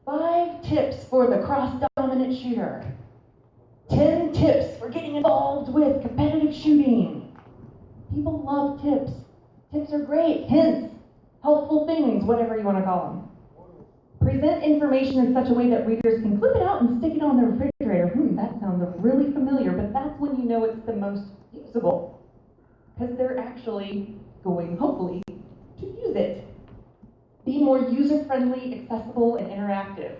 5 tips for the cross-dominant shooter. 10 tips for getting involved with competitive shooting. People love tips. Tips are great. Hints, helpful things, whatever you want to call them. Present information in such a way that readers can clip it out and stick it on their refrigerator. That sounds really familiar, but that's when you know it's the most usable. Because they're actually going, hopefully, to use it. Be more user-friendly, accessible, and interactive.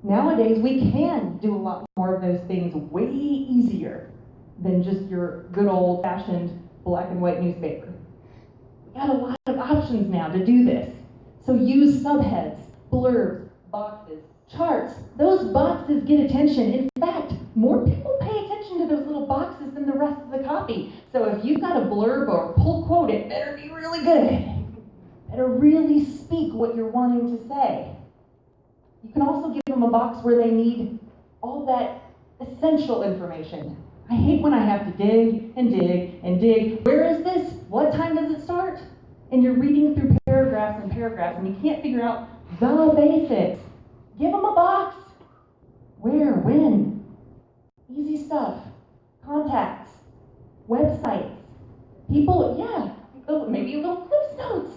Nowadays, we can do a lot more of those things way easier than just your good old-fashioned black and white newspaper. We got a lot of options now to do this. So use subheads, blurbs, boxes, charts. Those boxes get attention. In fact, more people pay attention to those little boxes than the rest of the copy. So if you've got a blurb or pull quote, it better be really good. Better really speak what you're wanting to say. You can also give them a box where they need all that essential information. I hate when I have to dig and dig and dig. Where is this? What time does it start? And you're reading through paragraphs and paragraphs and you can't figure out the basics. Give them a box. Where? When? Easy stuff. Contacts. Websites. People, maybe a little Clips Notes.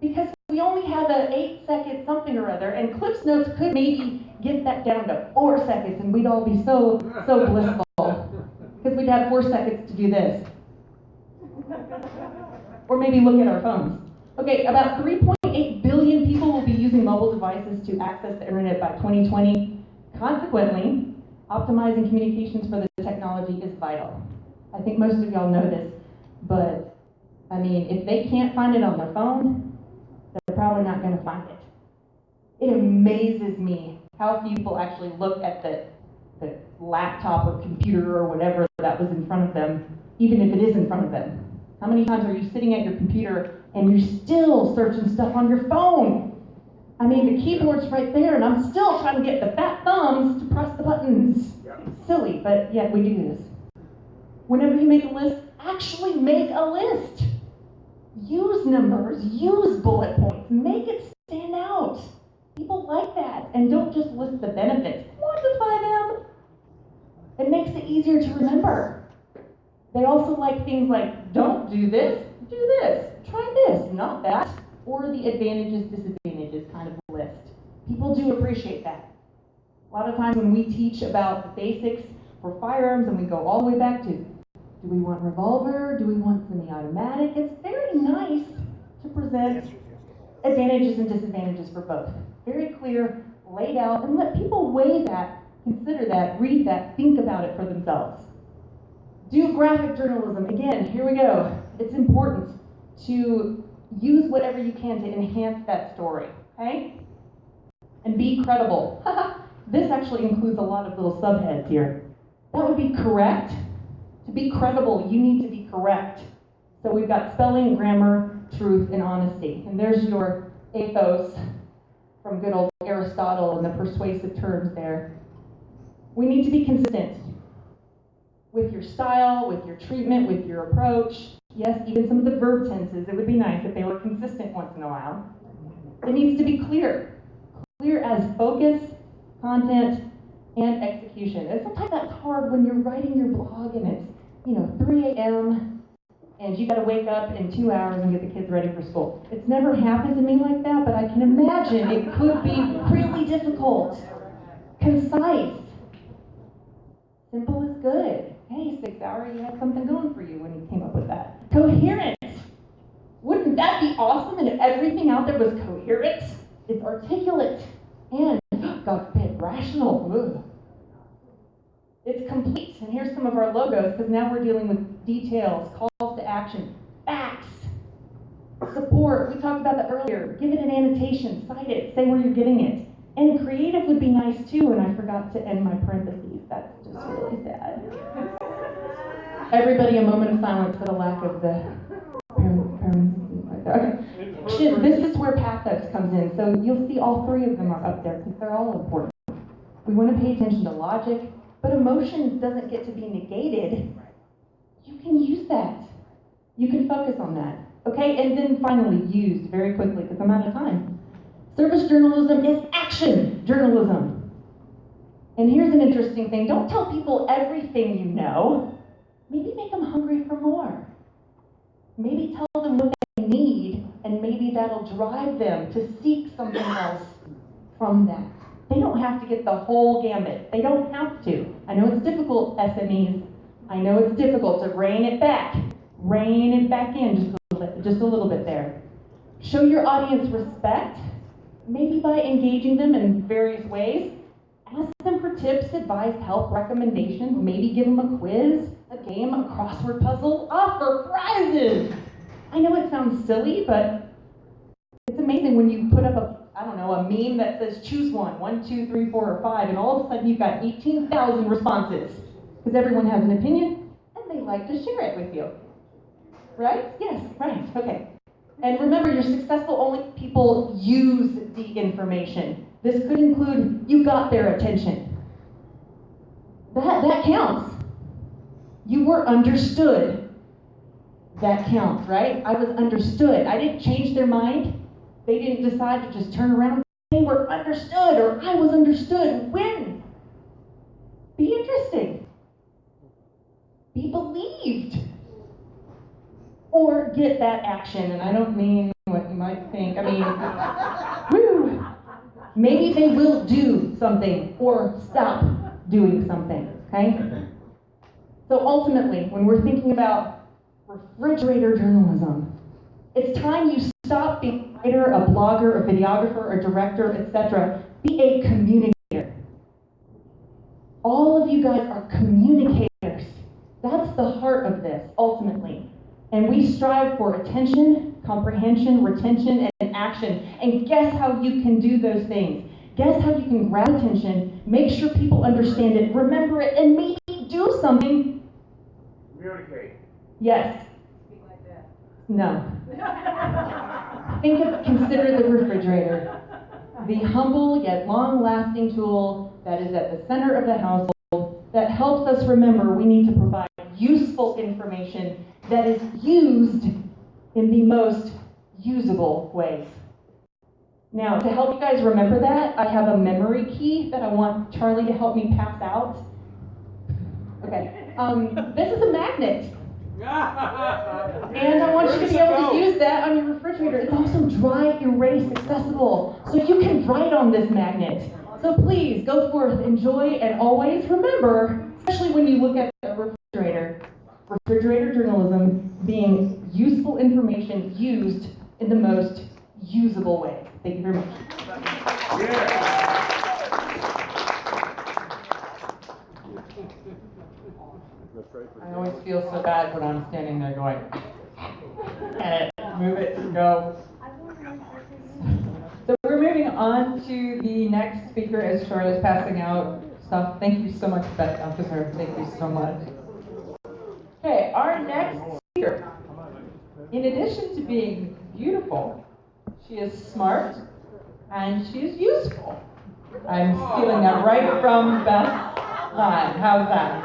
Because we only have an 8-second something or other, and Clips Notes could maybe get that down to 4 seconds, and we'd all be so blissful. Because we'd have 4 seconds to do this. Or maybe look at our phones. Okay, about 3.8 billion people will be using mobile devices to access the internet by 2020. Consequently, optimizing communications for the technology is vital. I think most of y'all know this, but I mean, if they can't find it on their phone, they're probably not going to find it. It amazes me how few people actually look at the laptop or computer or whatever that was in front of them, even if it is in front of them. How many times are you sitting at your computer and you're still searching stuff on your phone? I mean, the keyboard's right there, and I'm still trying to get the fat thumbs to press the buttons. It's silly, but yet we do this. Whenever you make a list, actually make a list. Use numbers, use bullet points, make it stand out. People like that, and don't just list the benefits. Quantify them. It makes it easier to remember. They also like things like, don't do this, do this, try this, not that, or the advantages, disadvantages kind of list. People do appreciate that. A lot of times when we teach about the basics for firearms and we go all the way back to, do we want revolver, do we want semi-automatic? It's very nice to present advantages and disadvantages for both. Very clear, laid out, and let people weigh that, consider that, read that, think about it for themselves. Do graphic journalism. Again, here we go. It's important to use whatever you can to enhance that story, okay? And be credible. This actually includes a lot of little subheads here. That would be correct. To be credible, you need to be correct. So we've got spelling, grammar, truth, and honesty. And there's your ethos from good old Aristotle and the persuasive terms there. We need to be consistent with your style, with your treatment, with your approach. Yes, even some of the verb tenses, it would be nice if they were consistent once in a while. It needs to be clear. Clear as focus, content, and execution. And sometimes that's hard when you're writing your blog and it's, 3 a.m. and you gotta wake up in 2 hours and get the kids ready for school. It's never happened to me like that, but I can imagine it could be really difficult. Concise. Simple is good. Hey, 6 hours, you had something going for you when you came up with that. Coherent. Wouldn't that be awesome? And if everything out there was coherent, it's articulate, and God forbid, rational. Ugh. It's complete. And here's some of our logos, because now we're dealing with details, calls to action, facts, support. We talked about that earlier. Give it an annotation, cite it, say where you're getting it. And creative would be nice too, and I forgot to end my parentheses. That's just really sad. Everybody, a moment of silence for the lack of the parentheses right there. Okay. This is where pathos comes in. So you'll see all three of them are up there because they're all important. We want to pay attention to logic, but emotion doesn't get to be negated. You can use that. You can focus on that. Okay, and then finally, used very quickly because I'm out of time. Service journalism is action journalism. And here's an interesting thing. Don't tell people everything you know. Maybe make them hungry for more. Maybe tell them what they need, and maybe that'll drive them to seek something else from that. They don't have to get the whole gambit. They don't have to. I know it's difficult, SMEs. I know it's difficult to rein it back. Rein it back in just a little bit there. Show your audience respect, maybe by engaging them in various ways. Ask them for tips, advice, help, recommendations. Maybe give them a quiz, a game, a crossword puzzle. Offer prizes! I know it sounds silly, but it's amazing when you put up a meme that says choose one, 2, 3, 4, or 5, and all of a sudden you've got 18,000 responses. Because everyone has an opinion, and they like to share it with you. Right? Yes, right, okay. And remember, you're successful only if people use the information. This could include, you got their attention. That counts. You were understood. That counts, right? I was understood. I didn't change their mind. They didn't decide to just turn around. They were understood, or I was understood. When? Be interesting. Be believed. Or get that action, and I don't mean what you might think. I mean, woo! Maybe they will do something or stop doing something, okay? So ultimately, when we're thinking about refrigerator journalism, it's time you stop being a writer, a blogger, a videographer, a director, etc. Be a communicator. All of you guys are communicators. That's the heart of this, ultimately. And we strive for attention, comprehension, retention, and action. And guess how you can do those things? Guess how you can grab attention, make sure people understand it, remember it, and maybe do something. Communicate. Yes. Speak like that. No. Consider the refrigerator. The humble yet long-lasting tool that is at the center of the household that helps us remember we need to provide useful information that is used in the most usable ways. Now, to help you guys remember that, I have a memory key that I want Charlie to help me pass out. Okay, this is a magnet. And I want you to be able to use that on your refrigerator. It's also dry erase accessible, so you can write on this magnet. So please, go forth, enjoy, and always remember, especially when you look at a refrigerator journalism being useful information used in the most usable way. Thank you very much. I always feel so bad when I'm standing there going, move it, go. So we're moving on to the next speaker as Charlie's passing out stuff. Thank you so much, Beth Officer. Thank you so much. Okay, our next speaker, in addition to being beautiful, she is smart, and she is useful. I'm stealing that right from Beth's line. How's that?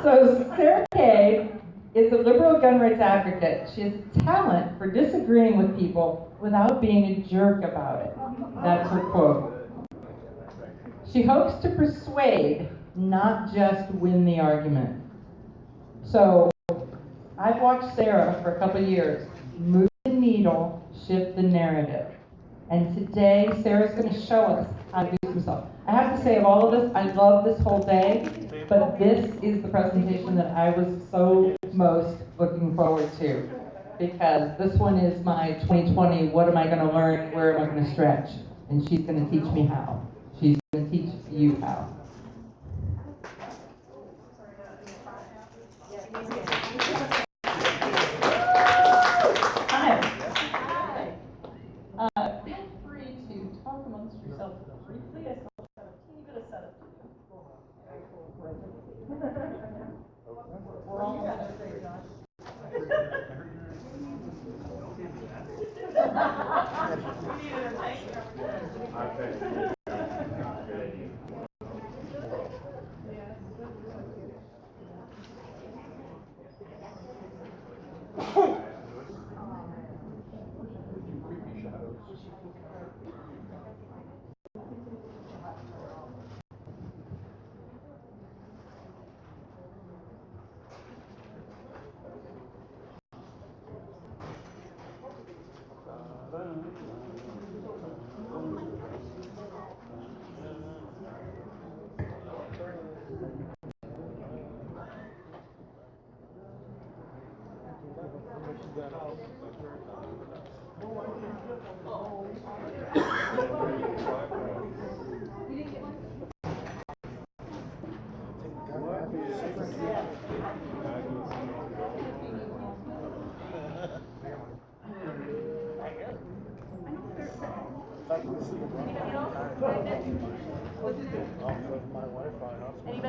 So Sarah Kay is a liberal gun rights advocate. She has a talent for disagreeing with people without being a jerk about it. That's her quote. She hopes to persuade, not just win the argument. So I've watched Sarah for a couple of years move the needle, shift the narrative. And today, Sarah's going to show us how to do some stuff. I have to say, of all of this, I love this whole day, but this is the presentation that I was so most looking forward to. Because this one is my 2020, what am I going to learn, where am I going to stretch? And she's going to teach me how. She's going to teach you how. Feel free to talk amongst yourselves briefly. I still have a teeny bit of setup to do. We're almost there, Josh.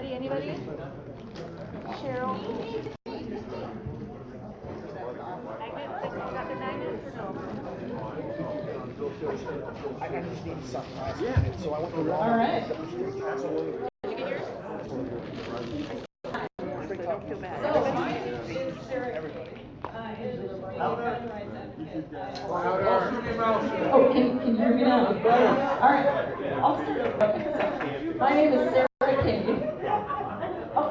Anybody? Cheryl? Magnets? Got the magnets or no? I just need something last minute, so I went to All right. Did you get yours? Don't feel bad. Oh, can you hear me now? All right, I'll start over. Okay, so my name is Sarah Kay. Oh.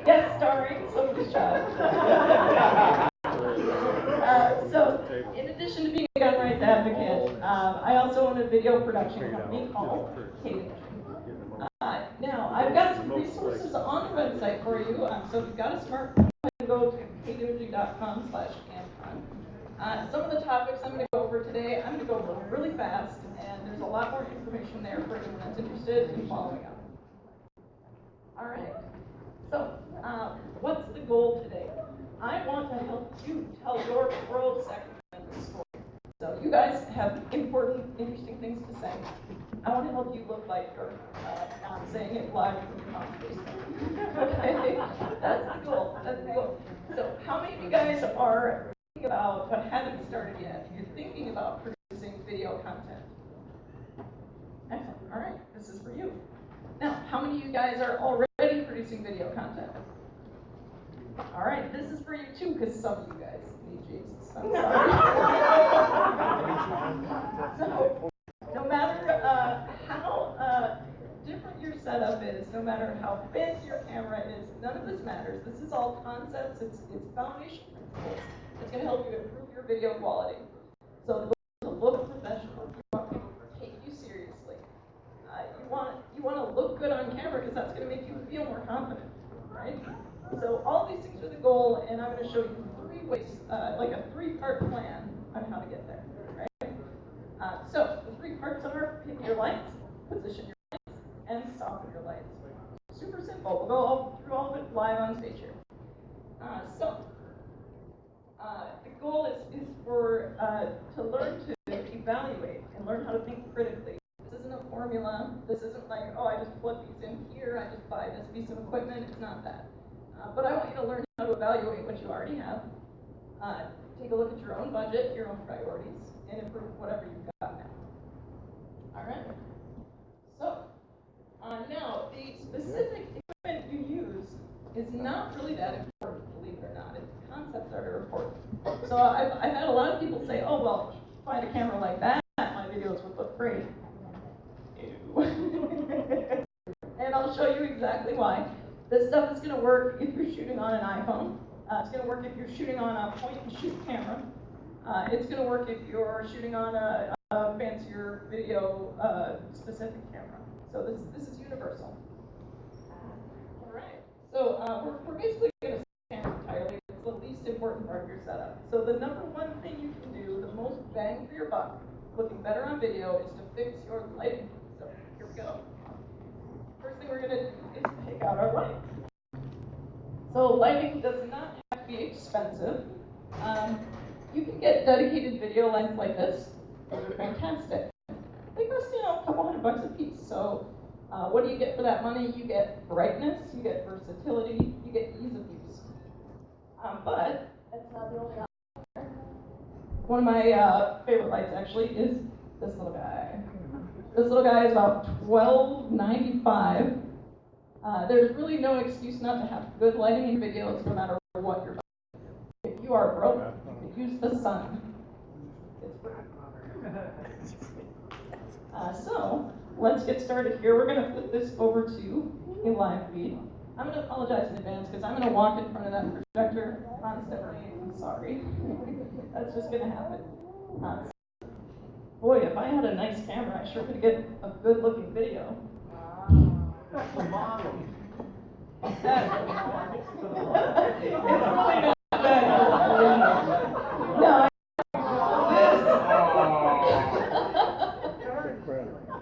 Yes, starring Sophie's Child. So, in addition to being a gun rights advocate, I also own a video production company called Kay. Now, I've got some resources on the website for you. So if you've got a smartphone, go to kayimaging.com/Ammcon. Some of the topics I'm going to go over today, I'm going to go over really fast, and there's a lot more information there for anyone that's interested in following up. All right. So, what's the goal today? I want to help you tell your pro-Second Amendment story. So you guys have important, interesting things to say. I want to help you look like you're not saying it live from your mom's basement. Okay, that's the goal. That's the goal. So how many of you guys are thinking about, but haven't started yet? You're thinking about producing video content. Excellent. All right, this is for you. Now, how many of you guys are already producing video content? All right, this is for you too, because some of you guys need Jesus. I'm sorry. So, no matter how different your setup is, no matter how fancy your camera is, none of this matters. This is all concepts. It's foundation principles. It's going to help you improve your video quality. So the goal is to look professional. You want people to take you seriously. You want to look good on camera because that's going to make you feel more confident, right? So all these things are the goal, and I'm going to show you 3 ways, like a 3-part plan on how to get there, right? So the 3 parts are pick your lights, position your lights, and soften your lights. Super simple. We'll go through all of it live on stage here. The goal is for to learn to evaluate and learn how to think critically. This isn't a formula. This isn't like, oh, I just plug these in here, I just buy this piece of equipment. It's not that. But I want you to learn how to evaluate what you already have. take a look at your own budget, your own priorities, and improve whatever you've got now. All right? So, now, the specific equipment you use is not really that important, believe it or not. It's the concepts that are important. So I've had a lot of people say, oh, well, if I had a camera like that, my videos would look great. Ew. And I'll show you exactly why. This stuff is going to work if you're shooting on an iPhone. It's going to work if you're shooting on a point-and-shoot camera. It's going to work if you're shooting on a fancier video specific camera. So this is universal. All right. So we're basically going to skip camera entirely. It's the least important part of your setup. So the number one thing you can do, the most bang for your buck, looking better on video, is to fix your lighting. So here we go. First thing we're going to do is pick out our lights. So lighting does not have to be expensive. You can get dedicated video lens like this. Those are fantastic. They cost, a couple $100 a piece. So what do you get for that money? You get brightness, you get versatility, you get ease of use. But that's not the only option. One of my favorite lights actually is this little guy. This little guy is about $12.95. There's really no excuse not to have good lighting in videos, no matter what you're doing. If you are broke, you can use the sun. It's free. So let's get started here. We're going to flip this over to a live feed. I'm going to apologize in advance because I'm going to walk in front of that projector constantly. I'm sorry. That's just going to happen. Boy, if I had a nice camera, I sure could get a good-looking video. That's a model. It's really not bad. No.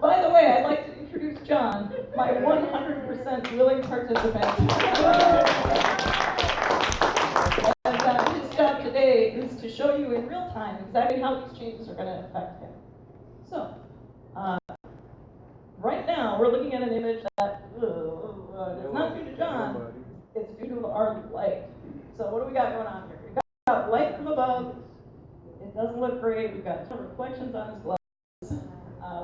By the way, I'd like to introduce John, my 100% willing participant. And his job today is to show you in real time exactly how these changes are going to affect him. So, right now, we're looking at an image that it's not due to John, it's due to our light. So what do we got going on here? We've got light from above. It doesn't look great. We've got some reflections on his glasses.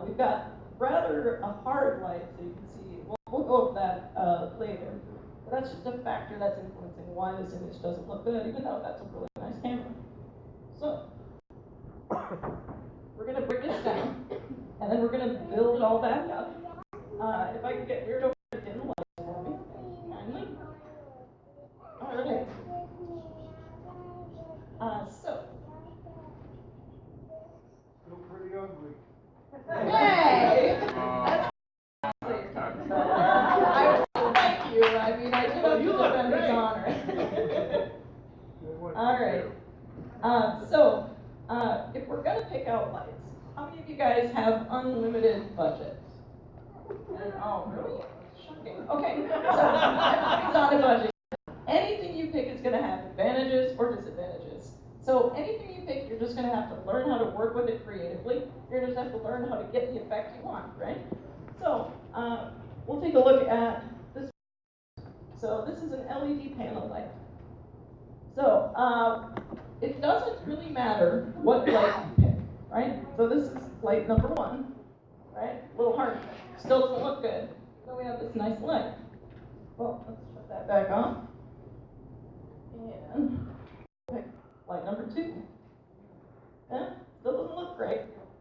We've got rather a hard light, so you can see. We'll go over that later. But that's just a factor that's influencing why this image doesn't look good, even though that's a really nice camera. So, we're going to break this down, and then we're going to build it all back up. If I could get weird over here in the light for me, kindly. All right. So. Still pretty ugly. Hey! Thank you. I mean, I do have to defend his honor. All right. So, if we're going to pick out lights, how many of you guys have unlimited budget? Oh, really? Shocking. Okay, so everybody's on a budget. Anything you pick is going to have advantages or disadvantages. So anything you pick, you're just going to have to learn how to work with it creatively. You're going to have to learn how to get the effect you want, right? So we'll take a look at this. So this is an LED panel light. So it doesn't really matter what light you pick, right? So this is light number 1, right? A little hard. Still doesn't look good. Then we have this nice light. Well, let's shut that back on. And pick light number 2. Yeah, still doesn't look great.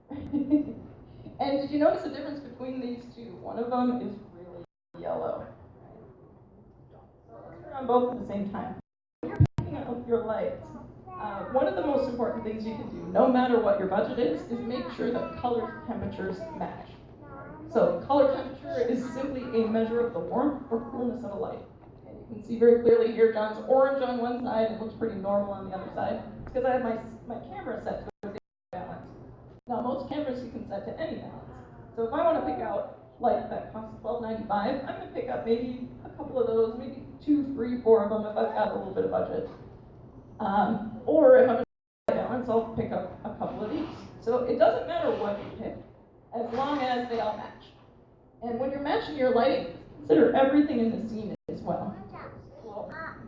And did you notice the difference between these two? One of them is really yellow. So let's turn on both at the same time. When you're picking up your lights, one of the most important things you can do, no matter what your budget is make sure that color temperatures match. So color temperature is simply a measure of the warmth or coolness of a light. And you can see very clearly here, John's orange on one side, it looks pretty normal on the other side. It's because I have my camera set to a different balance. Now most cameras you can set to any balance. So if I want to pick out lights that cost $12.95, I'm going to pick up maybe a couple of those, maybe 2, 3, 4 of them if I've got a little bit of budget. Or if I'm in a balance, I'll pick up a couple of these. So it doesn't matter what you pick, as long as they all match. And when you're matching your lighting, consider everything in the scene as well.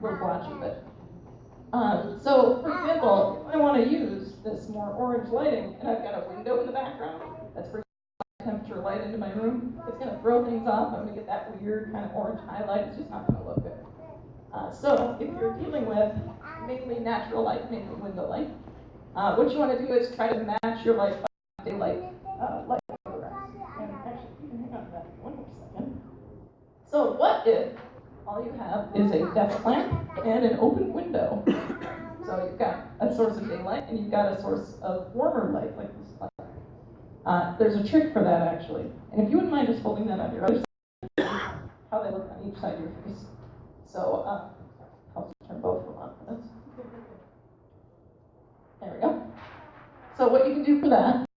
We're watching, but So, for example, I want to use this more orange lighting, and I've got a window in the background that's bringing temperature light into my room. It's going to throw things off. I'm going to get that weird kind of orange highlight. It's just not going to look good. So, if you're dealing with mainly natural light, mainly window light, what you want to do is try to match your light by daylight light photographs. And actually, you can hang on to that for 1 more second. So, what if all you have is a desk lamp and an open window? So you've got a source of daylight and you've got a source of warmer light, like this light. There's a trick for that, actually. And if you wouldn't mind just holding that on your other side, how they look on each side of your face. So, I'll turn both of them on for this. There we go. So what you can do for that,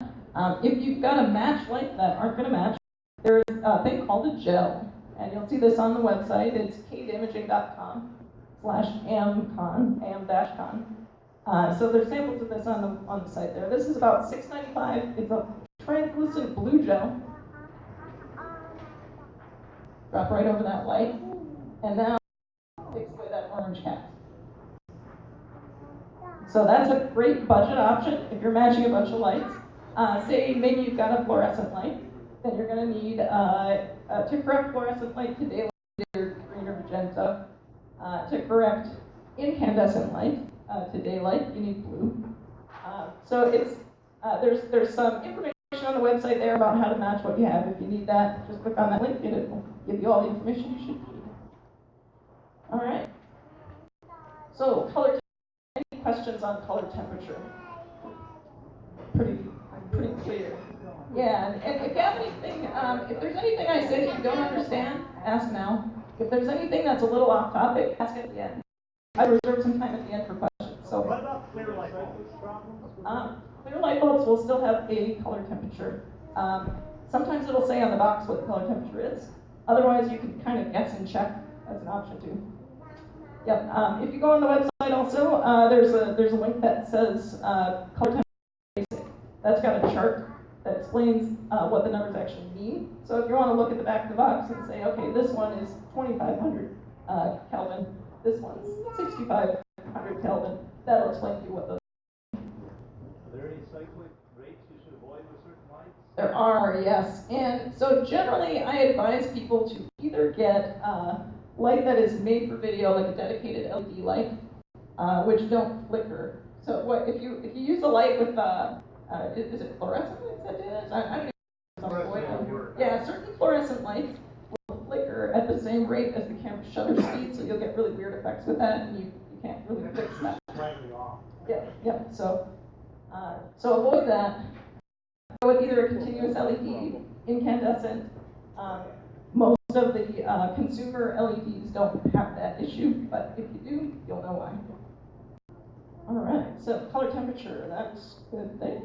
if you've got a match light that aren't going to match, there's a thing called a gel. And you'll see this on the website. It's cadeimaging.com/Ammcon, am-con. So there's samples of this on the site there. This is about $6.95. It's a translucent blue gel. Drop right over that light. And now takes away that orange cast. So that's a great budget option if you're matching a bunch of lights. Say maybe you've got a fluorescent light, then you're going to need to correct fluorescent light to daylight, either green or magenta. To correct incandescent light to daylight, you need blue. So it's there's some information on the website there about how to match what you have. If you need that, just click on that link and it will give you all the information you should need. All right. So color. Any questions on color temperature? Pretty clear. Yeah, and if you have anything, if there's anything I say that you don't understand, ask now. If there's anything that's a little off topic, ask at the end. I reserve some time at the end for questions. So. What about clear light bulbs? Clear light bulbs will still have a color temperature. Sometimes it'll say on the box what the color temperature is. Otherwise, you can kind of guess and check as an option too. Yep. If you go on the website also, there's a link that says color temperature basic. That's got a chart that explains what the numbers actually mean. So if you want to look at the back of the box and say, okay, this one is 2,500 Kelvin, this one's 6,500 Kelvin, that'll explain to you what those are. Are there any cyclic rates you should avoid with certain lights? There are, yes. And so generally, I advise people to either get light that is made for video, like a dedicated LED light, which don't flicker. So what if you use a light with is it fluorescent lights that do this? I don't even know. Yeah, certain fluorescent lights will flicker at the same rate as the camera shutter speed, so you'll get really weird effects with that, and you can't really fix that. Slightly off. Yeah. So avoid that. Go with either a continuous LED, incandescent. Most of the consumer LEDs don't have that issue, but if you do, you'll know why. All right, so color temperature, that's good there.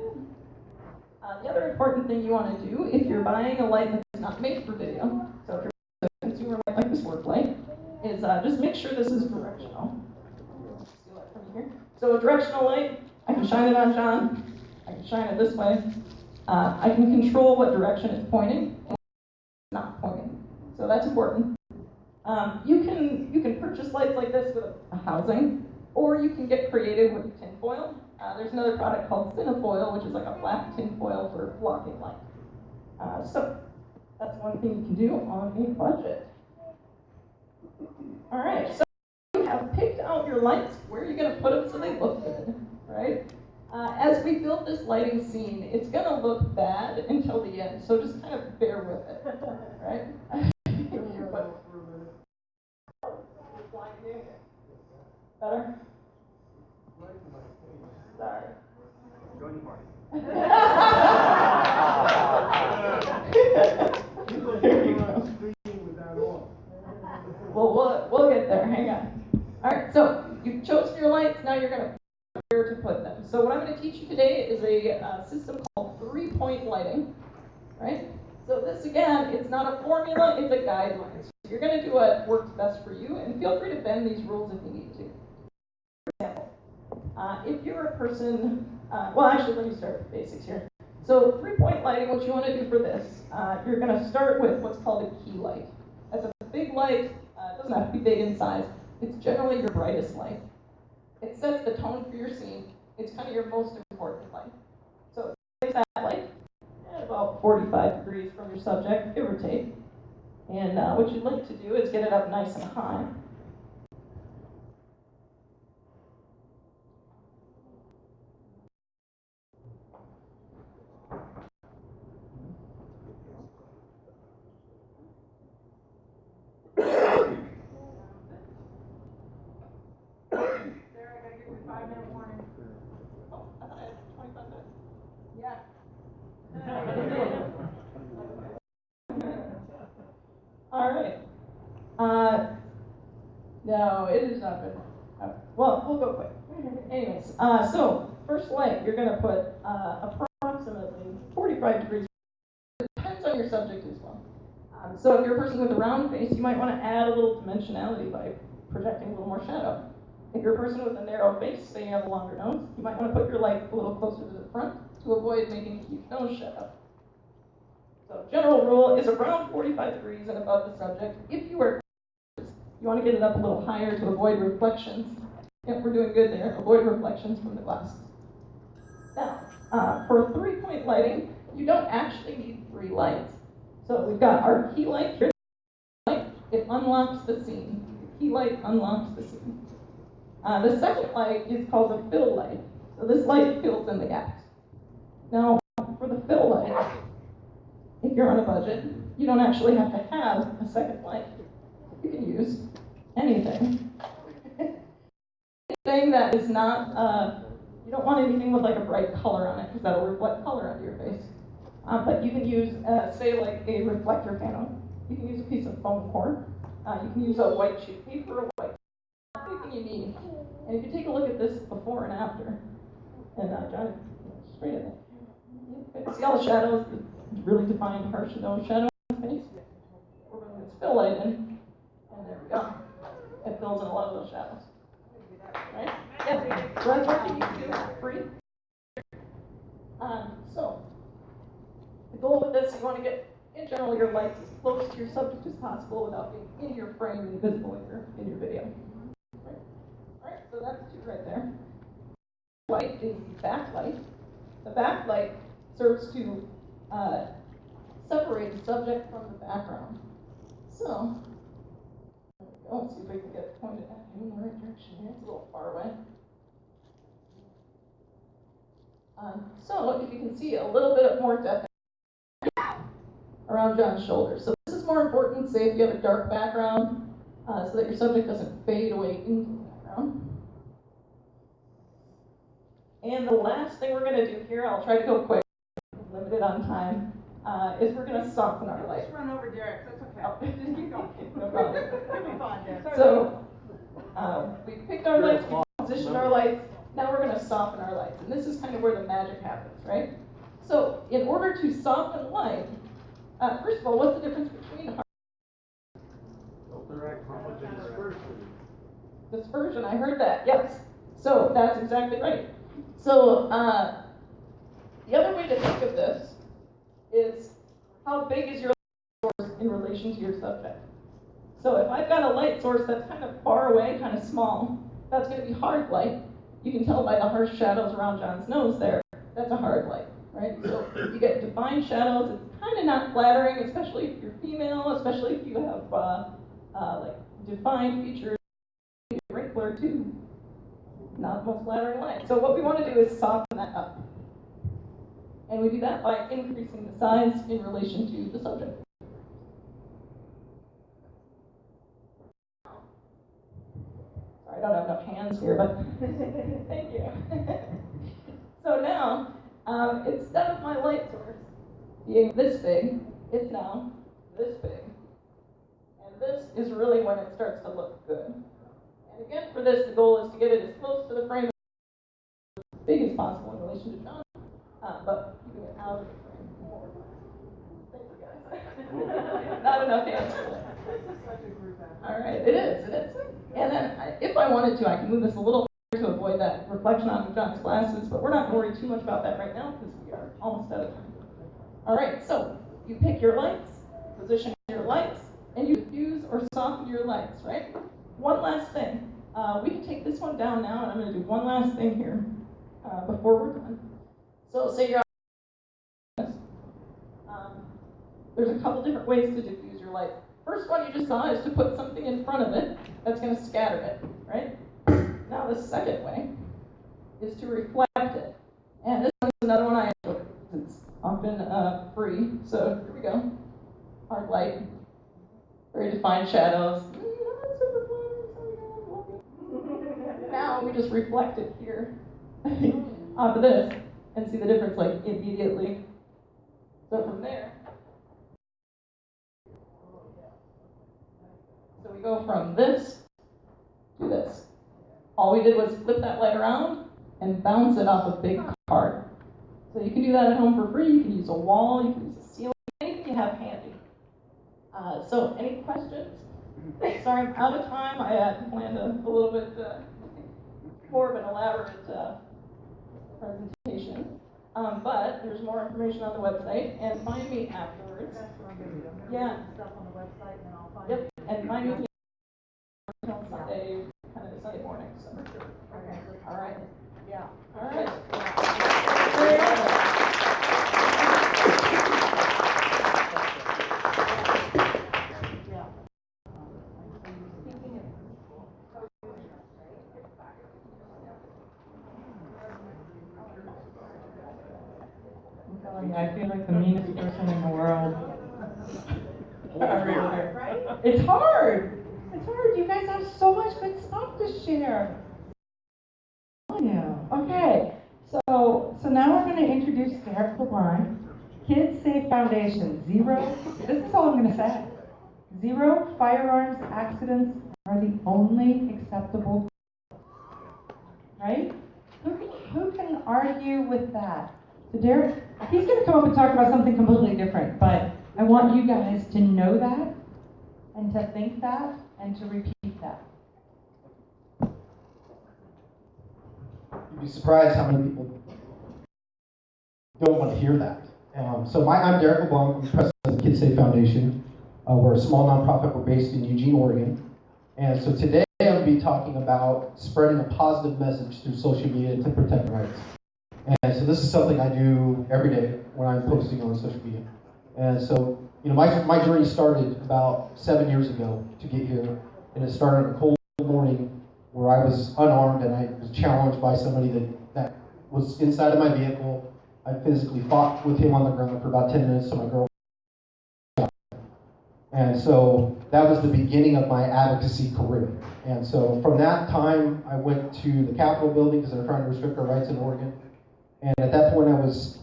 The other important thing you want to do, if you're buying a light that's not made for video, so if you're buying a consumer light like this work light, is just make sure this is directional. Steal that from here. So a directional light, I can shine it on John, I can shine it this way. I can control what direction it's pointing and not pointing. So that's important. You can purchase lights like this with a housing, or you can get creative with tinfoil. There's another product called Cinefoil, which is like a black tinfoil for blocking light. So that's one thing you can do on a budget. All right, so you have picked out your lights. Where are you going to put them so they look good, right? As we build this lighting scene, it's going to look bad until the end, so just kind of bear with it, right? Better? Sorry. Join the party. We'll get there. Hang on. All right. So you've chosen your lights. Now you're going to where to put them. So what I'm going to teach you today is a system called 3-point lighting. Right. So this again, it's not a formula. It's a guideline. So you're going to do what works best for you, and feel free to bend these rules if you need to. For example, if you're a person, well, actually, let me start with the basics here. So 3-point lighting, what you want to do for this, you're going to start with what's called a key light. That's a big light. It doesn't have to be big in size. It's generally your brightest light. It sets the tone for your scene. It's kind of your most important light. So place that light at about 45 degrees from your subject, give or take. And what you'd like to do is get it up nice and high. There, I gotta give you a 5-minute warning. Oh, I thought I had 25 minutes. Yeah. All right. No, it has not been. Well, we'll go quick. Anyways, so first light, you're gonna put approximately 45 degrees. It depends on your subject as well. So if you're a person with a round face, you might want to add a little dimensionality by projecting a little more shadow. If you're a person with a narrow face, say you have a longer nose, you might want to put your light a little closer to the front to avoid making a huge nose shadow. So general rule is around 45 degrees and above the subject. If you wear glasses, you want to get it up a little higher to avoid reflections. Yep, we're doing good there. Avoid reflections from the glasses. Now, for 3-point lighting, you don't actually need 3 lights. So we've got our key light here. It unlocks the scene. The key light unlocks the scene. The second light is called a fill light. So this light fills in the gaps. Now, for the fill light, if you're on a budget, you don't actually have to have a second light. You can use anything. Anything that is not, you don't want anything with like a bright color on it because that'll reflect color onto your face. But you can use, say, like a reflector panel. You can use a piece of foam core. You can use a white sheet of paper, a white, anything you need. And if you take a look at this before and after, and John, straight in there. See all the shadows, the really defined harsh nose shadow on his face? We're going to get fill light in, and there we go. It fills in a lot of those shadows. Right? Yeah, so that's working. You can do that free. So, the goal with this, you want to get, in general, your lights as close to your subject as possible without being in your frame and visible in your video. Right? All right, so that's 2 right there. Light is the backlight. The backlight serves to separate the subject from the background. So, let's see if we can get it pointed at you in the right direction here. It's a little far away. So, if you can see a little bit more depth around John's shoulders. So this is more important, say if you have a dark background, so that your subject doesn't fade away into the background. And the last thing we're going to do here, I'll try to go quick, limited on time, is we're going to soften our light. Just run over Derek, that's okay. Oh. Just keep going. No problem. You'll be fine, Derek. So, we picked our lights, we positioned our lights, now we're going to soften our lights. And this is kind of where the magic happens, right? So, in order to soften light, first of all, what's the difference between dispersion? I heard that, yes. So, that's exactly right. So, the other way to think of this is how big is your light source in relation to your subject? So if I've got a light source that's kind of far away, kind of small, that's going to be hard light. You can tell by the harsh shadows around John's nose there, that's a hard light, right? So you get defined shadows, it's kind of not flattering, especially if you're female, especially if you have like defined features, wrinkler too. Not the most flattering light. So what we want to do is soften that up. And we do that by increasing the size in relation to the subject. Sorry, I don't have enough hands here, but thank you. So now, instead of my light source being this big, it's now this big. And this is really when it starts to look good. And again, for this, the goal is to get it as close to the frame as big as possible in relation to John, but keeping it out of the frame more. Thank you guys. Not enough hands for that. All right, it is. And then, if I wanted to, I can move this a little to avoid that reflection on John's glasses, but we're not going to worry too much about that right now because we are almost out of time. All right, so you pick your lights, position your lights, and you diffuse or soften your lights, right? One last thing. We can take this one down now, and I'm gonna do one last thing here, before we're done. So say you're out. There's a couple different ways to diffuse your light. First one you just saw is to put something in front of it that's gonna scatter it, right? Now the second way is to reflect it. And this one's another one I have, it's often free, so here we go. Hard light, very defined shadows. Now we just reflect it here onto this and see the difference like immediately. So from there, so we go from this to this. All we did was flip that light around and bounce it off a big card. So you can do that at home for free. You can use a wall, you can use a ceiling, anything you have handy. So any questions? Sorry, I'm out of time. I had planned a little bit more of an elaborate presentation. But there's more information on the website, and find me afterwards. Yeah. Stuff on the website, and then I'll find Yep, and find me until Sunday, kind of Sunday morning, so. Okay. All right. Yeah. All right. Yeah. I'm telling you, I feel like the meanest person in the world. Right? It's hard. It's hard. You guys have so much good stuff to share. Yeah. Okay. So now we're going to introduce Derek LeBlanc. Kids Safe Foundation. This is all I'm going to say. 0 firearms accidents are the only acceptable. Right? Who can argue with that? So Derek, he's going to come up and talk about something completely different, but I want you guys to know that, and to think that, and to repeat that. You'd be surprised how many people don't want to hear that. I'm Derek LeBlanc. I'm president of the Kids Safe Foundation. We're a small nonprofit. We're based in Eugene, Oregon. And so today I'm going to be talking about spreading a positive message through social media to protect rights. And so this is something I do every day when I'm posting on social media. And so, my journey started about 7 years ago to get here. And it started on a cold morning where I was unarmed and I was challenged by somebody that was inside of my vehicle. I physically fought with him on the ground for about 10 minutes, so my girl shot him. And so that was the beginning of my advocacy career. And so from that time, I went to the Capitol building because they're trying to restrict our rights in Oregon. And at that point, I was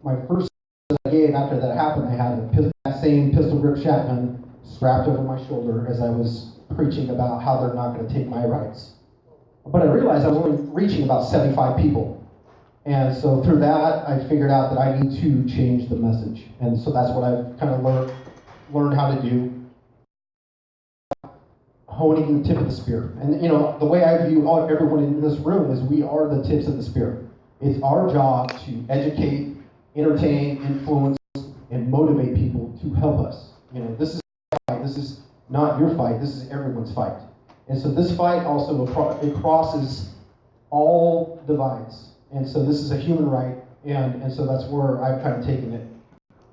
my first that I gave after that happened, I had that same pistol grip shotgun strapped over my shoulder as I was preaching about how they're not going to take my rights. But I realized I was only reaching about 75 people. And so through that, I figured out that I need to change the message. And so that's what I've kind of learned how to do. Honing the tip of the spear. And the way I view everyone in this room is we are the tips of the spear. It's our job to educate, entertain, influence, and motivate people to help us. This is my fight. This is not your fight. This is everyone's fight. And so this fight also it crosses all divides. And so this is a human right, and so that's where I've kind of taken it.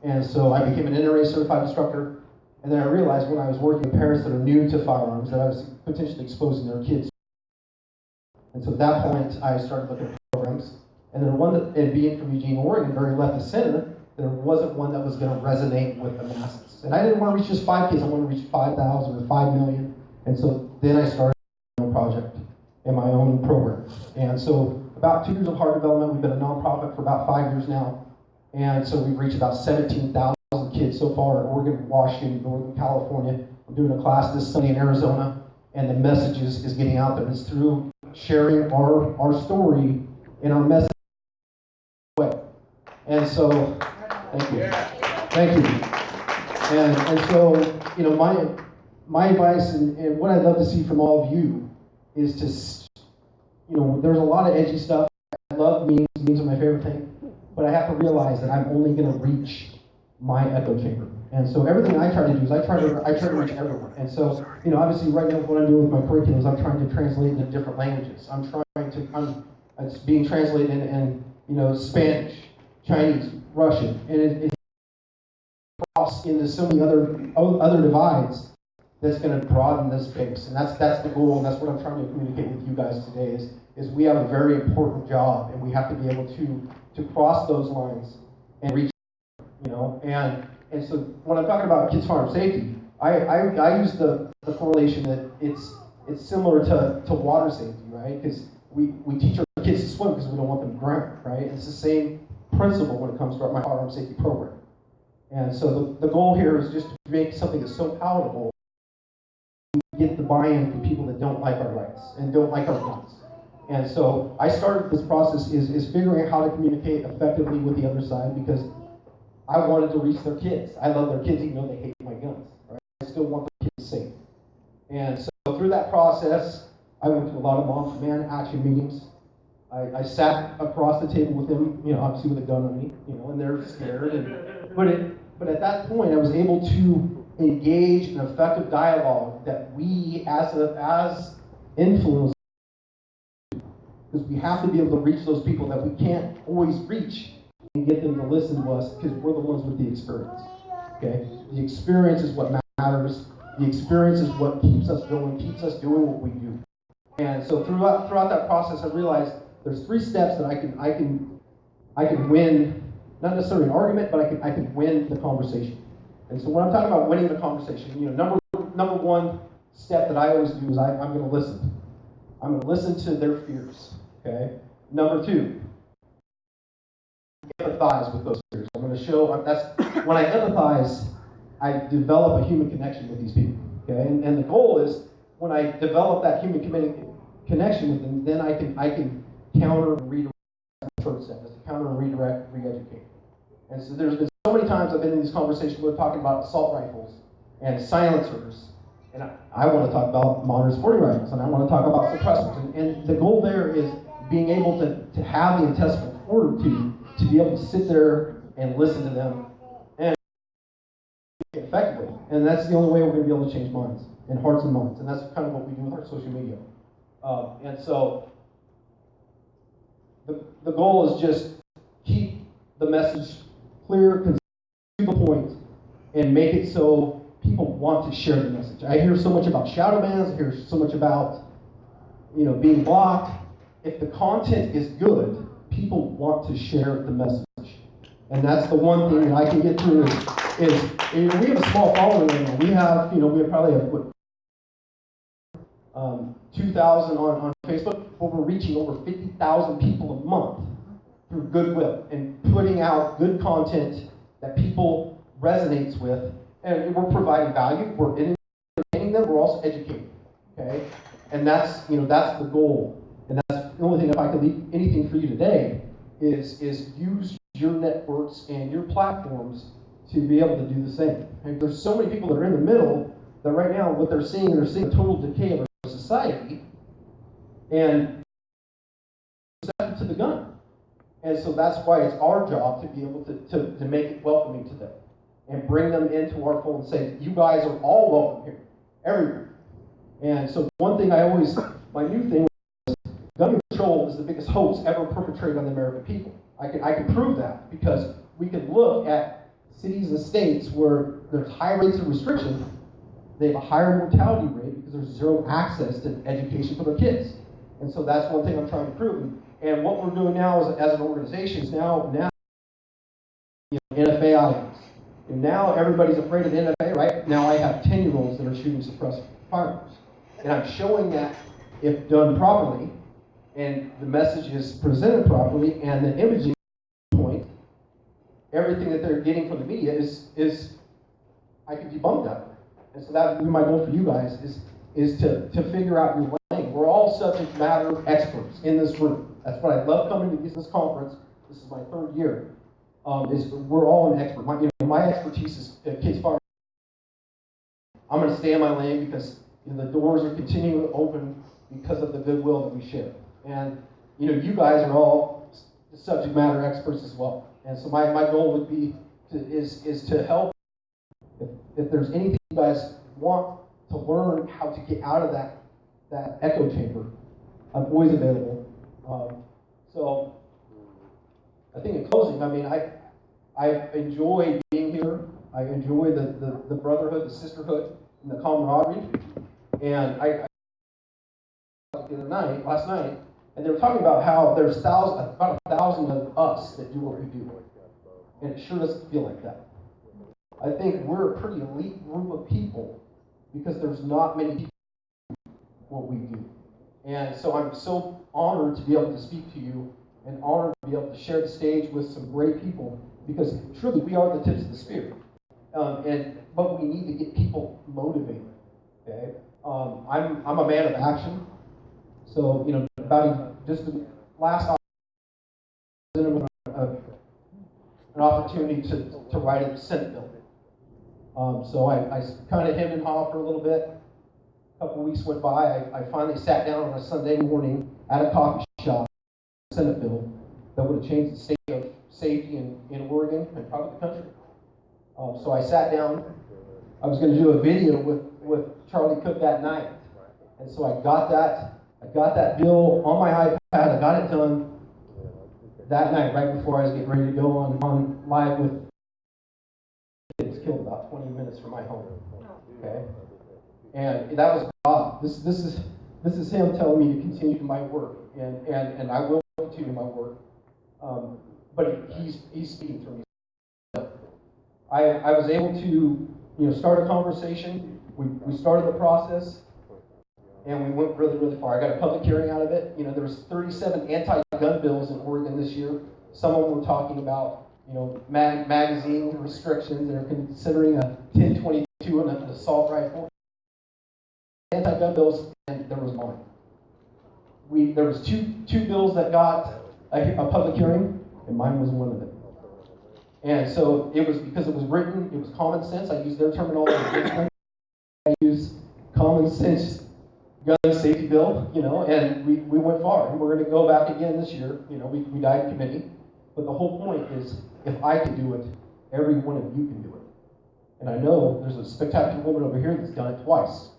And so I became an NRA certified instructor, and then I realized when I was working with parents that are new to firearms that I was potentially exposing their kids. And so at that point, I started looking at programs. And then and being from Eugene, Oregon, very left of center, there wasn't one that was going to resonate with the masses. And I didn't want to reach just 5 kids, I wanted to reach 5,000 or 5 million. And so then I started my own project and my own program. And so about 2 years of hard development, we've been a nonprofit for about 5 years now. And so we've reached about 17,000 kids so far in Oregon, Washington, Northern California. I'm doing a class this Sunday in Arizona, and the message is getting out there. It's through sharing our story and our message. And so, thank you. Thank you. And so, my advice and what I'd love to see from all of you is to, there's a lot of edgy stuff. I love memes. Memes are my favorite thing. But I have to realize that I'm only going to reach my echo chamber. And so everything I try to do is I try to reach everyone. And so, obviously right now what I'm doing with my curriculum is I'm trying to translate into different languages. It's being translated in Spanish, Chinese, Russian, and it cross into so many other divides that's going to broaden this base. And that's the goal, and that's what I'm trying to communicate with you guys today is we have a very important job, and we have to be able to cross those lines and reach, and so when I'm talking about kids farm safety, I use the correlation that it's similar to water safety, right? Because we teach our kids to swim because we don't want them to drown, right? It's the same principle when it comes to my firearm safety program. And so the goal here is just to make something that's so palatable, get the buy-in from people that don't like our rights and don't like our guns. And so I started this process is figuring out how to communicate effectively with the other side, because I wanted to reach their kids. I love their kids even though they hate my guns, right? I still want their kids safe. And so through that process, I went to a lot of mom-to-man action meetings. I sat across the table with them, obviously with a gun on me, and they're scared. But at that point, I was able to engage in effective dialogue that we, as influencers, because we have to be able to reach those people that we can't always reach and get them to listen to us, because we're the ones with the experience. Okay? The experience is what matters. The experience is what keeps us going, keeps us doing what we do. And so throughout that process, I realized there's 3 steps that I can win, not necessarily an argument, but I can win the conversation. And so when I'm talking about winning the conversation, number one step that I always do is I'm going to listen. I'm going to listen to their fears. Okay. Number 2, empathize with those fears. I'm going to show that's when I empathize, I develop a human connection with these people. Okay. And the goal is when I develop that human connection with them, then I can counter and redirect. The third step is to counter and redirect, re-educate. And so there's been so many times I've been in these conversations where we're talking about assault rifles and silencers, and I want to talk about modern sporting rifles, and I want to talk about suppressors. And the goal there is being able to have the intestinal fortitude to be able to sit there and listen to them and effectively. And that's the only way we're going to be able to change minds and hearts and minds. And that's kind of what we do with our social media. And so the goal is just keep the message clear, concise, to the point, and make it so people want to share the message. I hear so much about shadow bans. I hear so much about being blocked. If the content is good, people want to share the message. And that's the one thing that I can get through is we have a small following right now. We have probably 2,000 on Facebook, but we're reaching over 50,000 people a month through goodwill and putting out good content that people resonates with, and we're providing value. We're entertaining them. We're also educating. Okay, and that's the goal. And that's the only thing, if I could leave anything for you today, is use your networks and your platforms to be able to do the same. And there's so many people that are in the middle that right now what they're seeing a total decay of our society and to the gun. And so that's why it's our job to be able to make it welcoming to them and bring them into our fold and say, you guys are all welcome here, everywhere. And so one thing my new thing, gun control is the biggest hoax ever perpetrated on the American people. I can prove that because we can look at cities and states where there's high rates of restriction. They have a higher mortality rate because there's zero access to education for their kids. And so that's one thing I'm trying to prove. And what we're doing now as an organization is now NFA audience. And now everybody's afraid of NFA, right? Now I have 10-year-olds that are shooting suppressed firearms. And I'm showing that if done properly, and the message is presented properly, and the imaging point, everything that they're getting from the media is I can debunk that. And so that would be my goal for you guys is to figure out your lane. We're all subject matter experts in this room. That's what I love coming to this conference. This is my 3rd year. We're all an expert. My expertise is kids firearms. I'm going to stay in my lane because the doors are continuing to open because of the goodwill that we share. And you guys are all subject matter experts as well. And so my goal would be to help if there's anything you guys want to learn how to get out of that echo chamber, I'm always available. So I think in closing, I mean, I enjoy being here. I enjoy the brotherhood, the sisterhood, and the camaraderie. And I last night, and they were talking about how there's about 1,000 of us that do what we do. And it sure doesn't feel like that. I think we're a pretty elite group of people because there's not many people do what we do. And so I'm so honored to be able to speak to you and honored to be able to share the stage with some great people because truly we are the tips of the spear. But we need to get people motivated. Okay? I'm a man of action. So, you know, just the last an opportunity to write a Senate bill. So I kind of hemmed and hawed for a little bit. A couple weeks went by. I finally sat down on a Sunday morning at a coffee shop, a Senate bill that would have changed the state of safety in Oregon and probably the country. So I sat down. I was going to do a video with Charlie Cook that night. And so I got that bill on my iPad. I got it done that night, right before I was getting ready to go on live with kids killed about 20 minutes from my home. Okay, and that was God. This is Him telling me to continue my work, and I will continue my work. But He's speaking through me. I was able to start a conversation. We started the process. And we went really, really far. I got a public hearing out of it. There was 37 anti-gun bills in Oregon this year. Some of them were talking about, magazine restrictions. They're considering a 10/22 and an assault rifle. Anti-gun bills, and there was mine. There was two bills that got a public hearing, and mine was one of them. And so it was because it was written. It was common sense. I use their terminology against them. I use common sense. Gun safety bill, and we went far. And we're going to go back again this year. We died in committee. But the whole point is, if I can do it, every one of you can do it. And I know there's a spectacular woman over here that's done it twice.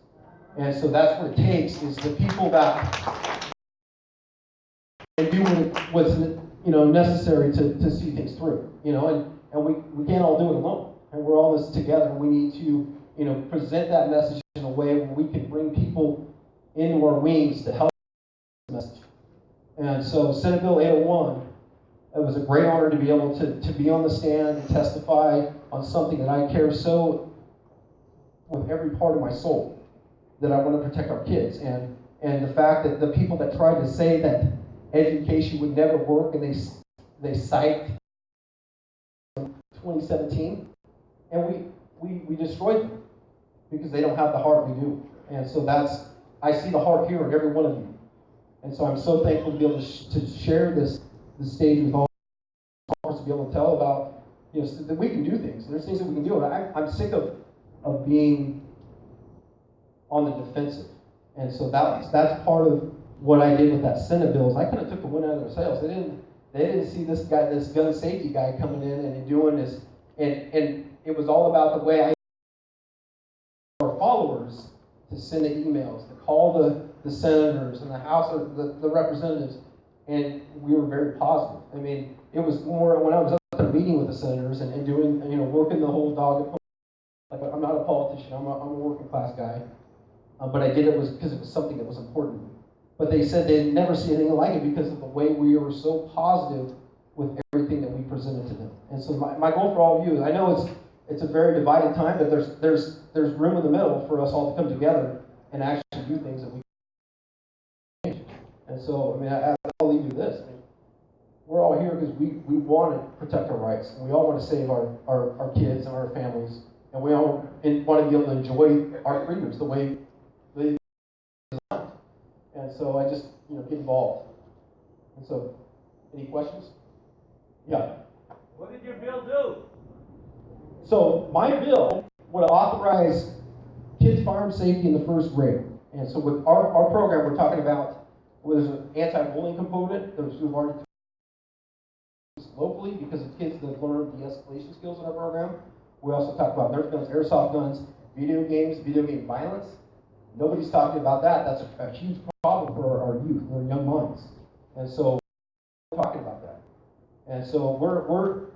And so that's what it takes, is the people that do what's necessary to see things through. And we can't all do it alone. And we're all in this together. We need to, present that message in a way where we can bring people into our wings to help the message. And so Senate Bill 801, it was a great honor to be able to be on the stand and testify on something that I care so with every part of my soul, that I want to protect our kids. And the fact that the people that tried to say that education would never work, and they cite 2017, and we destroyed them because they don't have the heart we do. And so I see the heart here in every one of you. And so I'm so thankful to be able to share this stage with all of us, to be able to tell about, that we can do things. There's things that we can do. And I'm sick of being on the defensive. And so that's part of what I did with that Senate bill. Is I kind of took the wind out of their sails. They didn't see this gun safety guy coming in and doing this. And it was all about the way our followers to send the emails, to call the senators and the House or the representatives, and we were very positive. I mean, it was more when I was up there meeting with the senators and doing, working the whole dog. Like, I'm not a politician. I'm a working class guy, but I did it because it was something that was important. But they said they'd never see anything like it because of the way we were so positive with everything that we presented to them. And so my goal for all of you, I know it's a very divided time, but there's room in the middle for us all to come together and actually do things that we can change. And so, I'll leave you this. We're all here because we want to protect our rights. And we all want to save our kids and our families. And we all want to be able to enjoy our freedoms the way they designed. And so I just, get involved. And so, any questions? Yeah. What did your bill do? So my bill would authorize kids firearm safety in the first grade. And so with our program, we're talking about, there's an anti-bullying component. We've already locally because of kids that have learned de-escalation skills in our program. We also talk about Nerf guns, airsoft guns, video games, video game violence. Nobody's talking about that. That's a huge problem for our youth, our young minds. And so we're talking about that. And so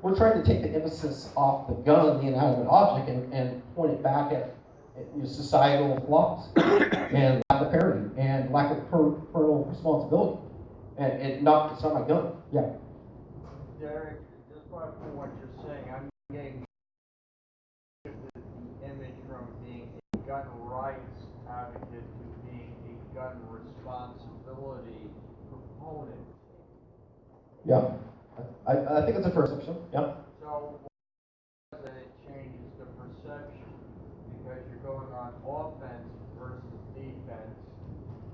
we're trying to take the emphasis off the gun, the inanimate object, and point it back at societal flaws and lack of parenting and lack of parental responsibility. And it's not my gun. Yeah. Derek, just from what you're saying, I'm getting the image from being a gun rights advocate to being a gun responsibility proponent. Yeah. I think it's a perception. Yeah. So that it changes the perception because you're going on offense versus defense,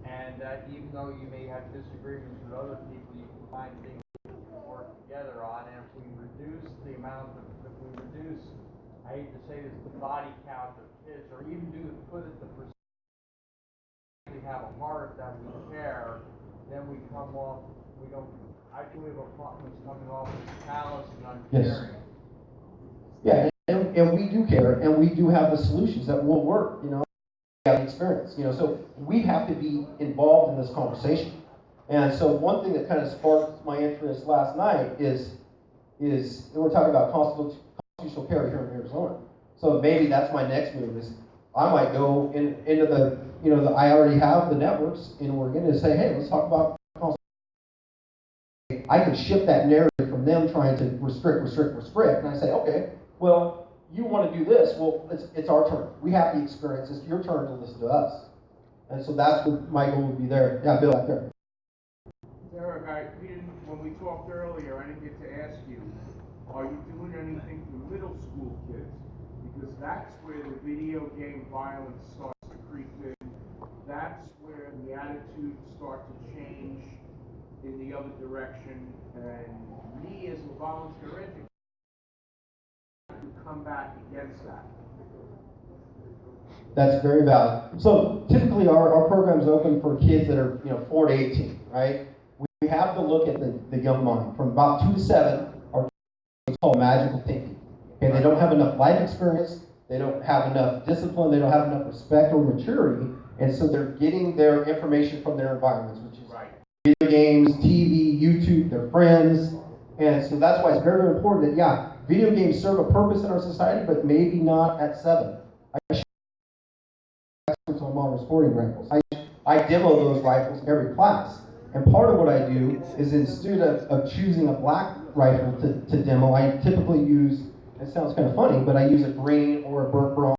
and that even though you may have disagreements with other people, you can find things to work together on. And if we reduce the amount of, if we reduce, I hate to say this, the body count of kids, or even put it the percentage we have a heart that we care, then we come off. We don't. I think we have a problem with coming off as callous and uncaring. Yes. Yeah, and we do care, and we do have the solutions that will work. We have the experience. So we have to be involved in this conversation. And so one thing that kind of sparked my interest last night is we're talking about constitutional carry here in Arizona. So maybe that's my next move is I might go into the I already have the networks in Oregon and say, hey, let's talk about constitutional. I can shift that narrative from them trying to restrict, and I say, okay, well, you want to do this, well, it's our turn. We have the experience. It's your turn to listen to us. And so that's what my goal would be there. Yeah, Bill, out there. Derek, when we talked earlier, I didn't get to ask you, are you doing anything for middle school kids? Because that's where the video game violence starts to creep in. That's where the attitudes start to change in the other direction. And me as a volunteer educator, come back against that. That's very valid. So typically our program's open for kids that are 4 to 18, right? We have to look at the young mind. From about 2 to 7, our kids called magical thinking. Okay, they don't have enough life experience, they don't have enough discipline, they don't have enough respect or maturity, and so they're getting their information from their environments, which is video games, TV, YouTube, their friends. And so that's why it's very, very important that, video games serve a purpose in our society, but maybe not at 7. On modern sporting rifles. I demo those rifles every class. And part of what I do is instead of choosing a black rifle to demo, I typically use, it sounds kind of funny, but I use a green or a burnt bronze.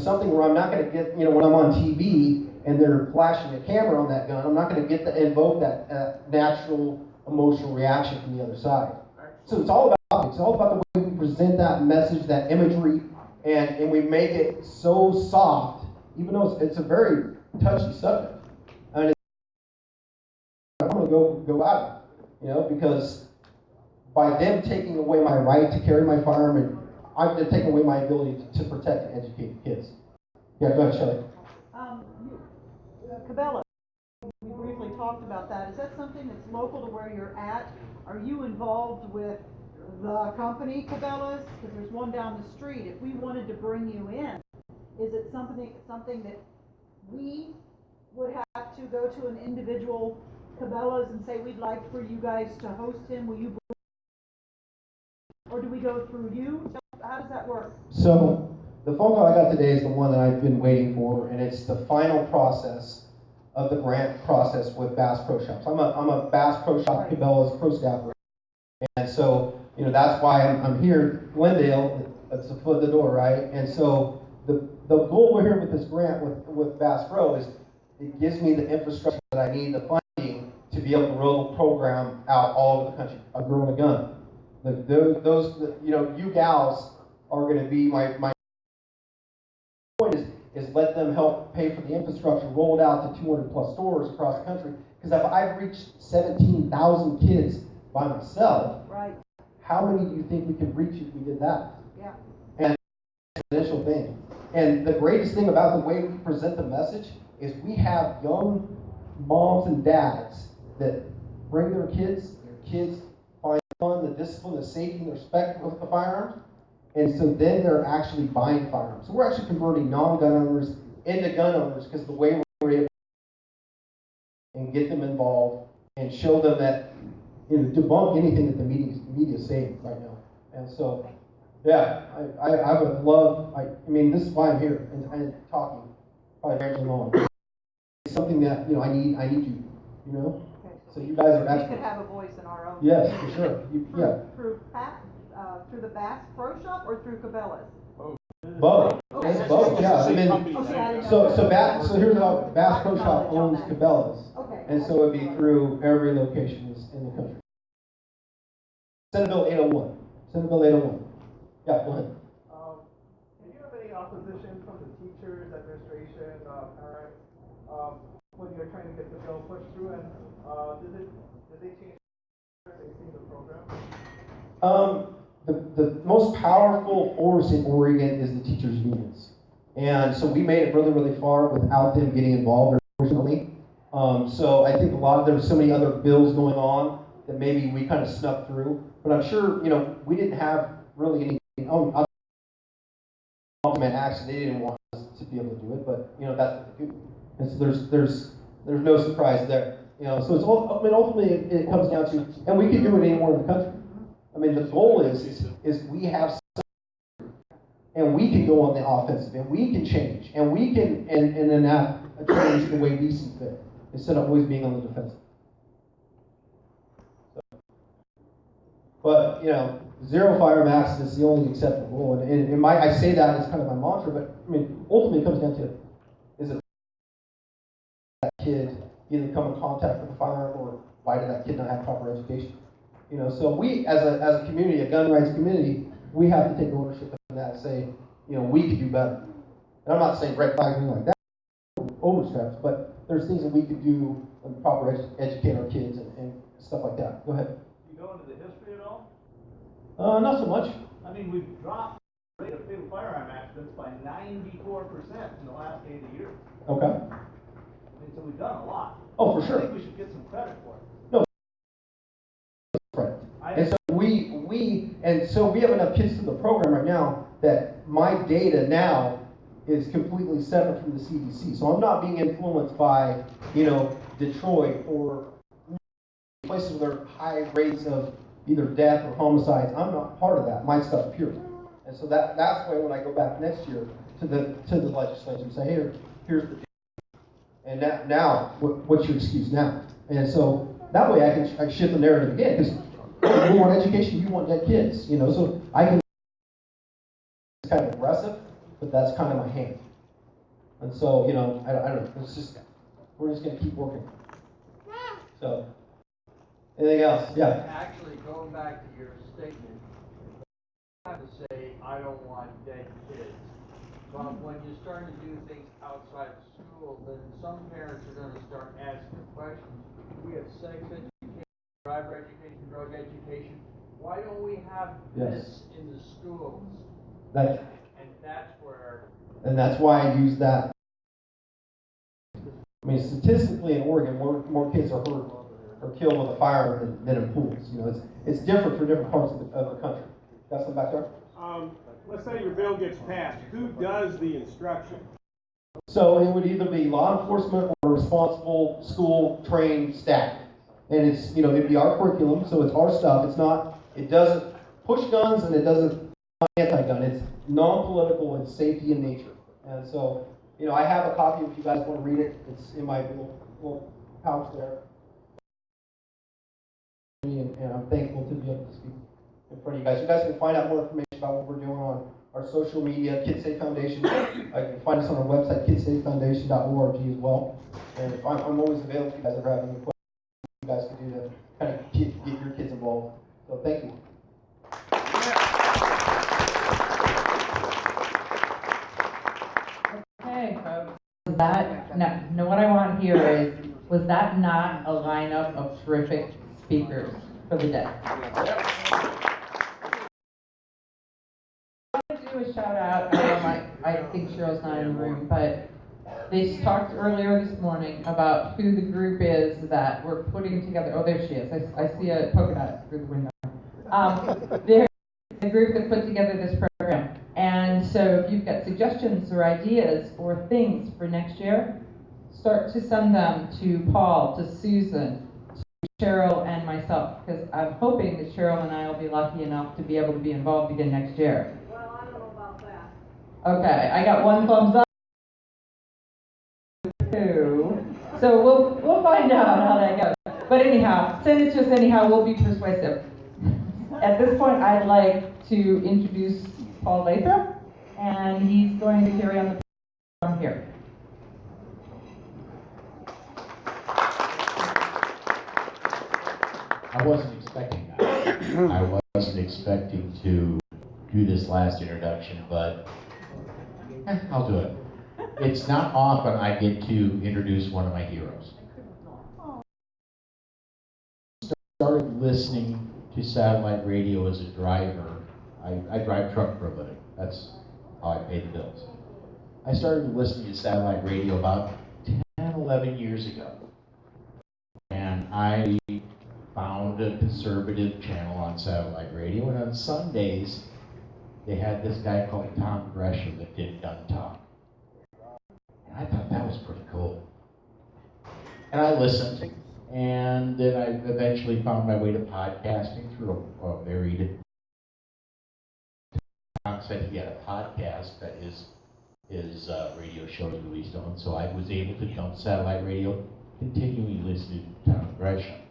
Something where I'm not going to get, when I'm on TV and they're flashing a camera on that gun, I'm not going to get to invoke that natural emotional reaction from the other side. So it's all about the way we present that message, that imagery, and we make it so soft, even though it's a very touchy subject. I mean, I want to go at it, because by them taking away my right to carry my firearm, and they're taking away my ability to protect and educate kids. Yeah, go ahead, Shelley. Cabela, we briefly talked about that. Is that something that's local to where you're at? Are you involved with the company, Cabela's? Because there's one down the street. If we wanted to bring you in, is it something that we would have to go to an individual Cabela's and say, we'd like for you guys to host him? Will you bring, or do we go through you? How does that work? So the phone call I got today is the one that I've been waiting for, and it's the final process of the grant process with Bass Pro Shops. I'm a Bass Pro Shop Cabela's Pro Staffer, and so that's why I'm here. Glendale, that's the foot of the door, right? And so the goal we're here with this grant with Bass Pro is it gives me the infrastructure that I need, the funding to be able to roll the program out all over the country. I'm growing a gun. You gals are going to be my point is let them help pay for the infrastructure, roll it out to 200 plus stores across the country. Because if I've reached 17,000 kids by myself, right, how many do you think we could reach if we did that? Yeah. And it's an exponential thing. And the greatest thing about the way we present the message is we have young moms and dads that bring their kids find fun, the discipline, the safety, and the respect with the firearms, And so then they're actually buying firearms. So we're actually converting non-gun owners into gun owners because the way we're able to and get them involved and show them that, you know, debunk anything that the media is saying right now. And so, yeah, I would love, I mean, this is why I'm here and talking probably very long. It's something that, you know, I need you, you know? Okay, So you guys are we experts. could have a voice in our own. Yes, for sure. Yeah. Through through the Bass Pro Shop or through Cabela's? Both. Okay. It's both, yeah. I mean, Okay, I didn't know that. so here's how Bass Pro Shop owns Cabela's. Okay. And so it'd be through every location in the country. Senate Bill 801. Senate Bill 801. Yeah, go ahead. Do you have any opposition from the teachers, administration, parents, when you're trying to get the bill pushed through? And did they change they see the program? The most powerful force in Oregon is the teachers' unions. And so we made it really, really far without them getting involved, unfortunately. So I think there were so many other bills going on that maybe we kind of snuck through. But I'm sure, you know, we didn't have really any, ultimate action. They didn't want us to be able to do it, but, you know, that's what they do. And so there's no surprise there. You know, so it's, I mean, ultimately it comes down to, and we can do it anywhere in the country. I mean, the goal is we have, and we can go on the offensive, and we can change, and we can and enact a change the way we see fit, instead of always being on the defensive. So, but you know, zero firearm accidents is the only acceptable rule, and I say that as kind of my mantra. But I mean, ultimately, it comes down to, is it that kid either come in contact with a firearm, or why did that kid not have proper education? You know, so we, as a community, a gun rights community, we have to take ownership of that and say, you know, we could do better. And I'm not saying red flags or anything like that, oversteps, but there's things that we could do and proper educate our kids and stuff like that. Go ahead. You go into the history at all? Not so much. I mean, we've dropped the rate of fatal firearm accidents by 94% in the last 80 years. Okay. I mean, so we've done a lot. Oh, for sure. I think we should get some credit for it. No. Right. And so we have enough kids through the program right now that my data now is completely separate from the CDC. So I'm not being influenced by, you know, Detroit or places where there are high rates of either death or homicides. I'm not part of that. My stuff's pure. And so that's why when I go back next year to the legislature and say, here's the data. And now what's your excuse now? And so that way I can shift the narrative again, because you want education, you want dead kids, you know. So I can. It's kind of aggressive, but that's kind of my hand. And so, you know, I don't know. It's just, we're just going to keep working. So, anything else? Yeah. Actually, going back to your statement, I have to say I don't want dead kids. But when you start to do things outside of school, then some parents are going to start asking questions. We have sex education, driver education, drug education. Why don't we have this in the schools? And that's why I use that. I mean, statistically in Oregon, more kids are hurt or killed with a firearm than in pools. You know, it's different for different parts of the country. Got some back there? Let's say your bill gets passed. Who does the instruction? So it would either be law enforcement or responsible school trained staff. And it's, you know, it'd be our curriculum, so it's our stuff. It doesn't push guns, and it doesn't anti-gun. It's non-political and safety in nature. And so, you know, I have a copy if you guys want to read it. It's in my little pouch there. And I'm thankful to be able to speak in front of you guys. You guys can find out more information about what we're doing on our social media, Kids Safe Foundation. You can find us on our website, kidsafefoundation.org as well. And I'm always available if you guys ever have any questions you guys can do to kind of get your kids involved. So thank you. Okay, folks. No, what I want here is, was that not a lineup of terrific speakers for the day? I want to do a shout out. I think Cheryl's not in the room, but they talked earlier this morning about who the group is that we're putting together. Oh, there she is. I see a polka dot through the window. the group that put together this program. And so if you've got suggestions or ideas or things for next year, start to send them to Paul, to Susan, to Cheryl, and myself, because I'm hoping that Cheryl and I will be lucky enough to be able to be involved again next year. Well, I don't know about that. Okay, I got one thumbs up. Two. So we'll find out how that goes. But anyhow, send it to us anyhow, we'll be persuasive. At this point, I'd like to introduce Paul Lathrop, and he's going to carry on the from here. I wasn't expecting that. I wasn't expecting to do this last introduction, but I'll do it. It's not often I get to introduce one of my heroes. Started listening to satellite radio as a driver. I drive truck for a living. That's how I pay the bills. I started listening to satellite radio about 10, 11 years ago. And I found a conservative channel on satellite radio, and on Sundays, they had this guy called Tom Gresham that did GunTube. And I thought that was pretty cool. And I listened, and then I eventually found my way to podcasting through a varied. Tom said he had a podcast that his radio show is released on, so I was able to jump satellite radio, continuing listening to Tom Gresham.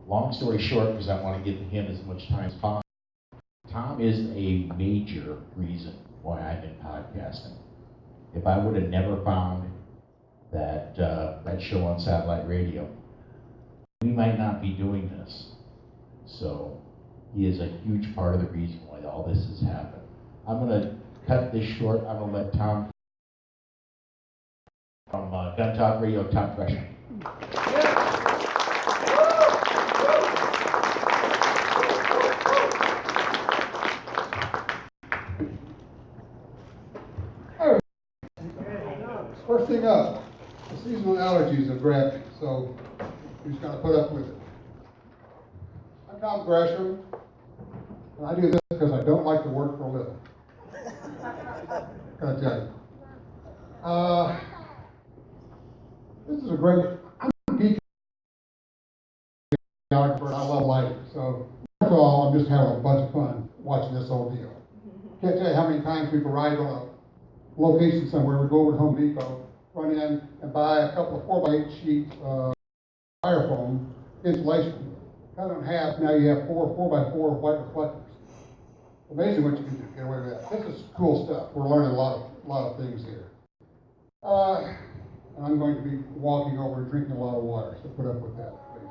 Long story short, because I want to give him as much time as possible, Tom is a major reason why I'm in podcasting. If I would have never found that show on satellite radio, we might not be doing this. So he is a huge part of the reason why all this has happened. I'm going to cut this short. I'm going to let Tom from GunTube Radio, Tom Gresham. First thing up, the seasonal allergies have grabbed me, so you just got to put up with it. I'm Tom Gresham, and I do this because I don't like to work for a living. Gotta tell you. This is a great, I'm a geek expert, I love lighting, so first of all, I'm just having a bunch of fun watching this whole deal. Can't tell you how many times we've arrived on a location somewhere, we go over to Home Depot, run in and buy a couple of 4x8 sheets of styrofoam insulation, cut it in half, now you have 4x4 white reflectors. Amazing what you can do, get away with that. This is cool stuff. We're learning a lot of things here. And I'm going to be walking over and drinking a lot of water, so put up with that, please.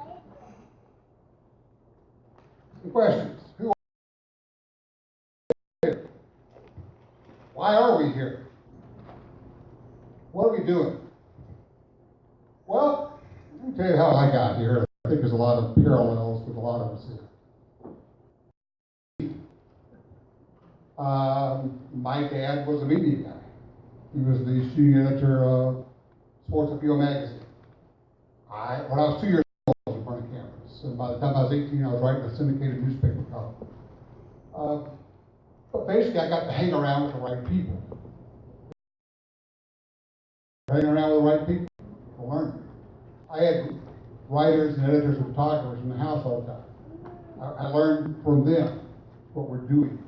Some questions. Who are we here? Why are we here? What are we doing? Well, let me tell you how I got here. I think there's a lot of parallels with a lot of us here. My dad was a media guy. He was the shooting editor of Sports Appeal magazine. When I was 2 years old, I was in front of cameras. And by the time I was 18, I was writing a syndicated newspaper column. But basically, I got to hang around with the right people. Hanging around with the right people to learn. I had writers and editors and photographers in the house all the time. I learned from them what we're doing here.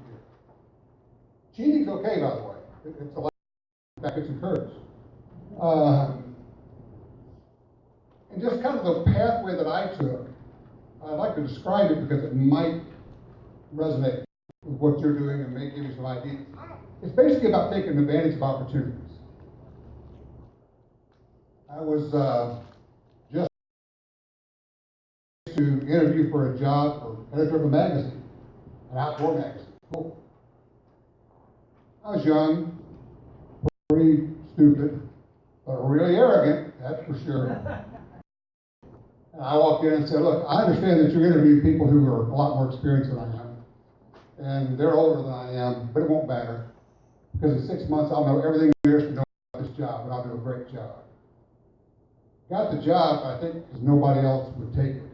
Cheating's okay, by the way. It's allowed. In fact, it's encouraged. And just kind of the pathway that I took, I'd like to describe it because it might resonate with what you're doing and may give you some ideas. It's basically about taking advantage of opportunities. I was just to interview for a job for editor of a magazine, an outdoor magazine. Cool. I was young, pretty stupid, but really arrogant, that's for sure. And I walked in and said, look, I understand that you're interviewing people who are a lot more experienced than I am, and they're older than I am, but it won't matter, because in 6 months I'll know everything there is to know about this job, and I'll do a great job. Got the job, I think, because nobody else would take it.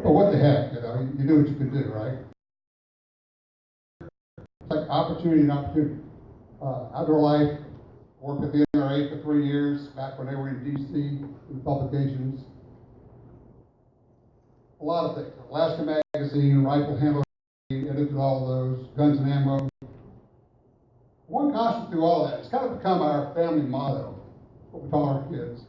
But what the heck, you do what you can do, right? It's like opportunity and opportunity. Outdoor Life, worked at the NRA for 3 years, back when they were in DC, in publications. A lot of things. Alaska Magazine, Rifle Handler, edited all of those, Guns and Ammo. One constant through all of that, it's kind of become our family motto, what we tell our kids.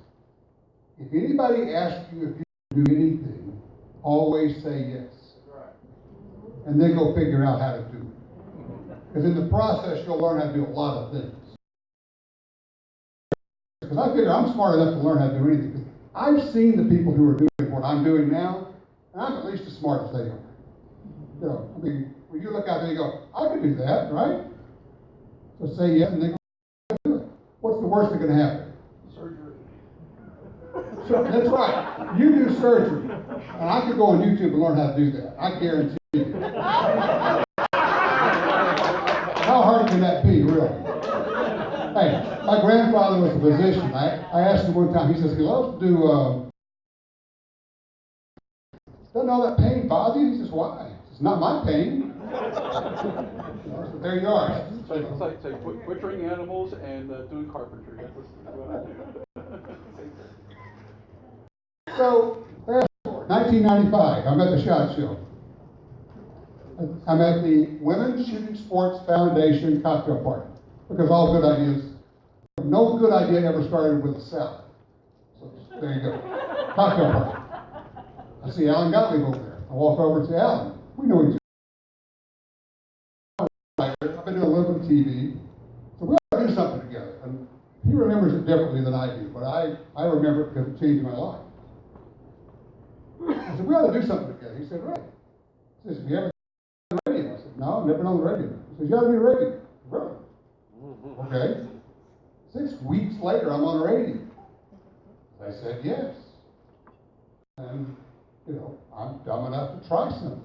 If anybody asks you if you can do anything, always say yes. And then go figure out how to do it. Because in the process, you'll learn how to do a lot of things. Because I figure I'm smart enough to learn how to do anything. Because I've seen the people who are doing what I'm doing now, and I'm at least as smart as they are. You know, I mean, when you look out there, you go, I could do that, right? So say yes, and then go do it. What's the worst that can happen? Surgery. So, that's right. You do surgery. And I could go on YouTube and learn how to do that. I guarantee you. How hard can that be, really? Hey, my grandfather was a physician. I asked him one time, he says he loves to do, doesn't all that pain bother you? He says, why? It's not my pain. So there you are. Say butchering animals and doing carpentry. That's what I do. So, fast forward, 1995, I'm at the SHOT Show. I'm at the Women's Shooting Sports Foundation cocktail party. Because all good ideas, no good idea ever started with a salad. So there you go. Cocktail party. I see Alan Gottlieb over there. I walk over and say, Alan, we know each other. I've been doing a little bit of TV. So we ought to do something together. And he remembers it differently than I do, but I remember it because it changed my life. I said, we ought to do something together. He said, right. He says, have you ever done the radio? I said, no, I've never done the radio. He says, you ought to do radio. Really? Okay. 6 weeks later, I'm on the radio. I said, yes. And, you know, I'm dumb enough to try something.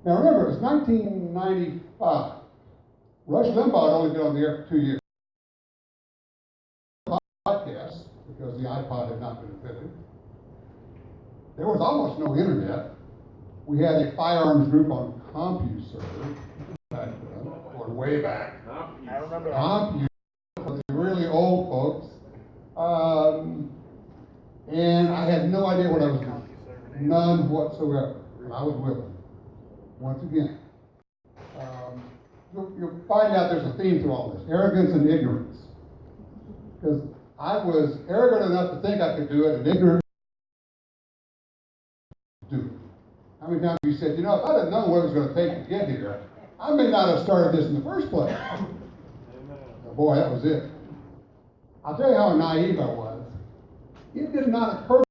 Now remember, it was 1995. Rush Limbaugh had only been on the air for 2 years. Podcasts, because the iPod had not been invented. There was almost no internet. We had a firearms group on CompuServe, going way back. I remember that. CompuServe for the really old folks. And I had no idea what I was doing. None whatsoever. And I was willing. Once again. You'll find out there's a theme through all this. Arrogance and ignorance. Because I was arrogant enough to think I could do it, and ignorant to do it. How many times have you said, you know, if I'd have known what it was going to take to get here, I may not have started this in the first place. So, boy, that was it. I'll tell you how naive I was. It did not occur to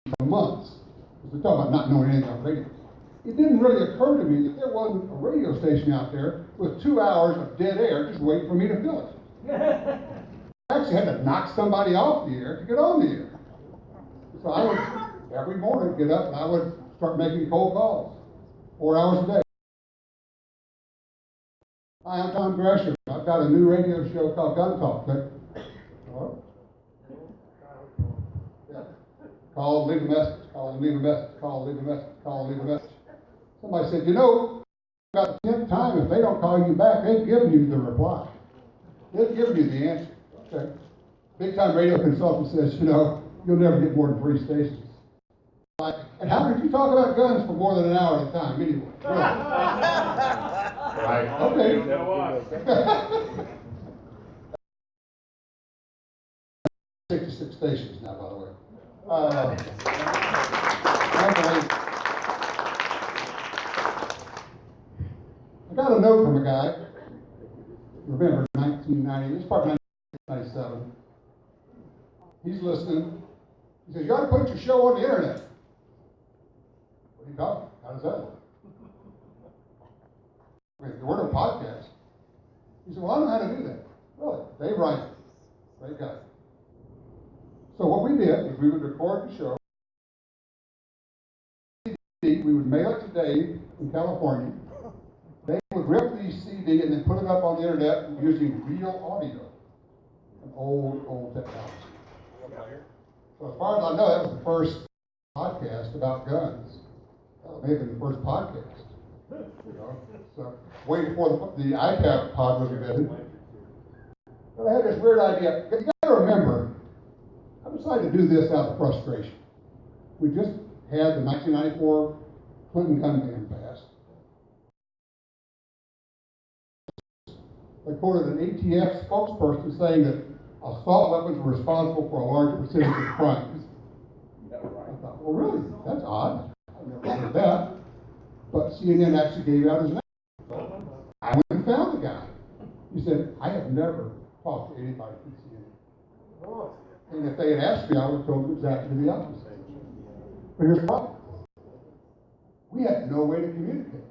me for months. Because we're talking about not knowing anything about radio. It didn't really occur to me that there wasn't a radio station out there with 2 hours of dead air just waiting for me to fill it. I actually had to knock somebody off the air to get on the air. So I would, every morning, get up and I would start making cold calls. 4 hours a day. Hi, I'm Tom Gresham. I've got a new radio show called Gun Talk. Hello? Yeah. Call, leave a message. Call, leave a message. Call, leave a message. Call, leave a message. Somebody said, you know, about the 10th time, if they don't call you back, they've given you the reply. They've given you the answer. Okay. Big time radio consultant says, you know, you'll never get more than 3 stations. Like, and how could you talk about guns for more than an hour at a time anyway? Really? Right. Okay. You know us. 66 stations now, by the way. I got a note from a guy. Remember, 1990, this is part 1997. He's listening. He says, you ought to put your show on the internet. What are you talking? How does that work? I mean, there were no podcasts. He said, well, I know how to do that. Really? Dave Ryan. Great guy. So what we did was we would record the show. We would mail it to Dave in California. They would rip the CD and then put it up on the internet using real audio. An old technology. So as far as I know, that was the first podcast about guns. That may have been the first podcast. You know, so waiting for the iPad pod was invented. But I had this weird idea. You got to remember, I decided to do this out of frustration. We just had the 1994 Clinton gun ban passed. They quoted an ATF spokesperson saying that assault weapons were responsible for a larger percentage of crimes. I thought, well, really? That's odd. I've never heard that. But CNN actually gave out his name. So I went and found the guy. He said, I have never talked to anybody from CNN. And if they had asked me, I would have told them exactly the opposite. But here's the problem. We had no way to communicate.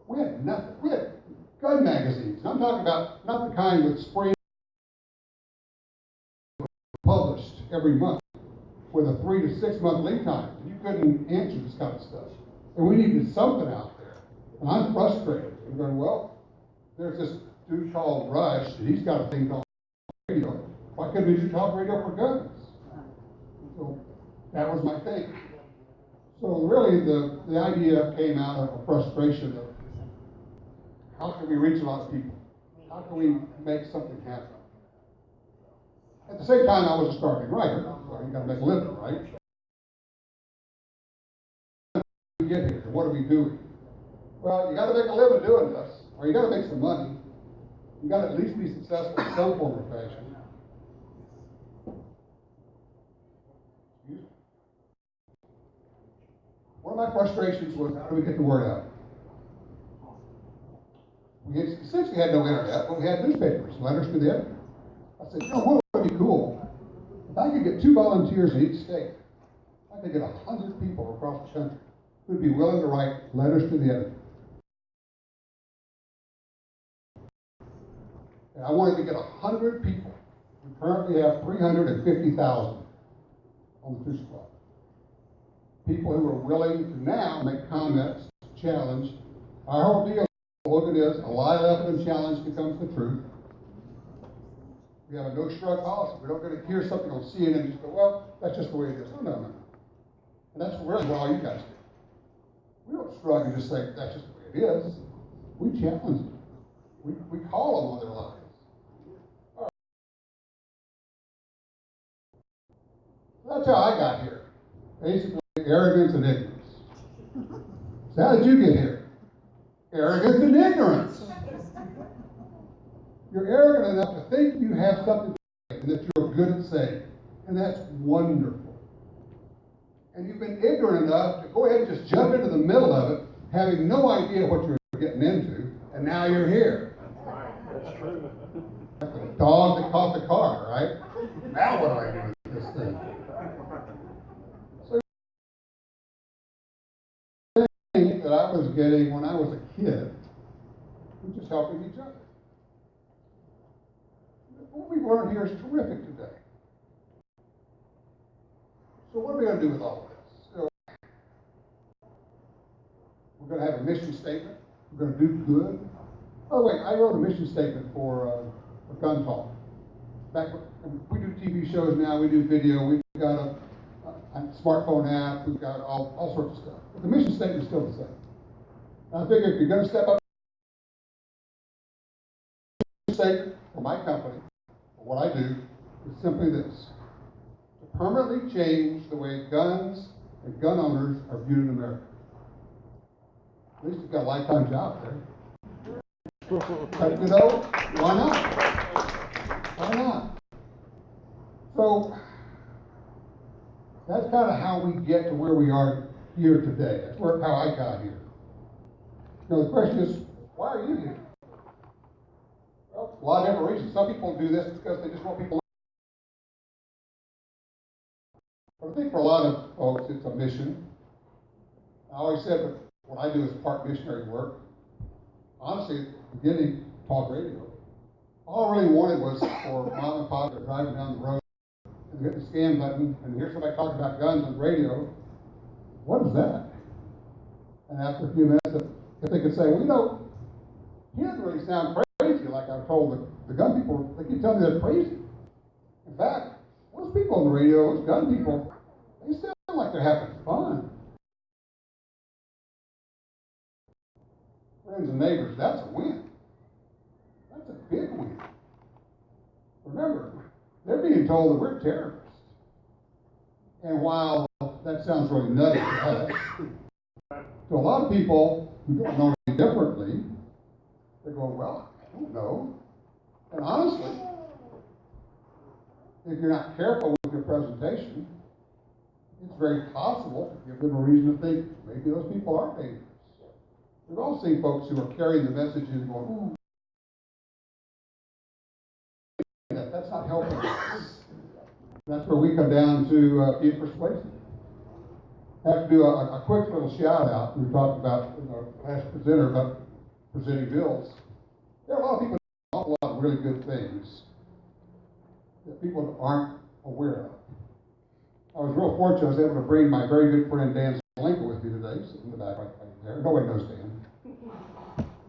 We had nothing. We had gun magazines. I'm talking about not the kind with spring published every month with a 3 to 6 month lead time. You couldn't answer this kind of stuff. And we needed something out there. And I'm frustrated. I'm going, well, there's this dude called Rush, and he's got a thing called radio. Why couldn't we just talk radio for guns? So that was my thing. So really the idea came out of a frustration of how can we reach a lot of people? How can we make something happen? At the same time, I was a starving writer, so you got to make a living, right? We get here, what are we doing? Well, you got to make a living doing this, or you got to make some money. You got to at least be successful in some form or fashion. One of my frustrations was, how do we get the word out? We essentially had no internet, but we had newspapers, letters to the editor. I said, you know, what would be cool? If I could get 2 volunteers in each state, I could get 100 people across the country who'd be willing to write letters to the editor. And I wanted to get 100 people. We currently have 350,000 on the Fish Club. People who are willing to now make comments, challenge. Our whole deal, look is, a lie, evidence challenge becomes the truth. We have a no shrug policy. We're not going to hear something on CNN and just go, well, that's just the way it is. No, no, no. And that's really what all you guys do. We don't shrug and just say, that's just the way it is. We challenge them. We call them on their lies. All right. That's how I got here. Basically, arrogance and ignorance. So how did you get here? Arrogance and ignorance. You're arrogant enough to think you have something to say and that you're good at saying. And that's wonderful. And you've been ignorant enough to go ahead and just jump into the middle of it, having no idea what you're getting into, and now you're here. That's true. Like the dog that caught the car, right? Now what do I do with this thing? So the thing that I was getting when I was a kid was just helping each other. What we've learned here is terrific today. So what are we going to do with all of this? So we're going to have a mission statement. We're going to do good. Oh wait, I wrote a mission statement for Gun Talk. Back when we do TV shows now, we do video. We've got a smartphone app. We've got all sorts of stuff. But the mission statement is still the same. And I figure if you're going to step up, statement for my company, what I do is simply this: to permanently change the way guns and gun owners are viewed in America. At least you've got a lifetime job there. But you know, why not? Why not? So that's kind of how we get to where we are here today. That's how I got here. Now the question is, why are you here? Well, a lot of different reasons. Some people do this because they just want people. But I think for a lot of folks, it's a mission. I always said that what I do is part missionary work. Honestly, at the beginning, talk radio. All I really wanted was for mom and pop to driving down the road and hit the scan button and hear somebody talk about guns on the radio. What is that? And after a few minutes, if they could say, well, you know, he doesn't really sound crazy like I've told the gun people. They keep telling me they're crazy. In fact, most people on the radio, those gun people, they sound like they're having fun. friends and neighbors, that's a win. That's a big win. Remember, they're being told that we're terrorists. And while that sounds really nutty to us, to a lot of people who don't know any differently, they go, well, I don't know. And honestly, if you're not careful with your presentation, it's very possible to give them a reason to think maybe those people are dangerous. We've all seen folks who are carrying the messages and going, ooh, that's not helping us. That's where we come down to being persuasive. I have to do a quick little shout out. We talked about the last presenter about presenting bills. There are a lot of people who do an awful lot of really good things that people aren't aware of. I was real fortunate. I was able to bring my very good friend Dan Salenko with me today, sitting in the back right there. Nobody knows Dan.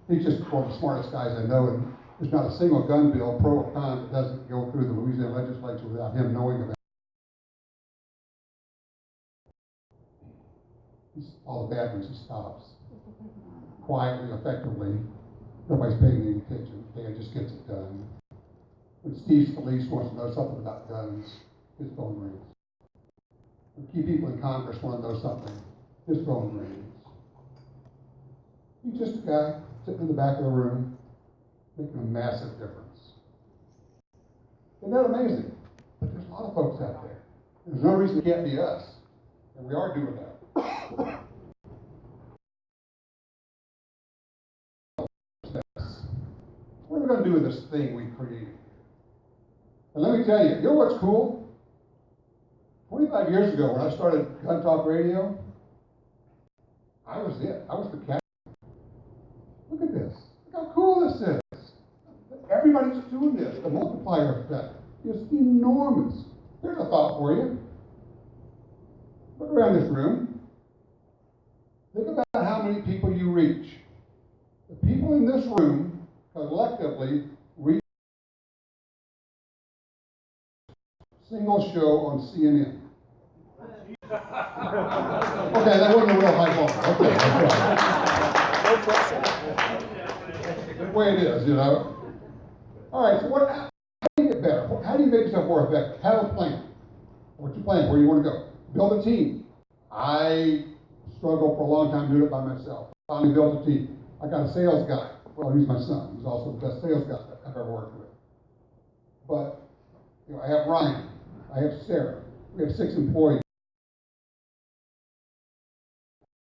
He's just one of the smartest guys I know, and there's not a single gun bill, pro or con, that doesn't go through the Louisiana legislature without him knowing about it. All the bad ones he stops. Quietly, effectively. Nobody's paying any attention. Dan just gets it done. When Steve Scalise wants to know something about guns, his phone rings. When key people in Congress want to know something, his phone rings. He's just a guy sitting in the back of the room, making a massive difference. Isn't that amazing? But there's a lot of folks out there. There's no reason it can't be us. And we are doing that. What are we going to do with this thing we created? And let me tell you, you know what's cool? 25 years ago, when I started Gun Talk Radio, I was it. I was the cat. Look at this. Look how cool this is. Everybody's doing this. The multiplier effect is enormous. Here's a thought for you. Look around this room. Think about how many people you reach. The people in this room collectively reach a single show on CNN. Okay, that wasn't a real high bar. Okay, that's right. The way it is, you know. All right, so how do you get better? How do you make yourself more effective? Have a plan. What's your plan? Where do you want to go? Build a team. I struggled for a long time doing it by myself. Finally built a team. I got a sales guy. Well, he's my son. He's also the best sales guy I've ever worked with. But you know, I have Ryan. I have Sarah. We have 6 employees.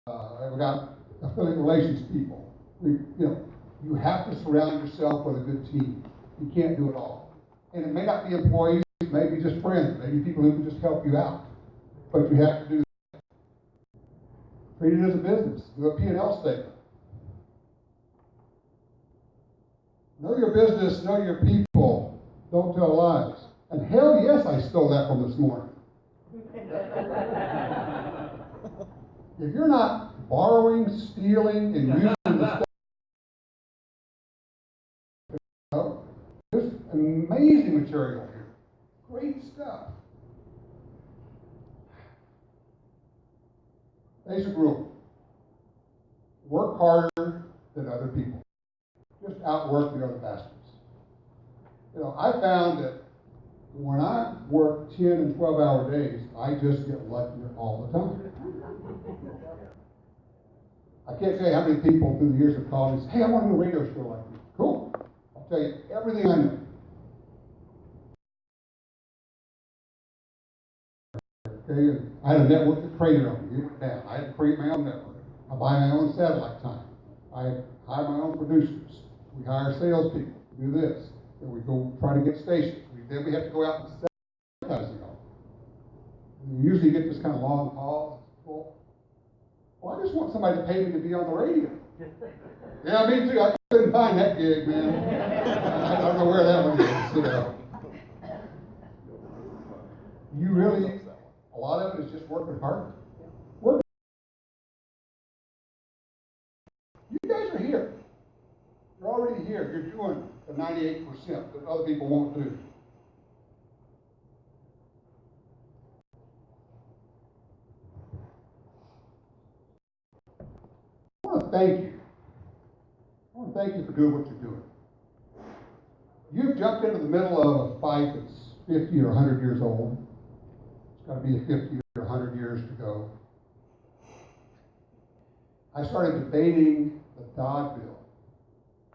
I've got affiliate relations people. You have to surround yourself with a good team. You can't do it all. And it may not be employees, it may be just friends, maybe people who can just help you out. But you have to do that. Treat it as a business. Do a P&L statement. Know your business, know your people. Don't tell lies. And hell yes, I stole that from this morning. If you're not borrowing, stealing, and using the stuff, there's amazing material here. Great stuff. Basic rule. Work harder than other people. Just outwork the other bastards. You know, I found that when I work 10 and 12-hour days, I just get luckier all the time. I can't tell you how many people through the years have called me and said, hey, I want to do a radio show like you. Cool. I'll tell you everything I know. Okay, and I had a network that traded on me. It went down. I had to create my own network. I buy my own satellite time. I hire my own producers. We hire salespeople to do this. Then we go try to get stations. Then we have to go out and sell advertising on. You usually get this kind of long calls. Well, I just want somebody to pay me to be on the radio. Yeah, me too. I couldn't find that gig, man. I don't know where that one is, you know. You really, a lot of it is just working hard. You guys are here. You're already here. You're doing the 98% that other people won't do. I want to thank you want to thank you for doing what you're doing. You've jumped into the middle of a fight that's 50 or 100 years old. It's got to be 50 or 100 years to go. I started debating the Dodd bill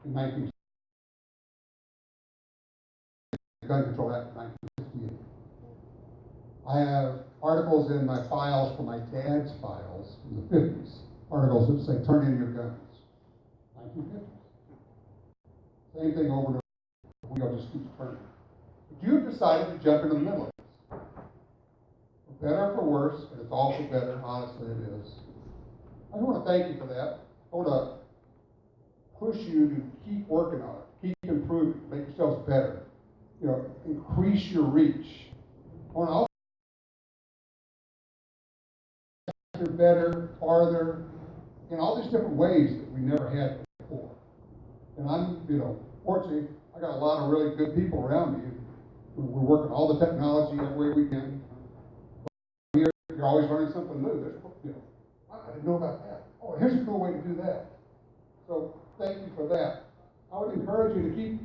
in 1960. The Gun Control Act of 1968. I have articles in my files from my dad's files in the 50s. Articles that say, turn in your guns. 1950s. Same thing over and over. The wheel just keeps turning. But you've decided to jump into the middle of this. For better or for worse, and it's all for better, honestly it is. I want to thank you for that. I want to push you to keep working on it, keep improving, make yourselves better. You know, increase your reach. I want to also better, farther, in all these different ways that we never had before. And I'm, fortunately, I got a lot of really good people around me. We're working all the technology every way we can. You're always learning something new. I didn't know about that. Oh, here's a cool way to do that. So thank you for that. I would encourage you to keep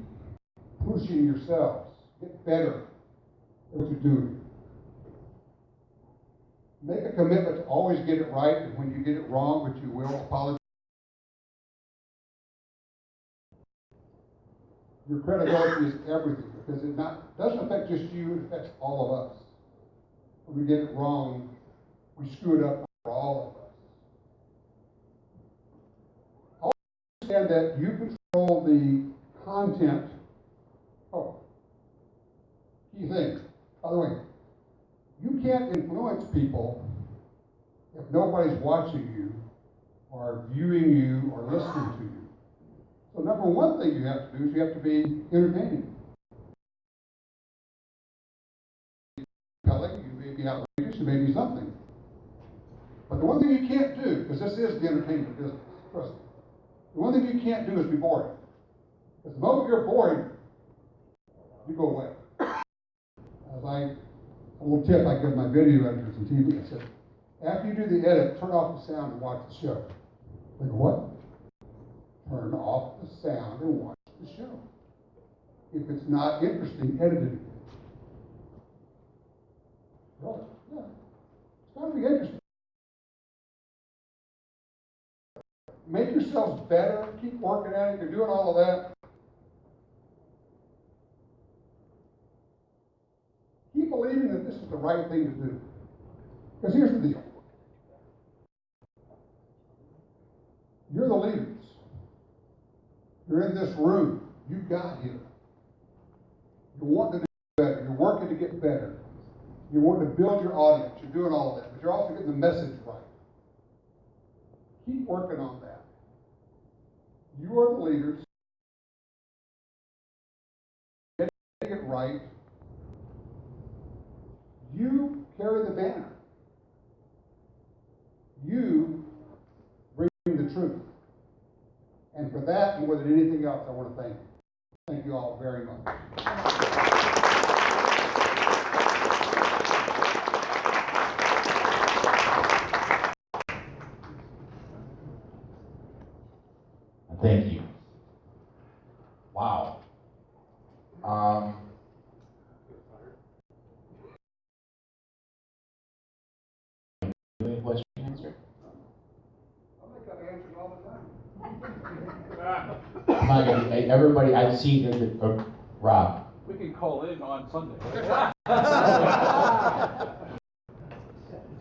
pushing yourselves, get better at what you're doing. Make a commitment to always get it right, and when you get it wrong, which you will, apologize. Your credibility is everything, because it doesn't affect just you, it affects all of us. When we get it wrong, we screw it up for all of us. Understand that you control the content. Oh, key thing. By the way, you can't influence people if nobody's watching you, or viewing you, or listening to you. So number one thing you have to do is you have to be entertaining. You may be outrageous, you may be something. But the one thing you can't do, because this is the entertainment business, trust me. The one thing you can't do is be boring. Because the moment you're boring, you go away. A little tip I give my video editors and TV, I said, after you do the edit, turn off the sound and watch the show. They go, what? Turn off the sound and watch the show. If it's not interesting, edit it again. Really? Yeah. It's got to be interesting. Make yourselves better, keep working at it, you're doing all of that. Keep believing that this is the right thing to do. Because here's the deal. You're the leaders. You're in this room. You got here. You're wanting to do better. You're working to get better. You're wanting to build your audience. You're doing all of that. But you're also getting the message right. Keep working on that. You are the leaders. Get it right. You carry the banner. You bring the truth. And for that, more than anything else, I want to thank you. Thank you all very much. Thank you. Wow. Any question answer? I'm not gonna, everybody, I see that, Rob. We can call in on Sunday. I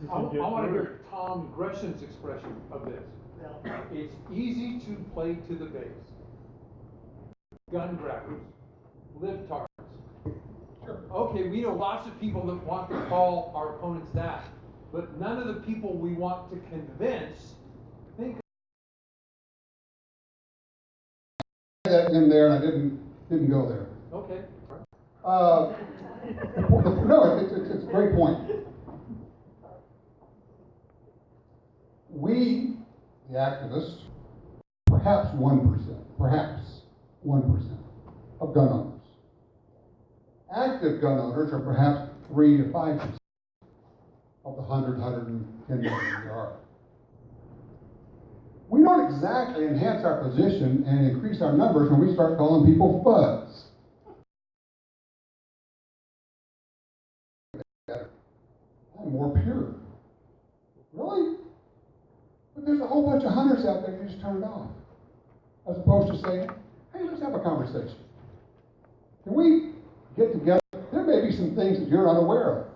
want to hear Tom Gresham's expression of this. It's easy to play to the base. Gun grabbers, libtards. Okay, we know lots of people that want to call our opponents that, but none of the people we want to convince think that in there, and I didn't go there. okay. No, it's a great point. We, the activists, perhaps 1% of gun owners. Active gun owners are perhaps 3 to 5% of the 110 million there are. We don't exactly enhance our position and increase our numbers when we start calling people FUDs. I'm more pure. Really? But there's a whole bunch of hunters out there who just turn it off. As opposed to saying, hey, let's have a conversation. Can we get together? There may be some things that you're unaware of.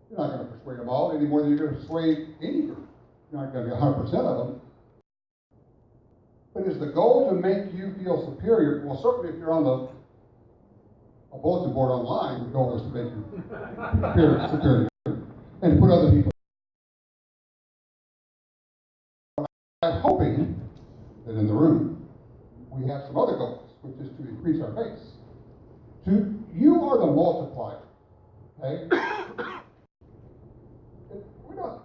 You're not going to persuade them all any more than you're going to persuade any group. You're not going to be 100% of them. But is the goal to make you feel superior? Well, certainly if you're on a bulletin board online, the goal is to make you superior and to put other people. I'm hoping that in the room we have some other goals, which is to increase our base. You are the multiplier. Okay?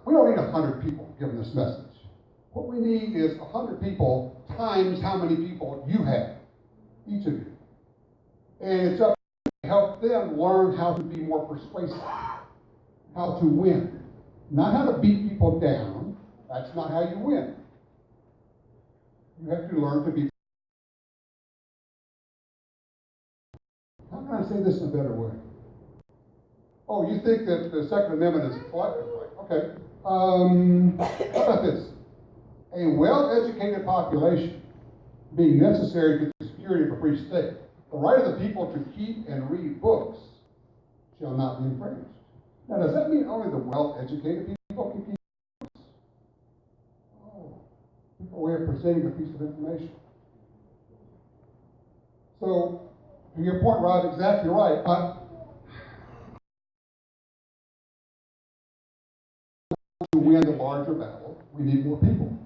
We don't need 100 people giving this message. What we need is 100 people times how many people you have, each of you. And it's up to help them learn how to be more persuasive, how to win. Not how to beat people down. That's not how you win. You have to learn to be. How can I say this in a better way? Oh, you think that the Second Amendment is collective right? Okay. How about this? A well-educated population being necessary to the security of a free state. The right of the people to keep and read books shall not be infringed. Now, does that mean only the well-educated people can keep books? Oh, a way of presenting a piece of information. So, to your point, Rob, exactly right. To win the larger battle, we need more people.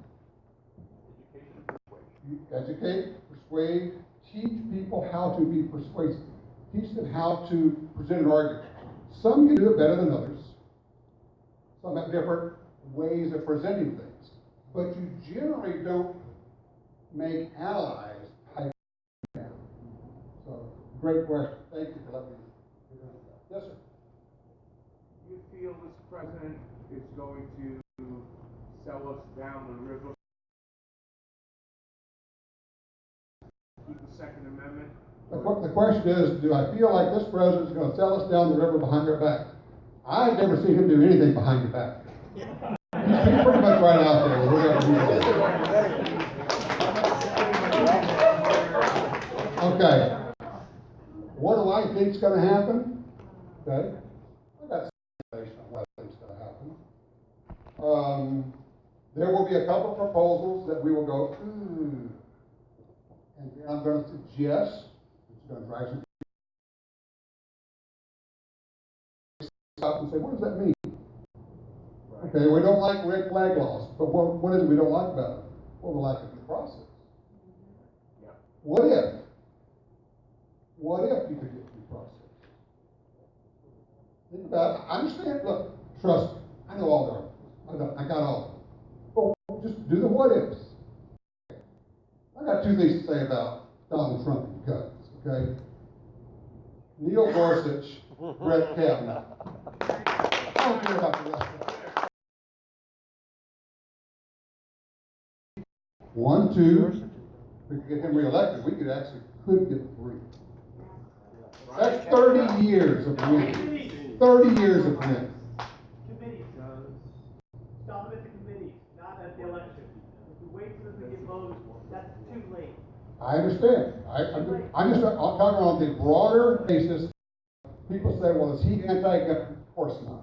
Educate, persuade, teach people how to be persuasive. Teach them how to present an argument. Some can do it better than others. Some have different ways of presenting things. But you generally don't make allies type down. So, great question. Thank you for letting me do that. Yes, sir. Do you feel this president is going to sell us down the river? Keep the Second Amendment? The question is, do I feel like this president is going to sell us down the river behind our back? I've never seen him do anything behind your back. He's pretty much right out there with whatever he does. Okay. What do I think is going to happen? Okay. I got speculation on what I think is going to happen. There will be a couple of proposals that we will go, and I'm going to suggest it's going to drive some people up and say, what does that mean? Right. Okay, we don't like red flag laws, but what is it we don't like about it? Well, the lack of due process. Yeah. What if you could get due process? Think about it. I understand. Look, trust me. I know all the arguments. I got all of them. But just do the what ifs. I got two things to say about Donald Trump and guns, okay? Neil Gorsuch, Brett Kavanaugh. I don't care about the rest of it. 1, 2, we could get him reelected. We could get 3. That's 30 years of win. 30 years of win. Committees. Stop them at the committees, not at the election. If you wait till they get voted, that's too late. I understand. I'm just talking on the broader basis. People say, well, is he anti-gun? Of course not.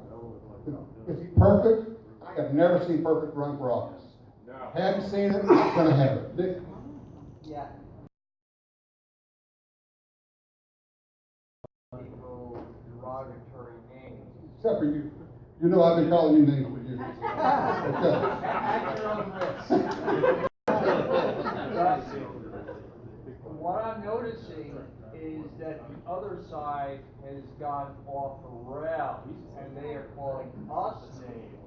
Is he perfect? I have never seen perfect run for office. No. Haven't seen it, not going to have it. Nick? Yeah. Derogatory names. Except for you. You know I've been calling you names for years. At your own risk. What I'm noticing is that the other side has gone off the rails, and they are calling us names.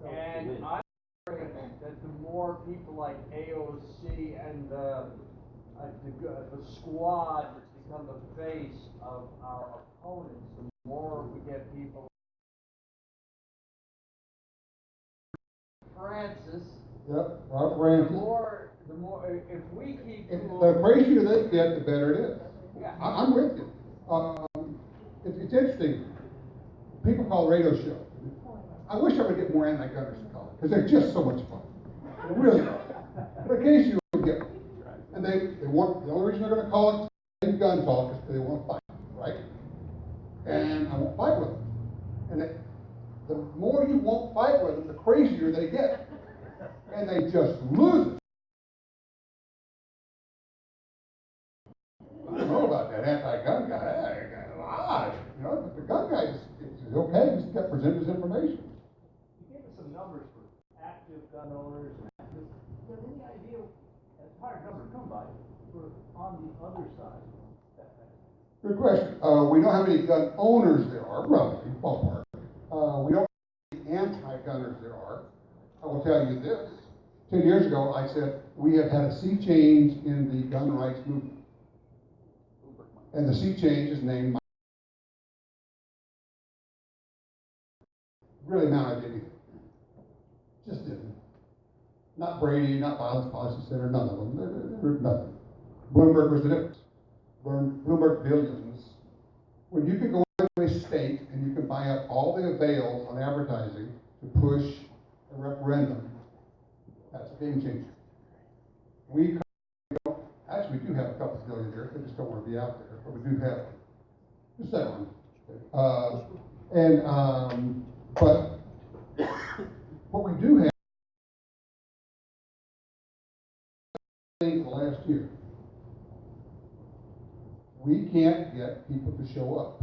And I'm afraid that the more people like AOC and the squad become the face of our opponents, the more we get people Francis Yep, Robert The Francis. more, if we keep. The crazier they get, the better it is. Yeah. I'm with you. It's interesting. People call radio show. I wish I would get more anti-gunners to call it, because they're just so much fun. They really are. But occasionally you get them. And they want, the only reason they're going to call it gun talk is because they want to fight, right? And I won't fight with them. And the more you won't fight with them, the crazier they get. And they just lose it. I don't know about that anti-gun guy. That guy's alive. You know, but the gun guy is okay. He's got presented his information. You gave us some numbers for active gun owners. Do you have any idea, it's a hard number to come by, for on the other side? Good question. We know how many gun owners there are, roughly, ballpark. We don't know how many anti-gunners there are. I will tell you this. 10 years ago, I said, we have had a sea change in the gun rights movement. And the sea change is named really amounted to anything. Just didn't. Not Brady, not Violence Policy Center, none of them. There was nothing. Bloomberg was the difference. Bloomberg billions. When you can go into a state and you can buy up all the avails on advertising to push a referendum, that's a game changer. Actually, we do have a couple of billionaires. They just don't want to be out there, but we do have them. Just that one. But what we do have the last year, we can't get people to show up.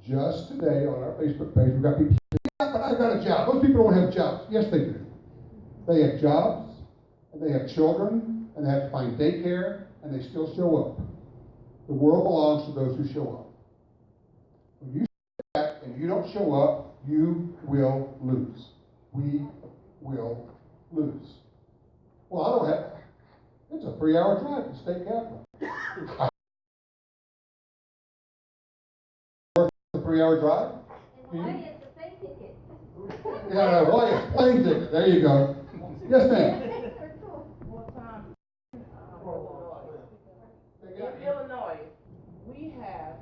Just today on our Facebook page, we've got people saying, yeah, but I've got a job. Those people don't have jobs. Yes, they do. They have jobs, and they have children, and they have to find daycare, and they still show up. The world belongs to those who show up. When you sit back and you don't show up, you will lose. We will lose. Well, I don't have, it's a 3-hour drive to the state capitol. A 3-hour drive? And why is the plane ticket? Yeah, why is plane ticket? There you go. Yes, ma'am. In Illinois, we have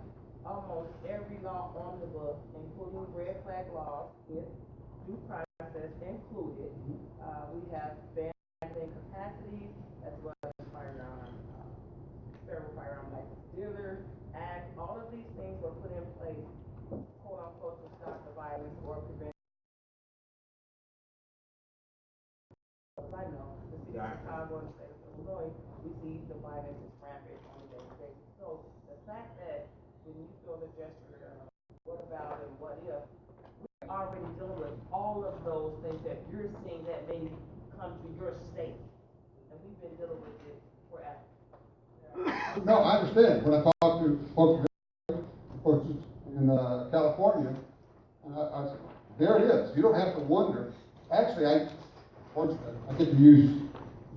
almost every law on the book, including red flag laws with due process included. We have banning capacity as well as firearm, federal firearm license dealer act. All of these things were put in place, quote unquote, to stop the violence or prevent. I know the city of Chicago and the state of Illinois, we see the violence is rampant on a daily basis. So the fact that when you throw the gesture, what about and what if, we're already dealing with all of those things that you're seeing that may come to your state, and we've been dealing with it forever. No, I understand. When I talk to folks in California, I said, there it is. You don't have to wonder. Actually, I get to use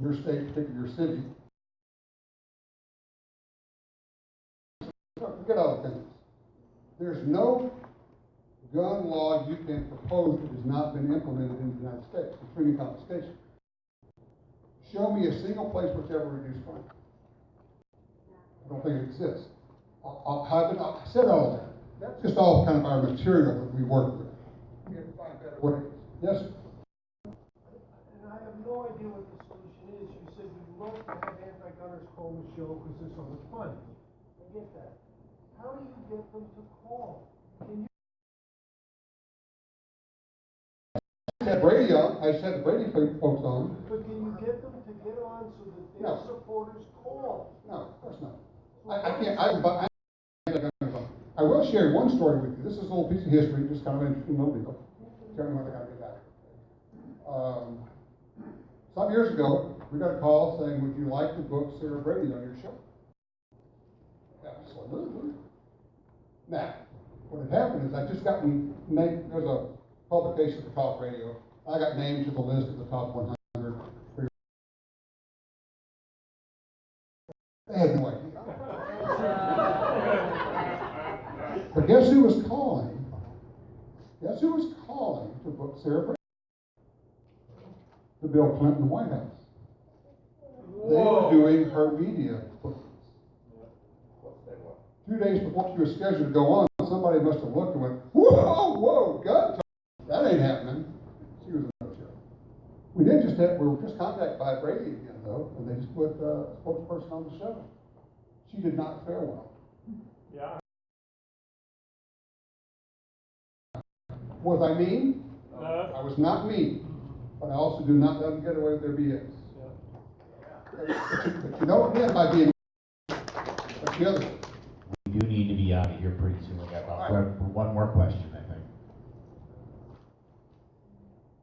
your state, particularly your city. Forget all the things. There's no gun law you can propose that has not been implemented in the United States, including confiscation. Show me a single place which ever reduced crime. I don't think it exists. I said all of that. That's just all kind of our material that we work with. We have to find better ways. Yes, sir? And I have no idea what the solution is. You said you'd love to have anti-gunners call the show because there's so much fun. I get that. How do you get them to call? Can you? I had Brady on. I just had the Brady folks on. But can you get them to get on so that their No. supporters call? No, of course not. I can't. I will share one story with you. This is a little piece of history, just kind of interesting, no deal. Tell me when I got to get back. Some years ago, we got a call saying, "Would you like to book Sarah Brady on your show?" Absolutely. Now, what had happened is I just got named. There's a publication for talk radio. I got named to the list of the top 100. They had no idea. But guess who was calling? Guess who was calling to book Sarah Brady? The Bill Clinton White House. They were doing her media bookings. 2 days before she was scheduled to go on, somebody must have looked and went, whoa, GunTube, that ain't happening. She was a no-show. We were just contacted by Brady again, though, and they just put a spokesperson on the show. She did not fare well. Yeah. Was I mean? No. I was not mean, but I also do not let them get away with their BS. But you know what meant by being, that's the other thing. We do need to be out of here pretty soon. We got about one more question, I think.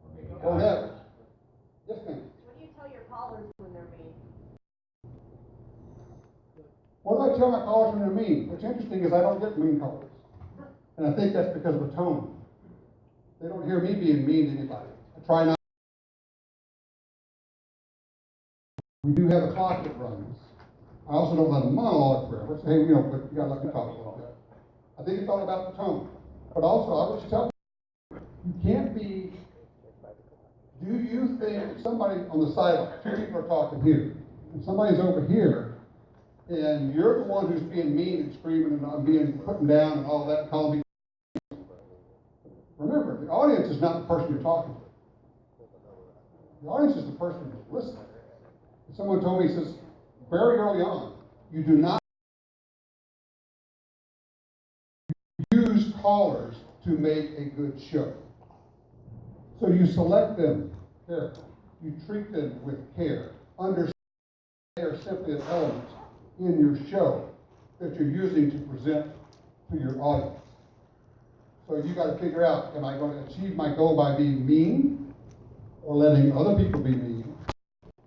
Or maybe not. Or never. Yes, ma'am. What do you tell your callers when they're mean? What do I tell my callers when they're mean? What's interesting is I don't get mean callers. And I think that's because of the tone. They don't hear me being mean to anybody. I try not. We do have a clock that runs. I also don't let them monologue forever. Say, hey, but you gotta let me talk a little bit. I think it's all about the tone. But also, I would just tell you, you can't be. Do you think somebody on the sideline, two people are talking here, and somebody's over here, and you're the one who's being mean and screaming and being put down and all that, calling me. Remember, the audience is not the person you're talking to. The audience is the person who's listening. Someone told me, he says, very early on, you do not use callers to make a good show. So you select them carefully. You treat them with care. Understand they are simply an element in your show that you're using to present to your audience. So you got to figure out, am I going to achieve my goal by being mean or letting other people be mean?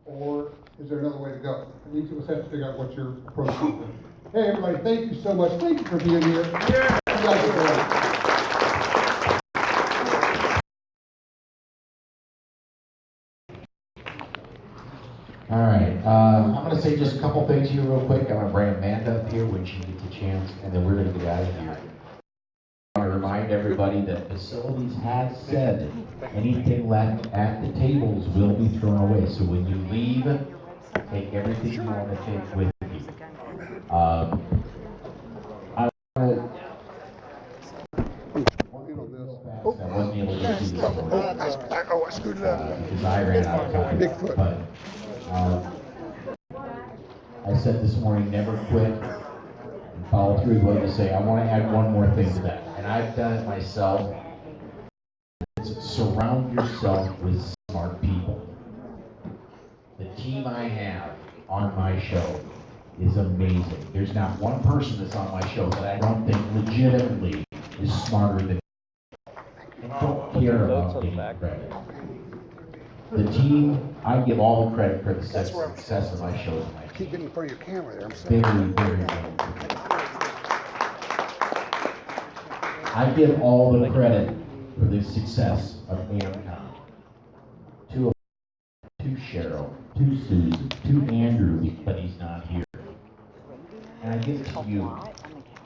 Or is there another way to go? And each of us have to figure out what your approach is. Hey, everybody, thank you so much. Thank you for being here. Yeah. You guys are great. All right, I'm going to say just a couple things here real quick. I'm going to bring Amanda up here when she gets a chance, and then we're going to get out of here. I want to remind everybody that facilities has said anything left at the tables will be thrown away. So when you leave, take everything you want to take with you. I wasn't able to do this morning. I screwed it up. Because I ran out of time. Bigfoot. But, I said this morning, never quit, and follow through is what to say. I want to add one more thing to that, and I've done it myself. It's surround yourself with smart people. The team I have on my show is amazing. There's not one person that's on my show that I don't think legitimately is smarter than me. And don't care about getting credit. The team, I give all the credit for the success of my shows. Keep getting in front of your camera there. I'm sorry. Very I give all the credit for the success of Ammcon to Cheryl, to Susan, to Andrew, but he's not here. And I give it to you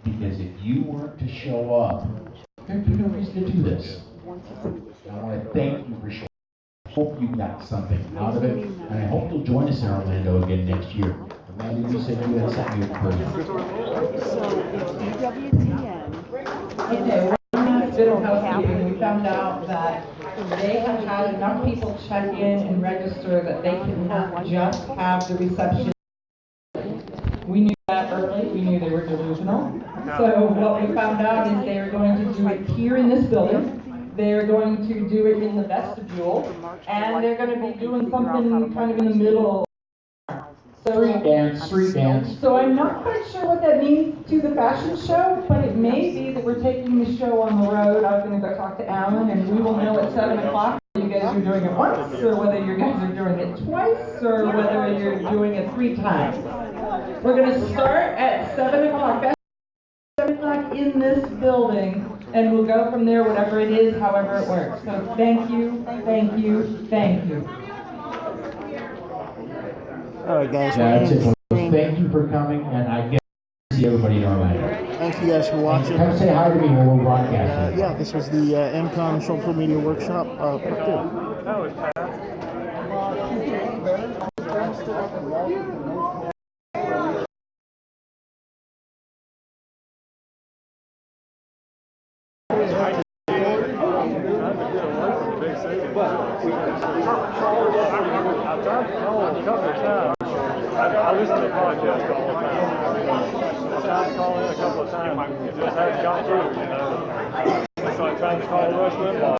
because if you weren't to show up, there'd be no reason to do this. And I want to thank you for showing up. I hope you got something out of it, and I hope you'll join us in Orlando again next year. Amanda, you said you had something to present. So it's EWTN. Okay, one last bit of housekeeping. We found out that they have had enough people check in and register that they can not just have the reception. We knew that early. We knew they were delusional. So what we found out is they are going to do it here in this building. They're going to do it in the vestibule, and they're going to be doing something kind of in the middle. Street dance. So I'm not quite sure what that means to the fashion show, but it may be that we're taking the show on the road. I'm going to go talk to Alan, and we will know at 7 o'clock whether you guys are doing it once, or whether you guys are doing it twice, or whether you're doing it 3 times. We're going to start at 7 o'clock. 7 o'clock in this building. And we'll go from there, whatever it is, however it works. So thank you, thank you, thank you. All right, guys. That's it. Thank you for coming, and I get to see everybody in Orlando. Thank you guys for watching. Come say hi to me when we're broadcasting. Yeah, this was the Ammcon Social Media Workshop Part 2. That was fast. I've tried to call him a couple of times. I listen to the podcast all the time. I tried to call him a couple of times. It just hasn't gone through, you know. So I tried to call Rush Limbaugh.